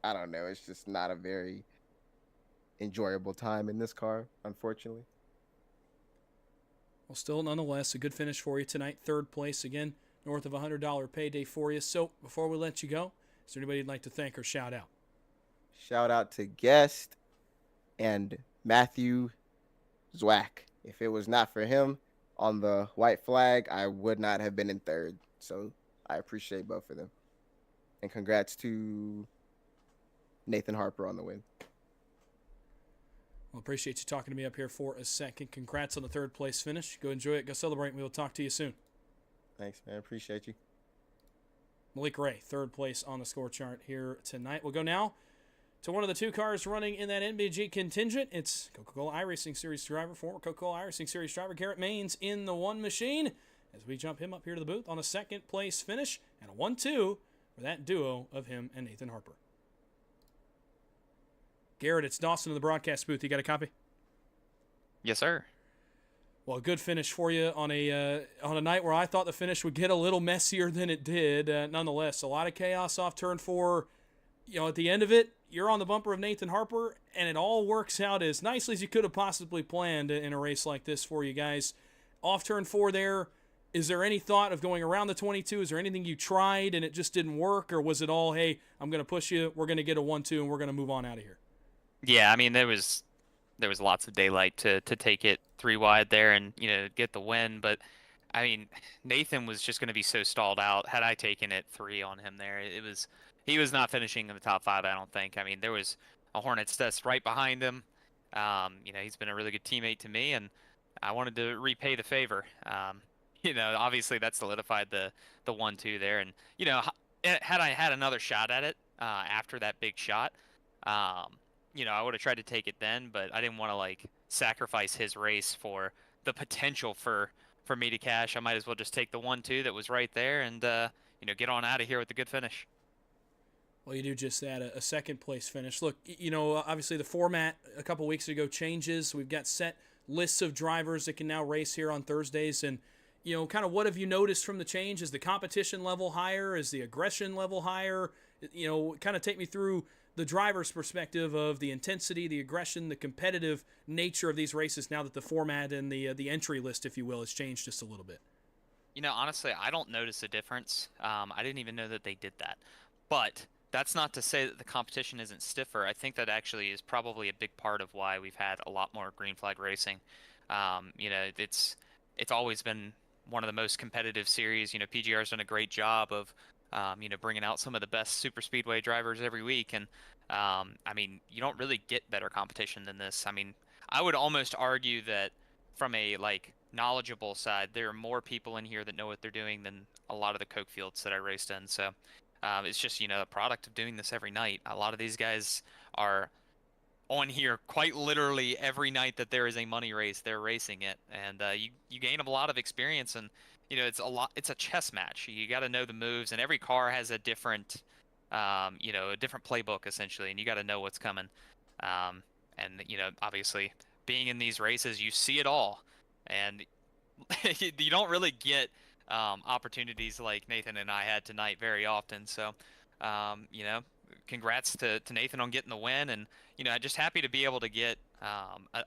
I don't know. It's just not a very enjoyable time in this car, unfortunately. Well, still, nonetheless, a good finish for you tonight. Third place, again, north of $100 payday for you. So, before we let you go, is there anybody you'd like to thank or shout out? Shout out to Guest and Matthew Zwack. If it was not for him on the white flag, I would not have been in third. So, I appreciate both of them. And congrats to Nathan Harper on the win. Well, appreciate you talking to me up here for a second. Congrats on the third place finish. Go enjoy it. Go celebrate. We will talk to you soon. Thanks, man. Appreciate you. Malik Ray, third place on the score chart here tonight. We'll go now to one of the two cars running in that NBG contingent. It's Coca-Cola iRacing Series driver, former Coca-Cola iRacing Series driver Garrett Maines in the one machine as we jump him up here to the booth on a second place finish and a 1-2 for that duo of him and Nathan Harper. Garrett, it's Dawson in the broadcast booth. You got a copy? Yes, sir. Well, a good finish for you on a night where I thought the finish would get a little messier than it did. Nonetheless, a lot of chaos off turn 4. At the end of it, you're on the bumper of Nathan Harper, and it all works out as nicely as you could have possibly planned in a race like this for you guys. Off turn 4 there, is there any thought of going around the 22? Is there anything you tried and it just didn't work, or was it all, hey, I'm going to push you, we're going to get a 1-2, and we're going to move on out of here? Yeah, I mean there was lots of daylight to take it 3 wide there and get the win, but I mean Nathan was just going to be so stalled out. Had I taken it 3 on him there, he was not finishing in the top 5. I don't think. I mean there was a Hornets nest right behind him. He's been a really good teammate to me, and I wanted to repay the favor. Obviously that solidified the 1-2 there, and had I had another shot at it after that big shot. I would have tried to take it then, but I didn't want to sacrifice his race for the potential for me to cash. I might as well just take the 1-2 that was right there and get on out of here with a good finish. Well, you do just that, a second place finish. Look, obviously the format a couple weeks ago changes. We've got set lists of drivers that can now race here on Thursdays, and kind of what have you noticed from the change? Is the competition level higher? Is the aggression level higher? Kind of take me through the driver's perspective of the intensity, the aggression, the competitive nature of these races now that the format and the entry list, if you will, has changed just a little bit. Honestly, I don't notice a difference. I didn't even know that they did that. But that's not to say that the competition isn't stiffer. I think that actually is probably a big part of why we've had a lot more green flag racing. It's always been one of the most competitive series. PGR's done a great job of bringing out some of the best super speedway drivers every week. And, you don't really get better competition than this. I would almost argue that from a, knowledgeable side, there are more people in here that know what they're doing than a lot of the Coke fields that I raced in. So, it's just, a product of doing this every night. A lot of these guys are on here quite literally every night that there is a money race, they're racing it. And, you gain a lot of experience, and it's a chess match. You got to know the moves, and every car has a different, a different playbook essentially, and you got to know what's coming. Obviously being in these races, you see it all, and you don't really get opportunities like Nathan and I had tonight very often. So, congrats to Nathan on getting the win, and I'm just happy to be able to get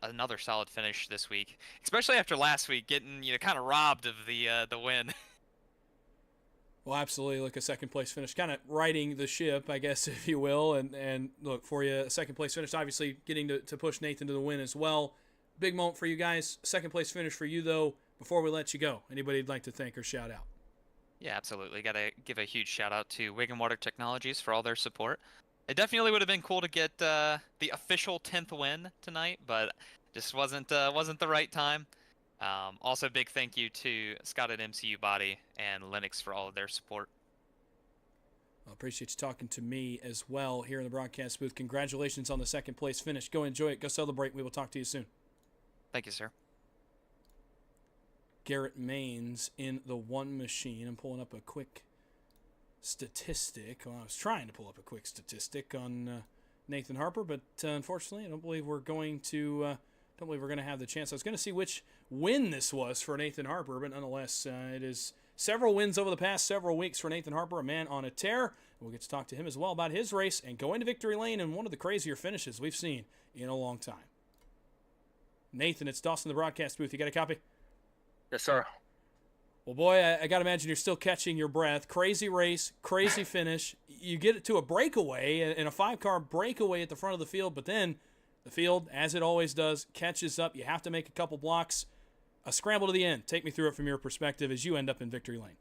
another solid finish this week, especially after last week getting kind of robbed of the win. Well, absolutely. Look, a second place finish, kind of righting the ship, I guess, if you will. And look, for you, a second place finish, obviously getting to push Nathan to the win as well. Big moment for you guys. Second place finish for you, though. Before we let you go, anybody you'd like to thank or shout out? Yeah, absolutely. Got to give a huge shout out to Wig and Water Technologies for all their support. It definitely would have been cool to get the official 10th win tonight, but just wasn't the right time. Also, big thank you to Scott at MCU Body and Linux for all of their support. I appreciate you talking to me as well here in the broadcast booth. Congratulations on the second place finish. Go enjoy it. Go celebrate. We will talk to you soon. Thank you, sir. Garrett Maines in the one machine. I'm pulling up a quick statistic. Well, I was trying to pull up a quick statistic on Nathan Harper, but unfortunately, I don't believe we're going to have the chance. I was going to see which win this was for Nathan Harper, but nonetheless, it is several wins over the past several weeks for Nathan Harper, a man on a tear. We'll get to talk to him as well about his race and go into victory lane in one of the crazier finishes we've seen in a long time. Nathan, it's Dawson in the broadcast booth. You got a copy? Yes, sir. Well, boy, I got to imagine you're still catching your breath. Crazy race, crazy finish. You get it to a breakaway, in a 5-car breakaway at the front of the field, but then the field, as it always does, catches up. You have to make a couple blocks. A scramble to the end. Take me through it from your perspective as you end up in victory lane.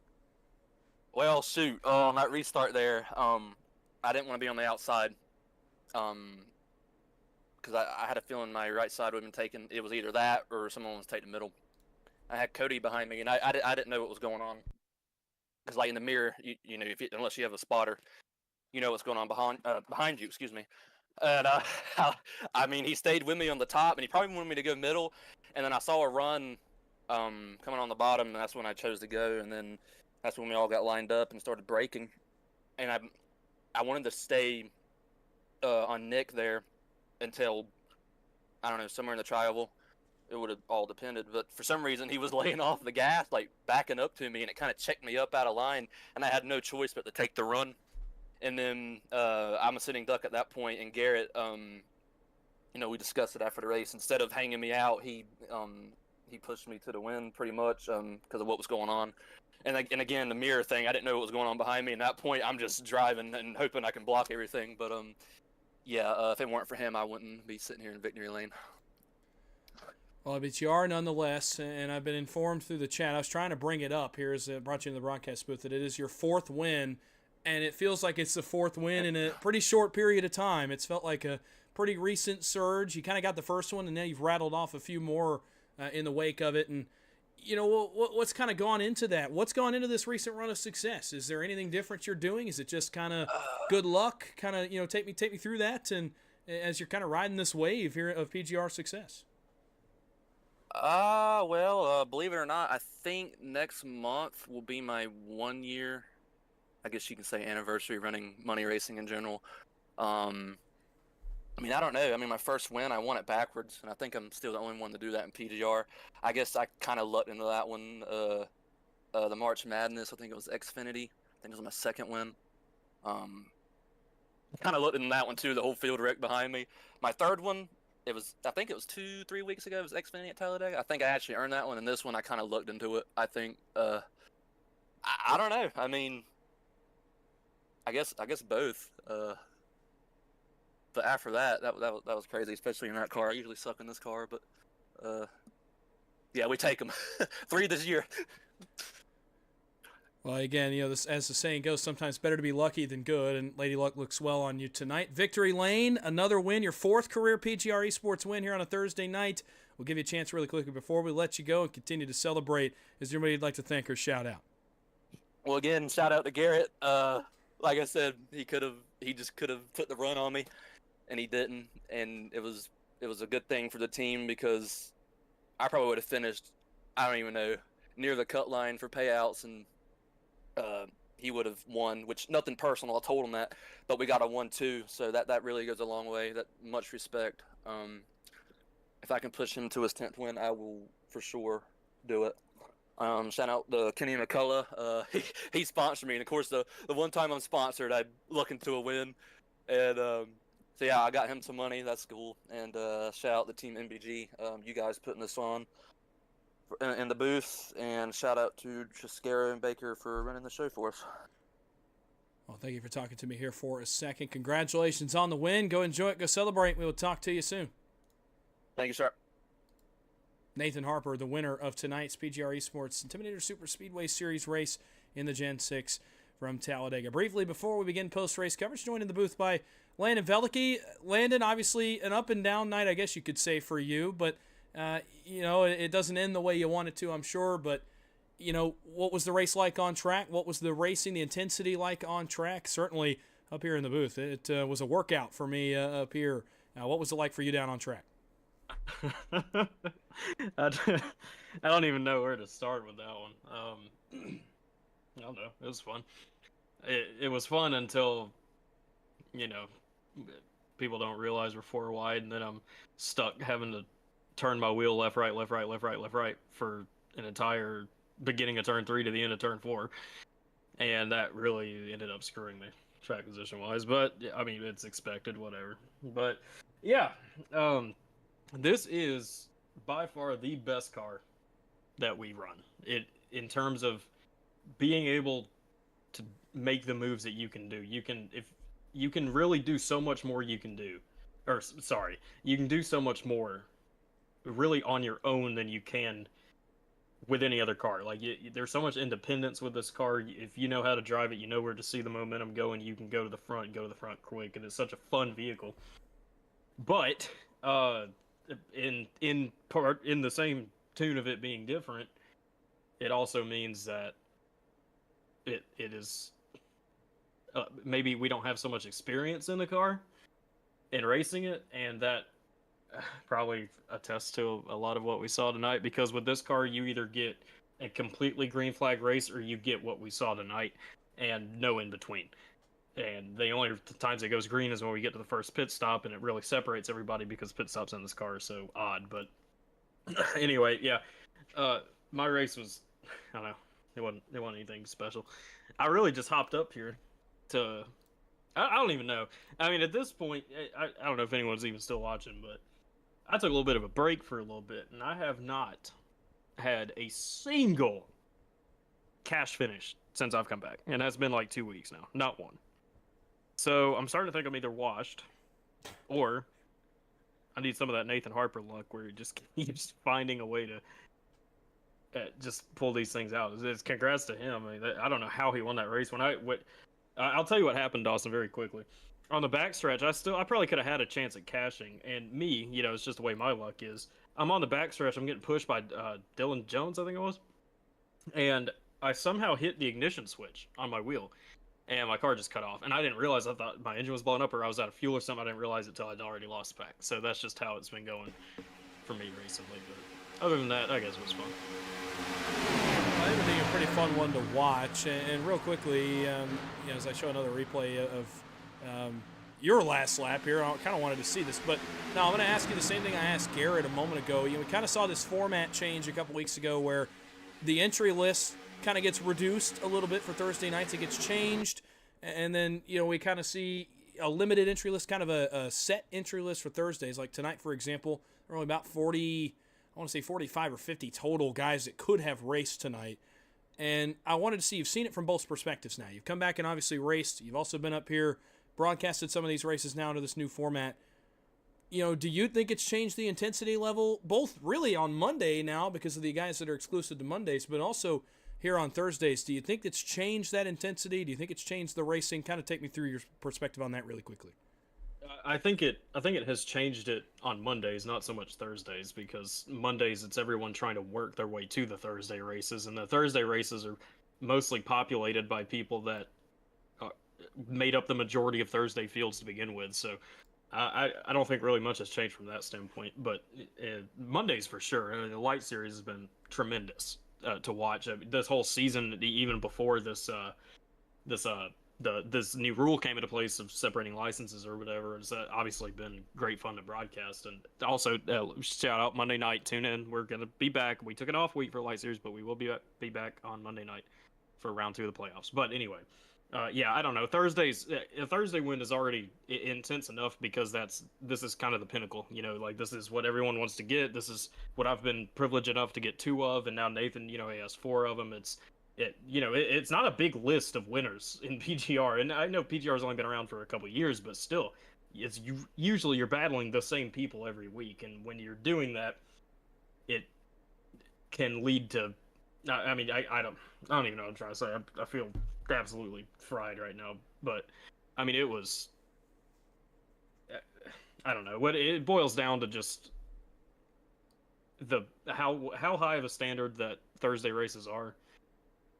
Well, shoot, on that restart there, I didn't want to be on the outside because I had a feeling my right side would have been taken. It was either that or someone was taking the middle. I had Cody behind me, and I didn't know what was going on. Because, like, in the mirror, you know, unless you have a spotter, you know what's going on behind you, excuse me. And, I mean, he stayed with me on the top, and he probably wanted me to go middle. And then I saw a run coming on the bottom, and that's when I chose to go. And then that's when we all got lined up and started braking. And I wanted to stay on Nick there until, I don't know, somewhere in the tri-oval. It would have all depended, but for some reason he was laying off the gas, like backing up to me, and it kind of checked me up out of line, and I had no choice but to take the run. And then I'm a sitting duck at that point, and Garrett, you know, we discussed it after the race. Instead of hanging me out, he pushed me to the win pretty much because of what was going on. And again, the mirror thing, I didn't know what was going on behind me. And at that point, I'm just driving and hoping I can block everything. But yeah, if it weren't for him, I wouldn't be sitting here in victory lane. Well, but you are nonetheless, and I've been informed through the chat. I was trying to bring it up here as I brought you in the broadcast booth that it is your 4th win, and it feels like it's the 4th win in a pretty short period of time. It's felt like a pretty recent surge. You kind of got the first one, and now you've rattled off a few more in the wake of it. And, you know, what's kind of gone into that? What's gone into this recent run of success? Is there anything different you're doing? Is it just kind of good luck? Kind of, you know, take me through that, and as you're kind of riding this wave here of PGR success. Well, believe it or not, I think next month will be my 1 year, I guess you can say, anniversary running money racing in general. I mean, I don't know. I mean, my first win, I won it backwards, and I think I'm still the only one to do that in PGR. I guess I kind of lucked into that one. The March Madness, I think it was Xfinity. I think it was my second win. Kind of lucked into that one, too, the whole field wrecked behind me. My third one, I think it was 2-3 weeks ago. It was Xfinity at Talladega. I think I actually earned that one, and this one I kind of looked into it. I think, I don't know. I mean, I guess both. But after that was crazy, especially in that car. I usually suck in this car, but yeah, we take them. 3 this year. Well, again, you know, this, as the saying goes, sometimes better to be lucky than good, and Lady Luck looks well on you tonight. Victory lane, another win, your 4th career PGR eSports win here on a Thursday night. We'll give you a chance really quickly before we let you go and continue to celebrate. Is there anybody you'd like to thank or shout out? Well, again, shout out to Garrett. Like I said, he just could have put the run on me, and he didn't. And it was a good thing for the team because I probably would have finished, I don't even know, near the cut line for payouts, and he would have won, which nothing personal. I told him that, but we got a 1-2, so that really goes a long way. That much respect. If I can push him to his 10th win, I will for sure do it. Shout out to Kenny McCullough. He sponsored me, and of course the one time I'm sponsored, I'm looking to a win, and so yeah, I got him some money. That's cool. And shout out to Team MBG. You guys putting this on. in the booth, and shout out to Chiscara and Baker for running the show for us. Well, thank you for talking to me here for a second. Congratulations on the win. Go enjoy it. Go celebrate. We will talk to you soon. Thank you, sir. Nathan Harper, the winner of tonight's PGR eSports Intimidator Superspeedway Series race in the Gen-6 from Talladega. Briefly, before we begin post-race coverage, joined in the booth by Landon Velicki. Landon, obviously an up and down night, I guess you could say, for you, but it doesn't end the way you want it to, I'm sure. But what was the race like on track? What was the racing, the intensity like on track? Certainly up here in the booth, it was a workout for me up here. What was it like for you down on track? I don't even know where to start with that one. I don't know. It was fun. It was fun until, people don't realize we're 4 wide, and then I'm stuck having to turn my wheel left, right, left, right, left, right, left, right for an entire beginning of turn 3 to the end of turn 4. And that really ended up screwing me track position wise. But I mean, it's expected, whatever. But yeah, this is by far the best car that we run. In terms of being able to make the moves that you can do. You can really do so much more you can do. You can do so much more really on your own than you can with any other car. Like, there's so much independence with this car. If you know how to drive it, you know where to see the momentum going, you can go to the front quick, and it's such a fun vehicle. But in the same tune of it being different, it also means that it is maybe we don't have so much experience in the car in racing it, and that probably attests to a lot of what we saw tonight, because with this car you either get a completely green flag race or you get what we saw tonight and no in between. And the only times it goes green is when we get to the first pit stop, and it really separates everybody because pit stops in this car are so odd. But anyway, yeah, my race was, I don't know, it wasn't anything special. I really just hopped up here to, I don't even know. I mean, at this point, I don't know if anyone's even still watching, but I took a little bit of a break for a little bit, and I have not had a single cash finish since I've come back. And that's been like 2 weeks now, not one. So I'm starting to think I'm either washed, or I need some of that Nathan Harper luck where he just keeps finding a way to just pull these things out. It's congrats to him. I mean, I don't know how he won that race. I'll tell you what happened, Dawson, very quickly. On the backstretch, I probably could have had a chance at cashing, and me, it's just the way my luck is. I'm on the backstretch. I'm getting pushed by Dylan Jones, I think it was, and I somehow hit the ignition switch on my wheel, and my car just cut off. And I didn't realize. I thought my engine was blowing up or I was out of fuel or something. I didn't realize it until I'd already lost the pack. So that's just how it's been going for me recently. But other than that, I guess it was fun. I think a pretty fun one to watch. And real quickly, as I show another replay of your last lap here, I kind of wanted to see this. But now I'm going to ask you the same thing I asked Garrett a moment ago. We kind of saw this format change a couple weeks ago where the entry list kind of gets reduced a little bit for Thursday nights. It gets changed. And then, we kind of see a limited entry list, kind of a set entry list for Thursdays. Like tonight, for example, there are only about 40, I want to say 45 or 50 total guys that could have raced tonight. And I wanted to see, you've seen it from both perspectives now. You've come back and obviously raced. You've also been up here, broadcasted some of these races now to this new format. Do you think it's changed the intensity level, both really on Monday now because of the guys that are exclusive to Mondays, but also here on Thursdays? Do you think it's changed that intensity? Do you think it's changed the racing? Kind of take me through your perspective on that really quickly. I think it has changed it on Mondays, not so much Thursdays, because Mondays it's everyone trying to work their way to the Thursday races, and the Thursday races are mostly populated by people that made up the majority of Thursday fields to begin with. So I don't think really much has changed from that standpoint. But Mondays for sure. I mean, the Light Series has been tremendous to watch. I mean, this whole season, even before this new rule came into place of separating licenses or whatever, it's obviously been great fun to broadcast. And also, shout out Monday night, tune in. We're going to be back. We took an off week for Light Series, but we will be back on Monday night for round 2 of the playoffs. But anyway, Yeah, I don't know. A Thursday win is already intense enough because this is kind of the pinnacle. Like this is what everyone wants to get. This is what I've been privileged enough to get 2 of, and now Nathan, he has 4 of them. It's not a big list of winners in PGR, and I know PGR's only been around for a couple of years, but still, usually you're battling the same people every week, and when you're doing that, it can lead to. I mean, I don't even know what I'm trying to say. I feel absolutely fried right now, but I mean, it was. I don't know what it boils down to. Just how high of a standard that Thursday races are,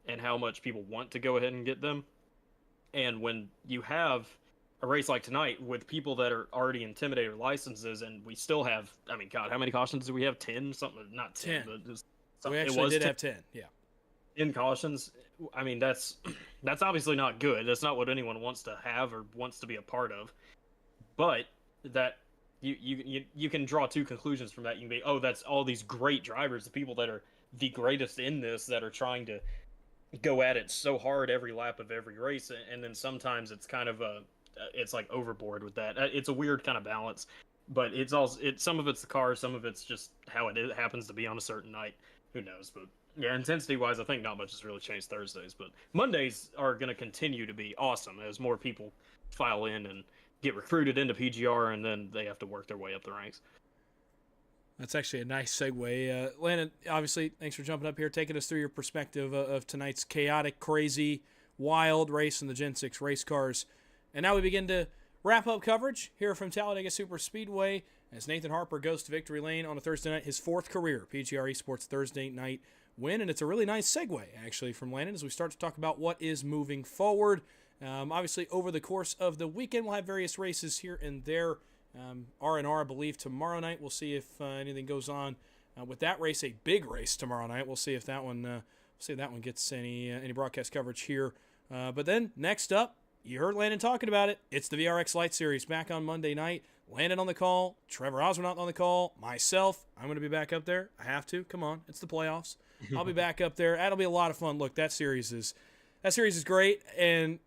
and how much people want to go ahead and get them, and when you have a race like tonight with people that are already Intimidator licenses, and we still have. I mean, God, how many cautions do we have? 10, something, not 10, but just. We actually did have 10, yeah. In cautions, I mean, that's obviously not good. That's not what anyone wants to have or wants to be a part of. But that you can draw 2 conclusions from that. You can be, that's all these great drivers, the people that are the greatest in this, that are trying to go at it so hard every lap of every race, and then sometimes it's kind of it's like overboard with that. It's a weird kind of balance, but some of it's the car, some of it's just how it happens to be on a certain night. Who knows? But yeah, intensity-wise, I think not much has really changed Thursdays. But Mondays are going to continue to be awesome as more people file in and get recruited into PGR, and then they have to work their way up the ranks. That's actually a nice segue. Landon, obviously, thanks for jumping up here, taking us through your perspective of tonight's chaotic, crazy, wild race in the Gen-6 race cars. And now we begin to wrap up coverage here from Talladega Superspeedway as Nathan Harper goes to victory lane on a Thursday night, his 4th career PGR eSports Thursday night win. And it's a really nice segue, actually, from Landon as we start to talk about what is moving forward. Obviously, over the course of the weekend, we'll have various races here and there. R&R, I believe, tomorrow night. We'll see if anything goes on with that race. A big race tomorrow night. We'll see if that one gets any broadcast coverage here. But then next up, you heard Landon talking about it. It's the VRX Light Series back on Monday night. Landon on the call, Trevor Osborne on the call, myself. I'm going to be back up there. I have to. Come on, it's the playoffs. I'll be back up there. That'll be a lot of fun. Look, that series is great, and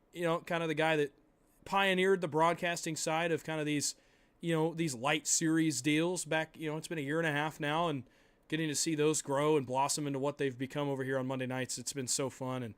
kind of the guy that pioneered the broadcasting side of kind of these light series deals back. It's been a year and a half now, and getting to see those grow and blossom into what they've become over here on Monday nights. It's been so fun, and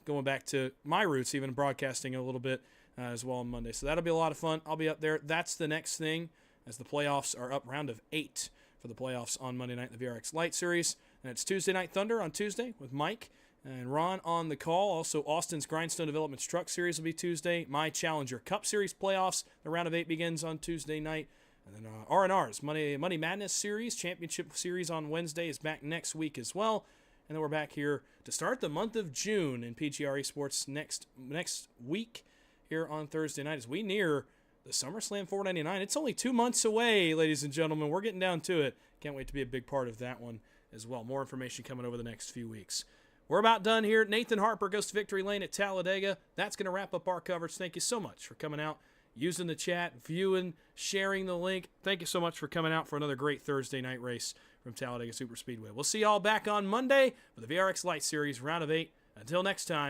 going back to my roots, even broadcasting a little bit as well on Monday. So that'll be a lot of fun. I'll be up there. That's the next thing as the playoffs are up, round of 8 for the playoffs on Monday night, the VRX Light Series. And it's Tuesday Night Thunder on Tuesday with Mike and Ron on the call. Also, Austin's Grindstone Developments Truck Series will be Tuesday. My Challenger Cup Series playoffs, the round of 8 begins on Tuesday night. And then R&R's Money Madness Series, Championship Series on Wednesday is back next week as well. And then we're back here to start the month of June in PGR Esports next week here on Thursday night as we near the SummerSlam 499. It's only 2 months away, ladies and gentlemen. We're getting down to it. Can't wait to be a big part of that one as well. More information coming over the next few weeks. We're about done here. Nathan Harper goes to victory lane at Talladega. That's going to wrap up our coverage. Thank you so much for coming out, using the chat, viewing, sharing the link. Thank you so much for coming out for another great Thursday night race from Talladega Superspeedway. We'll see y'all back on Monday for the VRX Light Series round of 8. Until next time.